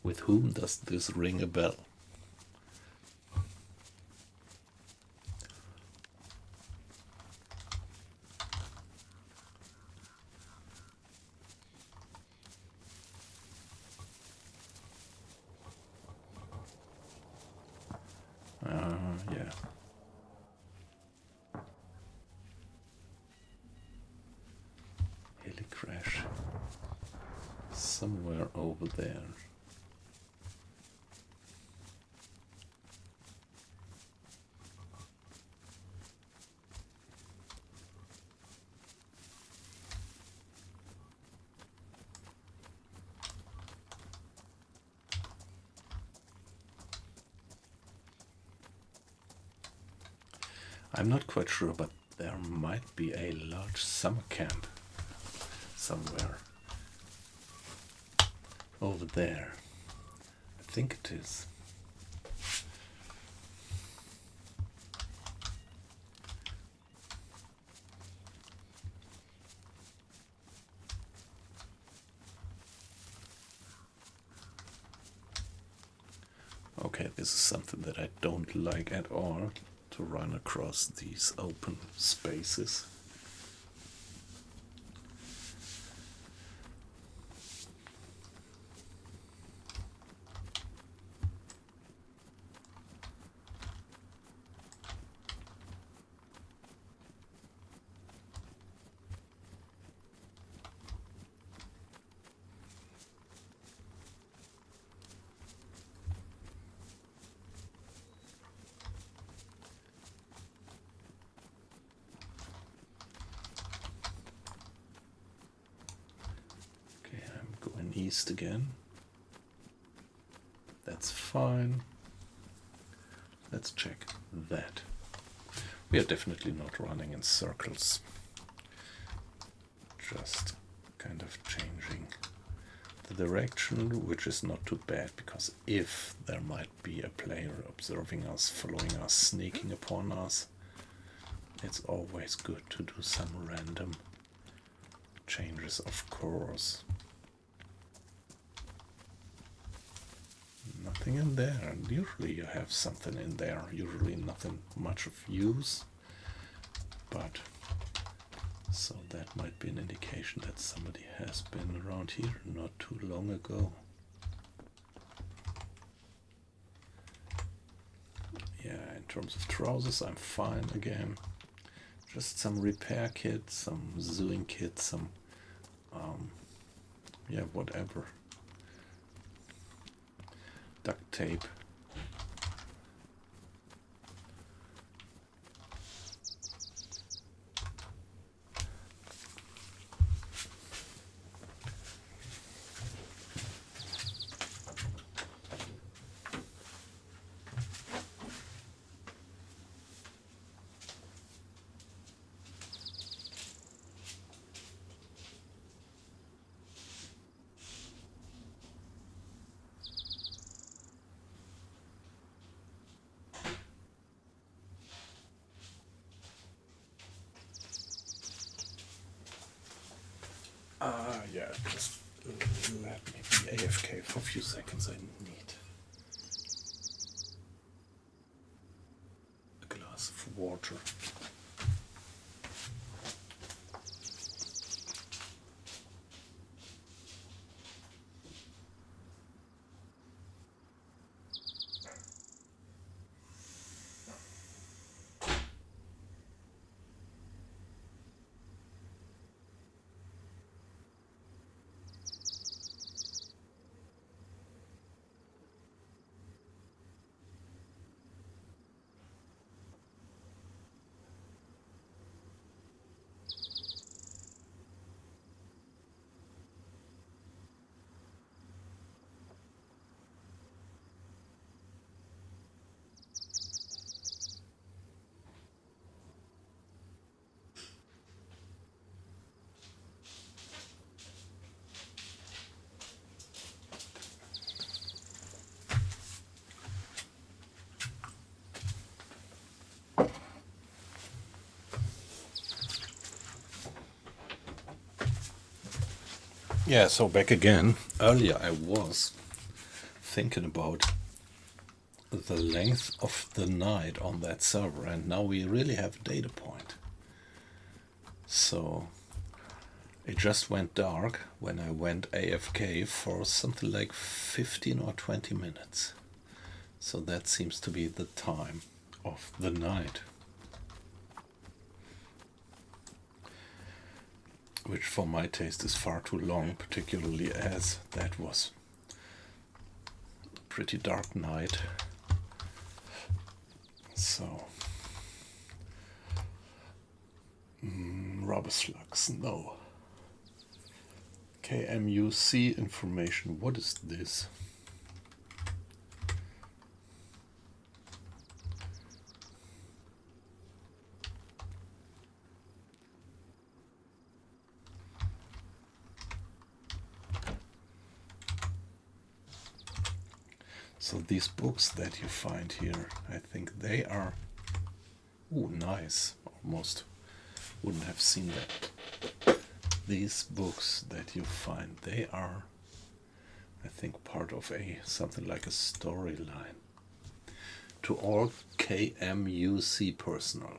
A: With whom does this ring a bell? Yeah. Heli crash. Somewhere over there. I'm not quite sure, but there might be a large summer camp somewhere over there. I think it is. Okay, this is something that I don't like at all, to run across these open spaces. East again. That's fine. Let's check that. We are definitely not running in circles. Just kind of changing the direction, which is not too bad, because if there might be a player observing us, following us, sneaking upon us, it's always good to do some random changes of course. Nothing in there, and usually you have something in there, usually nothing much of use, but so that might be an indication that somebody has been around here not too long ago. Yeah, in terms of trousers I'm fine again. Just some repair kit, some zooing kit, some yeah, whatever. Duct tape. Yeah, just let me be AFK for a few seconds. I need a glass of water. Yeah, so back again. Earlier I was thinking about the length of the night on that server, and now we really have a data point. So it just went dark when I went AFK for something like 15 or 20 minutes. So that seems to be the time of the night, which for my taste is far too long, particularly as that was a pretty dark night. So, rubber slugs, no. KMUC information, what is this? So these books that you find here, I think they are, ooh, nice, almost wouldn't have seen that. These books that you find, they are, I think, part of something like a storyline. To all KMUC personnel,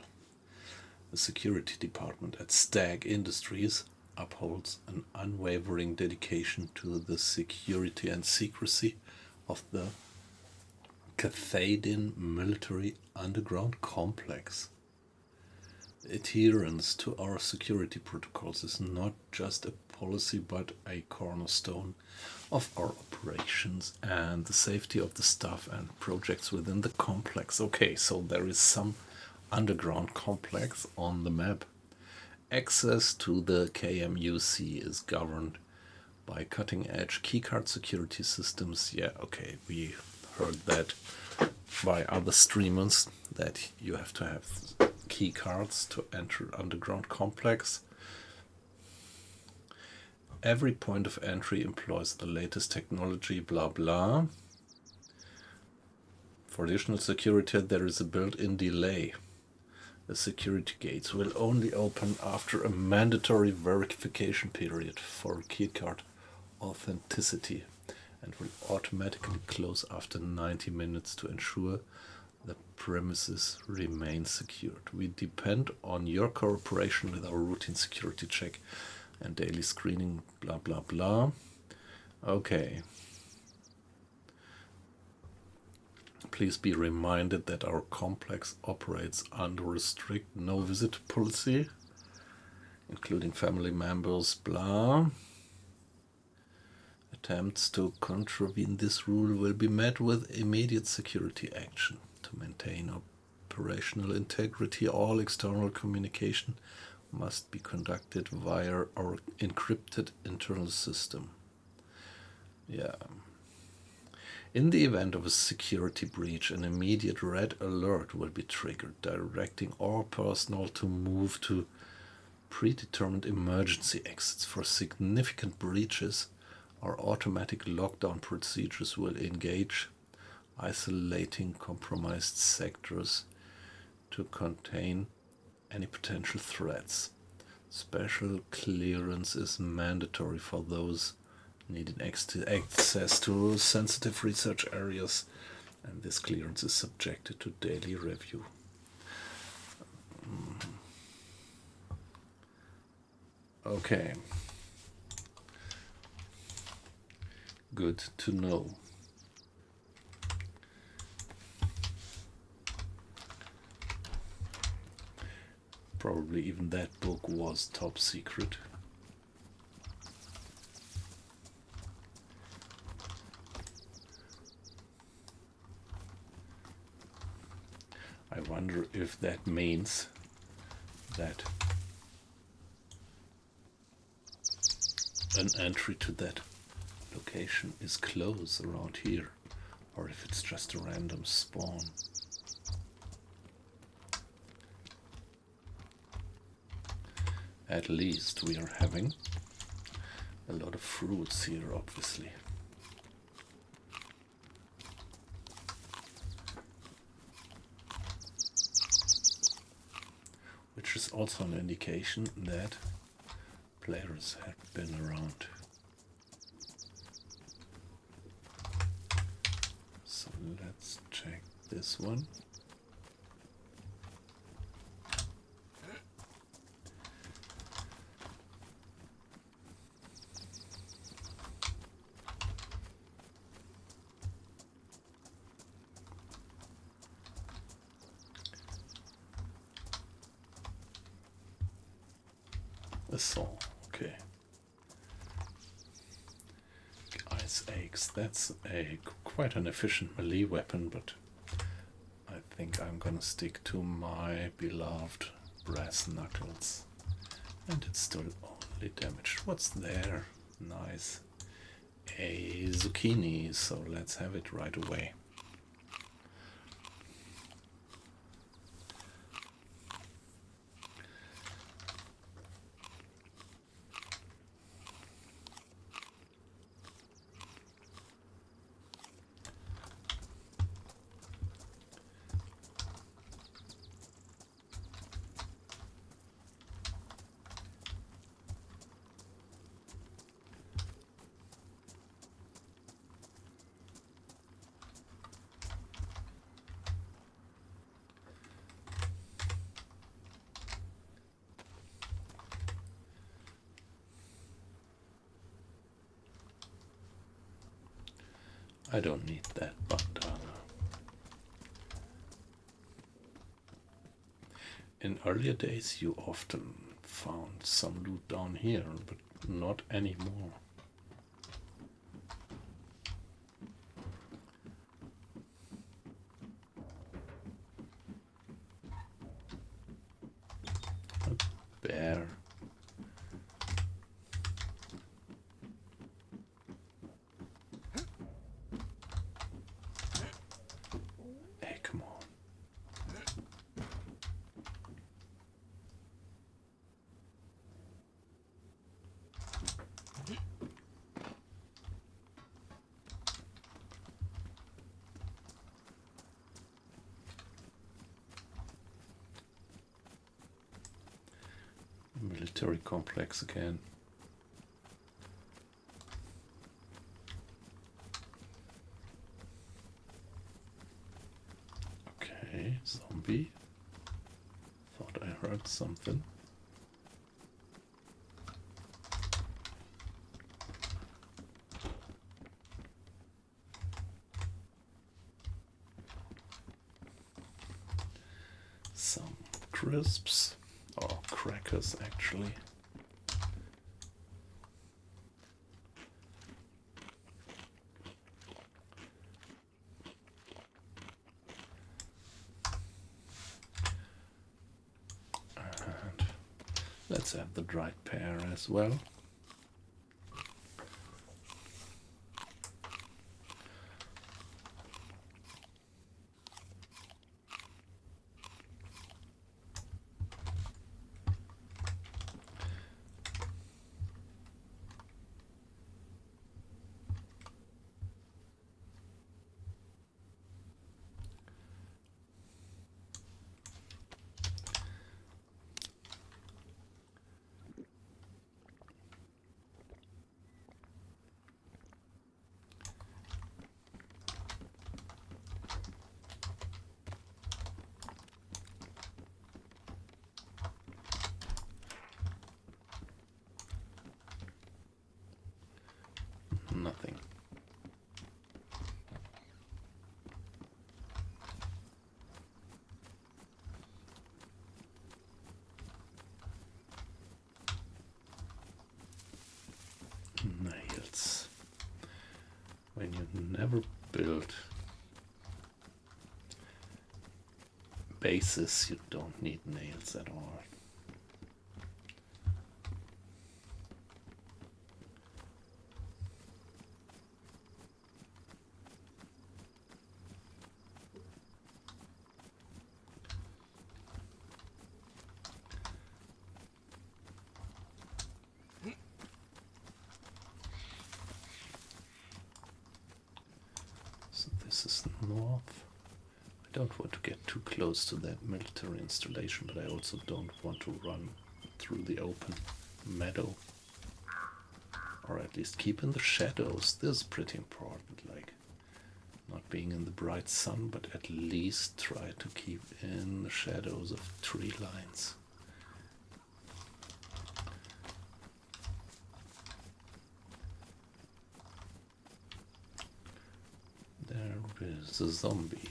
A: the security department at Stag Industries upholds an unwavering dedication to the security and secrecy of the Cathadin military underground complex. Adherence to our security protocols is not just a policy but a cornerstone of our operations and the safety of the staff and projects within the complex. Okay, so there is some underground complex on the map. Access to the KMUC is governed by cutting-edge keycard security systems. Yeah, okay, we heard that by other streamers that you have to have key cards to enter underground complex. Every point of entry employs the latest technology, blah blah. For additional security, there is a built-in delay. The security gates will only open after a mandatory verification period for keycard authenticity and will automatically close after 90 minutes to ensure the premises remain secured. We depend on your cooperation with our routine security check and daily screening, blah blah blah. Okay. Please be reminded that our complex operates under a strict no-visit policy, including family members, blah. Attempts to contravene this rule will be met with immediate security action. To maintain operational integrity, all external communication must be conducted via our encrypted internal system. Yeah. In the event of a security breach, an immediate red alert will be triggered, directing all personnel to move to predetermined emergency exits. For significant breaches, our automatic lockdown procedures will engage, isolating compromised sectors to contain any potential threats. Special clearance is mandatory for those needing access to sensitive research areas, and this clearance is subjected to daily review. Okay. Good to know. Probably even that book was top secret. I wonder if that means that an entry to that location is close around here, or if it's just a random spawn. At least we are having a lot of fruits here, obviously. Which is also an indication that players have been around. So let's check this one. A saw, okay. Ice axe, that's quite an efficient melee weapon, but I think I'm gonna stick to my beloved brass knuckles. And it's still only damaged. What's there? Nice. A zucchini, so let's have it right away. I don't need that bandana. In earlier days you often found some loot down here, but not anymore. A bear. Hey, come on. Military complex again. Okay, zombie. Thought I heard something. Some crisps, or crackers actually. And let's have the dried pear as well. Nothing. Nails. When you never build bases, you don't need nails at all. So this is north. I don't want to get too close to that military installation, but I also don't want to run through the open meadow. Or at least keep in the shadows. This is pretty important, like not being in the bright sun, but at least try to keep in the shadows of tree lines. There is a zombie.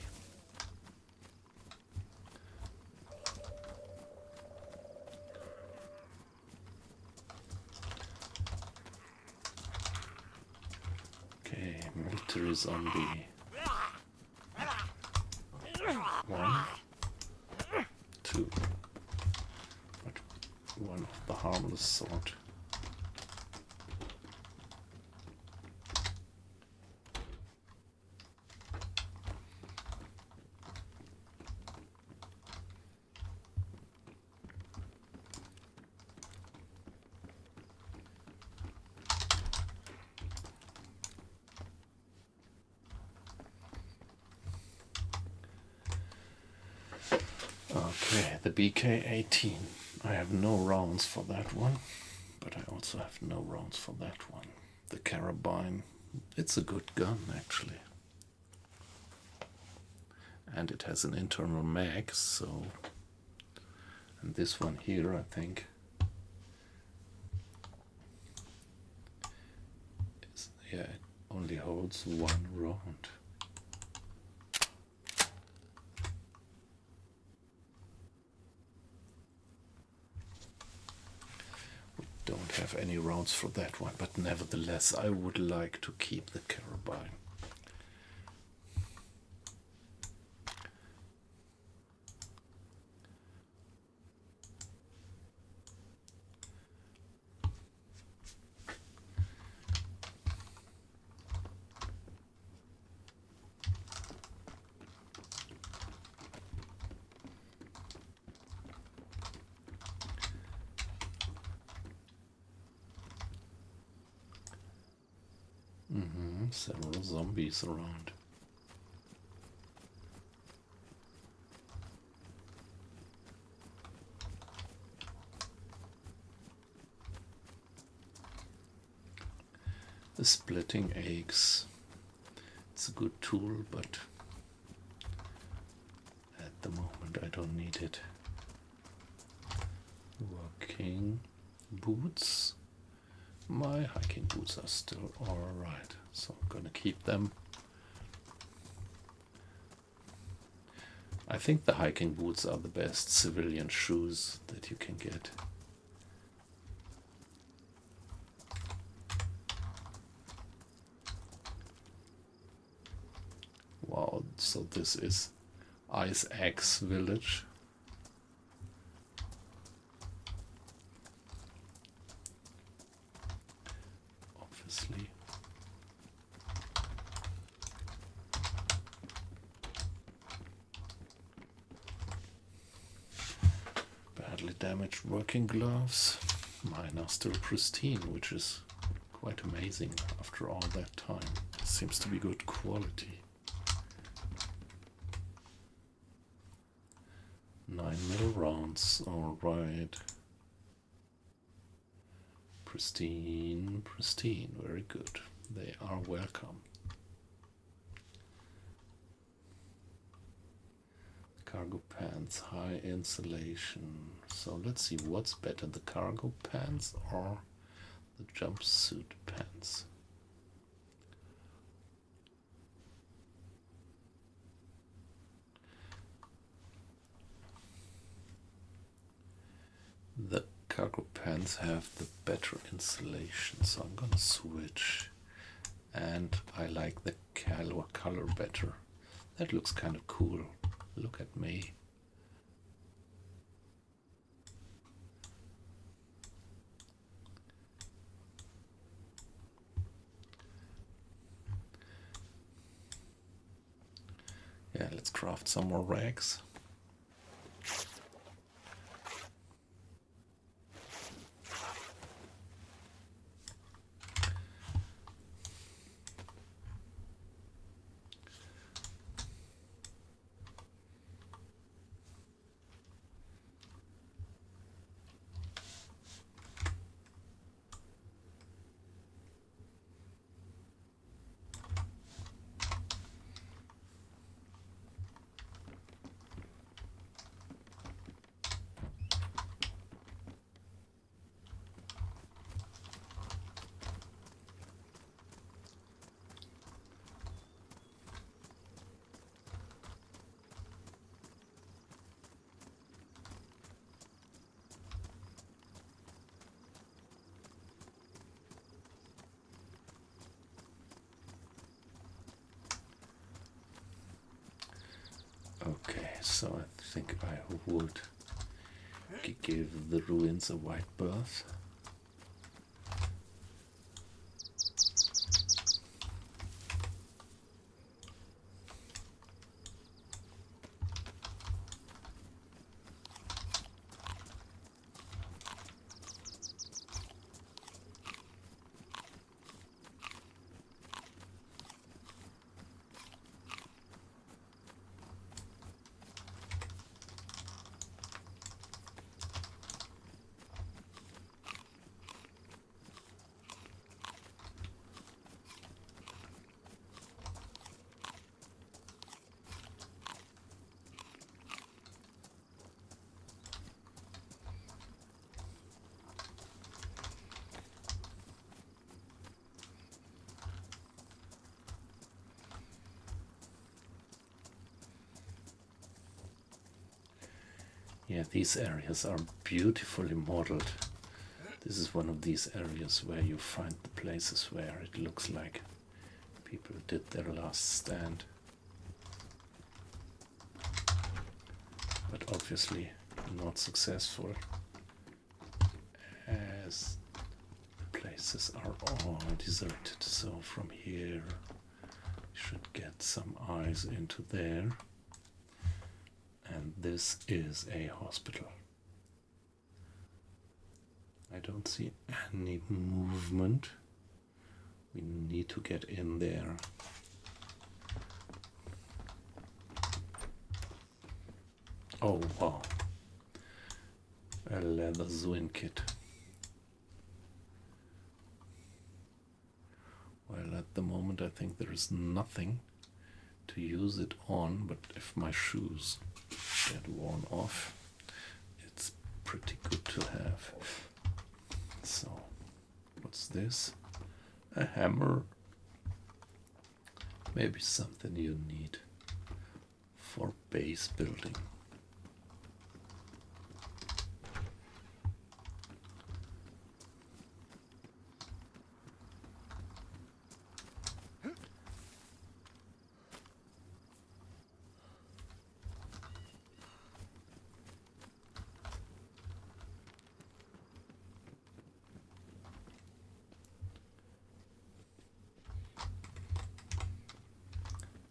A: military zombie. 1, 2. But one of the harmless sort. Okay, the BK-18. I have no rounds for that one, but I also have no rounds for that one. The carabine, it's a good gun actually. And it has an internal mag, so... And this one here, I think, yeah, it only holds 1 round. Don't have any rounds for that one, but nevertheless I would like to keep the carabine. Several zombies around. The splitting eggs. It's a good tool, but at the moment I don't need it. Working boots. My hiking boots are still alright, so I'm gonna keep them. I think the hiking boots are the best civilian shoes that you can get. Wow, so this is Ice Axe Village. Obviously. Badly damaged working gloves. Mine are still pristine, which is quite amazing after all that time. Seems to be good quality. 9mm rounds, alright. Pristine, pristine, very good. They are welcome. Cargo pants, high insulation. So let's see what's better, the cargo pants or the jumpsuit pants. The cargo pants have the better insulation, so I'm gonna switch. And I like the color better. That looks kind of cool. Look at me. Yeah, let's craft some more rags. so I think I would give the ruins a wide berth. Yeah, these areas are beautifully modeled. This is one of these areas where you find the places where it looks like people did their last stand. But obviously not successful, as places are all deserted. So from here we should get some eyes into there. And this is a hospital. I don't see any movement. We need to get in there. Oh wow, a leather Zwin kit. Well, at the moment I think there is nothing to use it on, but if my shoes get worn off, it's pretty good to have. So, what's this? A hammer. Maybe something you need for base building.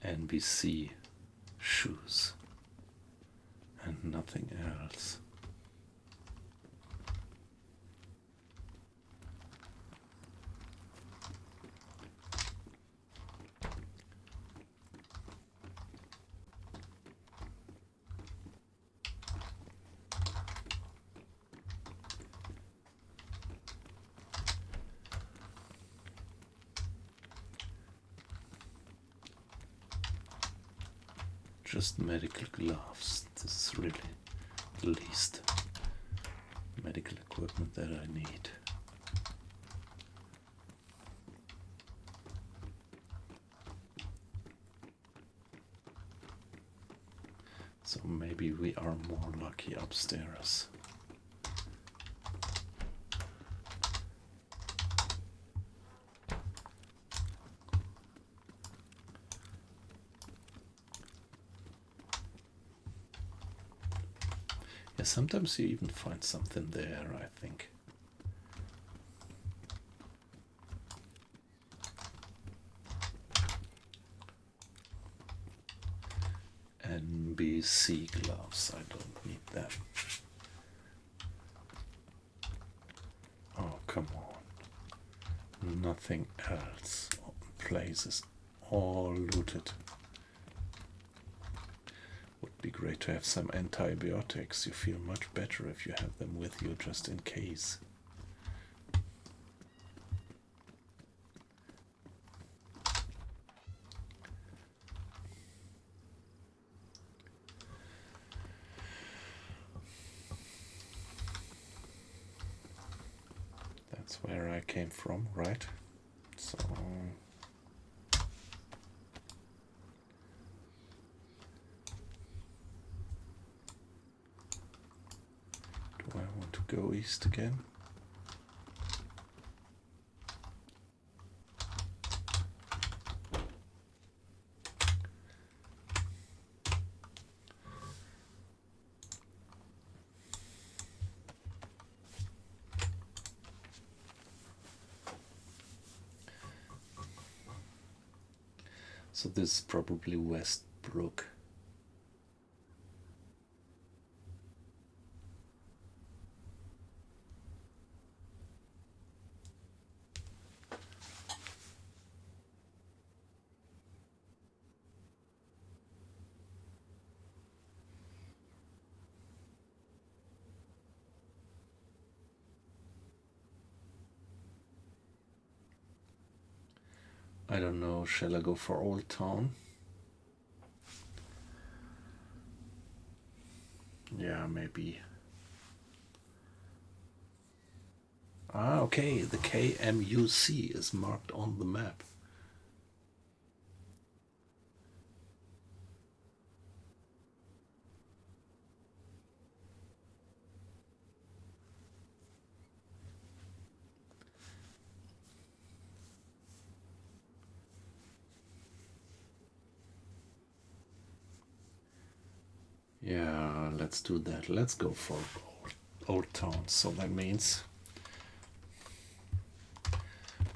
A: NBC shoes and nothing else. Just medical gloves. This is really the least medical equipment that I need. So maybe we are more lucky upstairs. Yeah, sometimes you even find something there, I think. NBC gloves, I don't need them. Oh, come on. Nothing else. Places all looted. Would be great to have some antibiotics. You feel much better if you have them with you just in case. That's where I came from, right? So do I want to go east again? So this is probably Westbrook. I don't know, shall I go for Old Town? Yeah, maybe. Ah, okay, the KMUC is marked on the map. Yeah, let's do that. Let's go for Old Town. So that means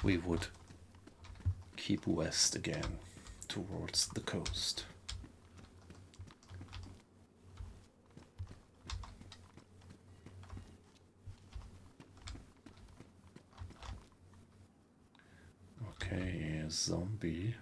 A: we would keep west again towards the coast. Okay, zombie.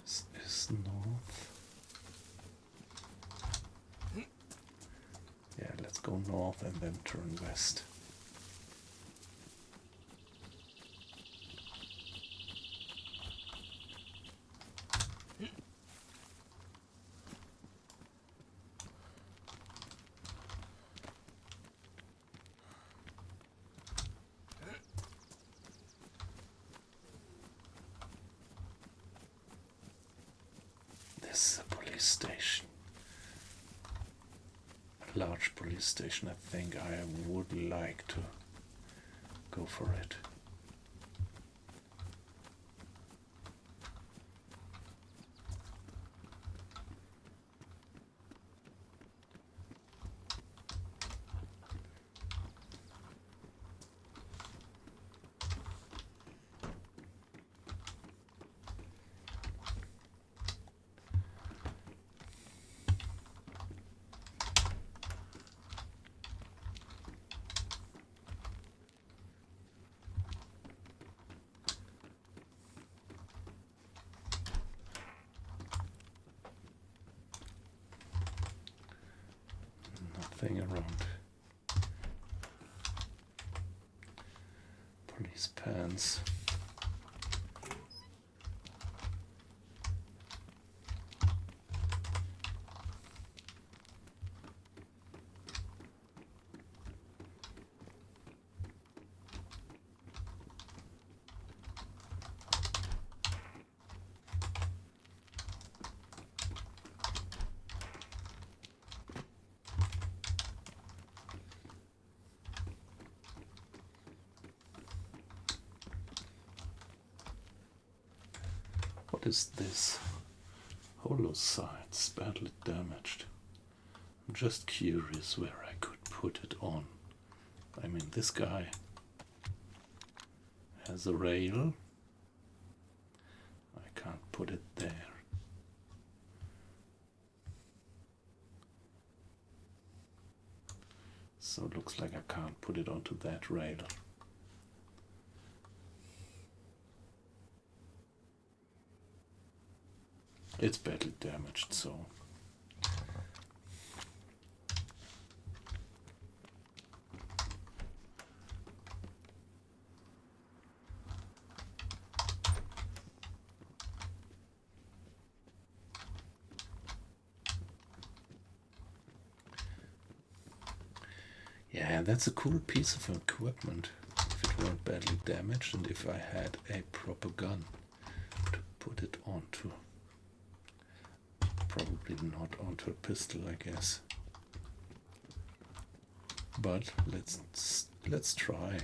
A: This is north. Yeah, let's go north and then turn west. This is a police station. A large police station. I think I would like to go for it. Nothing around. Police pants. What is this? Holo sights badly damaged. I'm just curious where I could put it on. I mean, this guy has a rail. I can't put it there. So it looks like I can't put it onto that rail. It's badly damaged, so yeah, that's a cool piece of equipment. If it weren't badly damaged and if I had a proper gun to put it onto. Probably not onto a pistol, I guess. But let's try.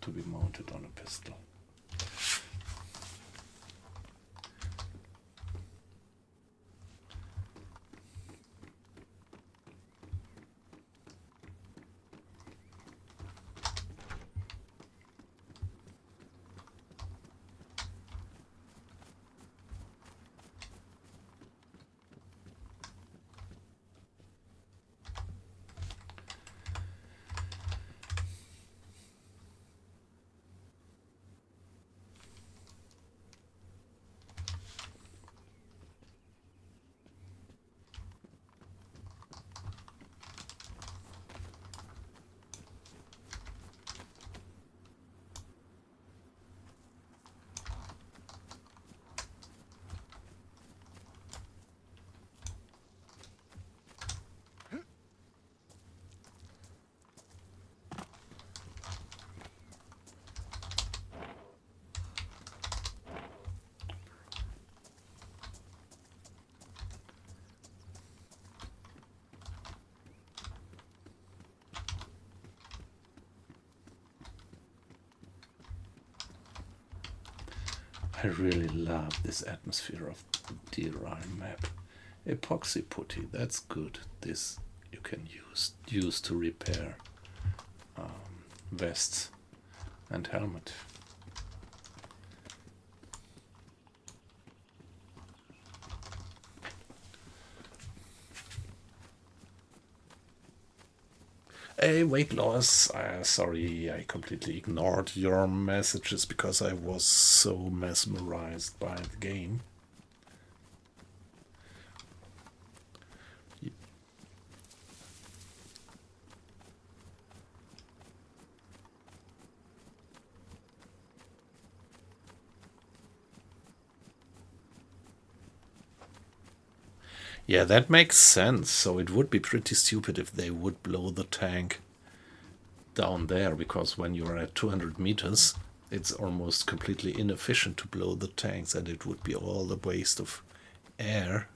A: to be mounted on a pistol. I really love this atmosphere of the DayZ map. Epoxy putty, that's good. This you can use to repair vests and helmet. A weight loss. Sorry, I completely ignored your messages because I was so mesmerized by the game. Yeah, that makes sense. So it would be pretty stupid if they would blow the tank down there, because when you're at 200 meters, it's almost completely inefficient to blow the tanks, and it would be all the waste of air.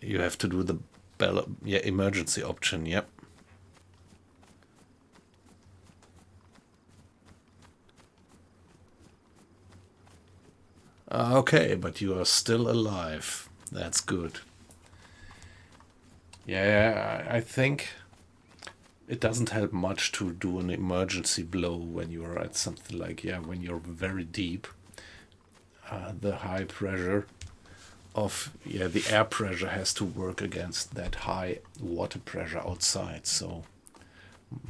A: You have to do the emergency option, yep. Okay, but you are still alive. That's good. Yeah, I think it doesn't help much to do an emergency blow when you are at something like, when you're very deep. The high pressure of, the air pressure has to work against that high water pressure outside. So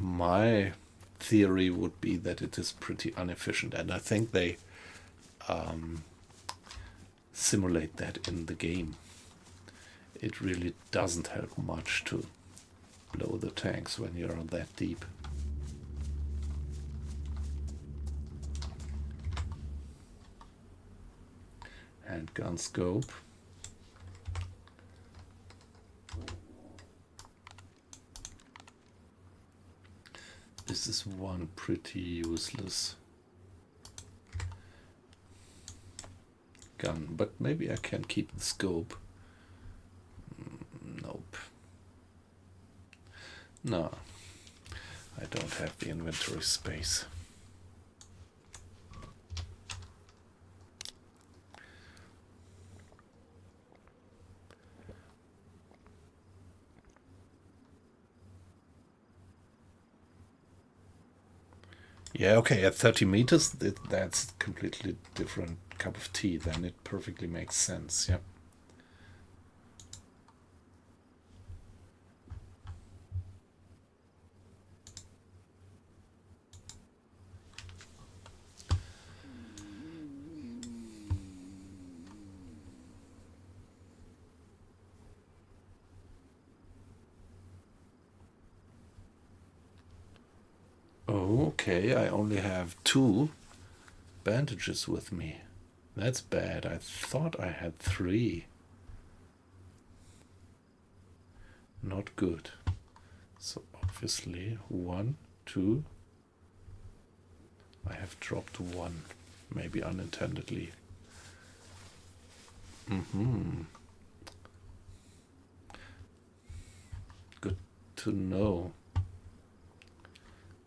A: my theory would be that it is pretty inefficient, and I think they simulate that in the game. It really doesn't help much to blow the tanks when you're that deep. Handgun scope. This is one pretty useless gun, but maybe I can keep the scope. Nope. No, I don't have the inventory space. Yeah, okay, at 30 meters, that's completely different cup of tea. Then it perfectly makes sense, yeah. Okay, I only have 2 bandages with me. That's bad. I thought I had 3. Not good. So obviously 1, 2. I have dropped 1, maybe unintendedly. to know.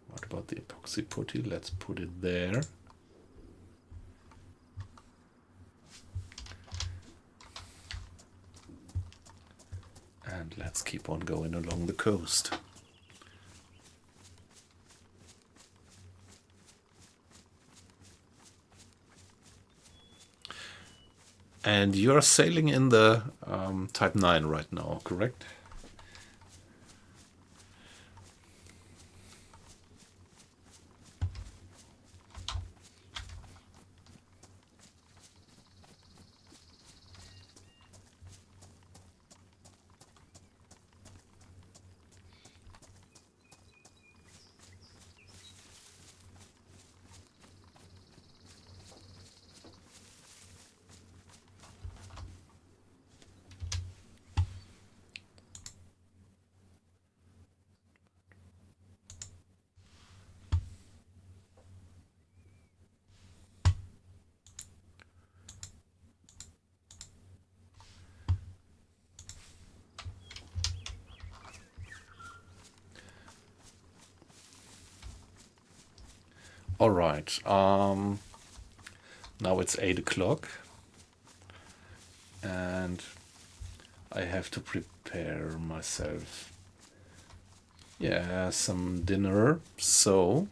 A: What about the epoxy putty? Let's put it there. And let's keep on going along the coast. And you're sailing in the Type 9 right now, correct? All right. Now it's 8 o'clock. And I have to prepare myself, yeah, some dinner. So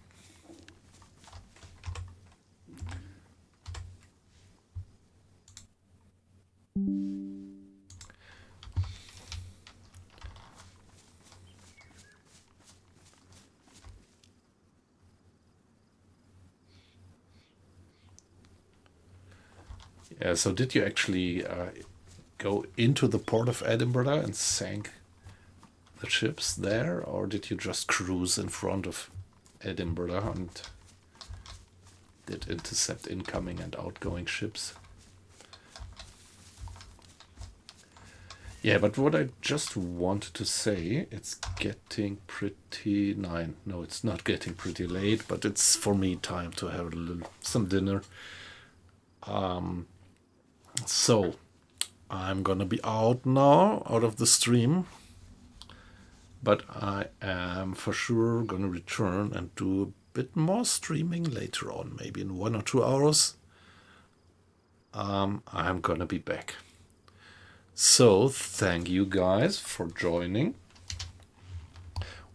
A: yeah, so did you actually go into the port of Edinburgh and sank the ships there, or did you just cruise in front of Edinburgh and did intercept incoming and outgoing ships? Yeah, but what I just wanted to say, it's getting pretty nine. No, it's not getting pretty late, but it's for me time to have some dinner. So I'm gonna be out now, out of the stream, but I am for sure gonna return and do a bit more streaming later on, maybe in 1 or 2 hours. I'm gonna be back. So thank you guys for joining.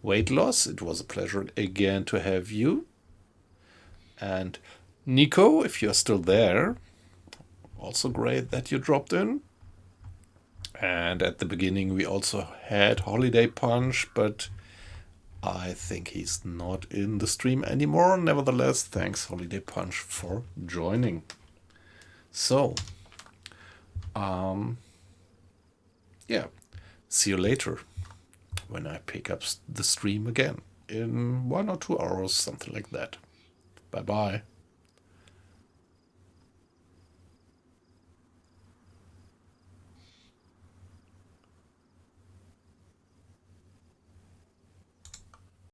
A: Weight loss, it was a pleasure again to have you. And Nico, if you're still there, also great that you dropped in. And at the beginning we also had Holiday Punch, but I think he's not in the stream anymore. Nevertheless, thanks Holiday Punch for joining. So, yeah, see you later when I pick up the stream again in 1 or 2 hours, something like that. Bye bye.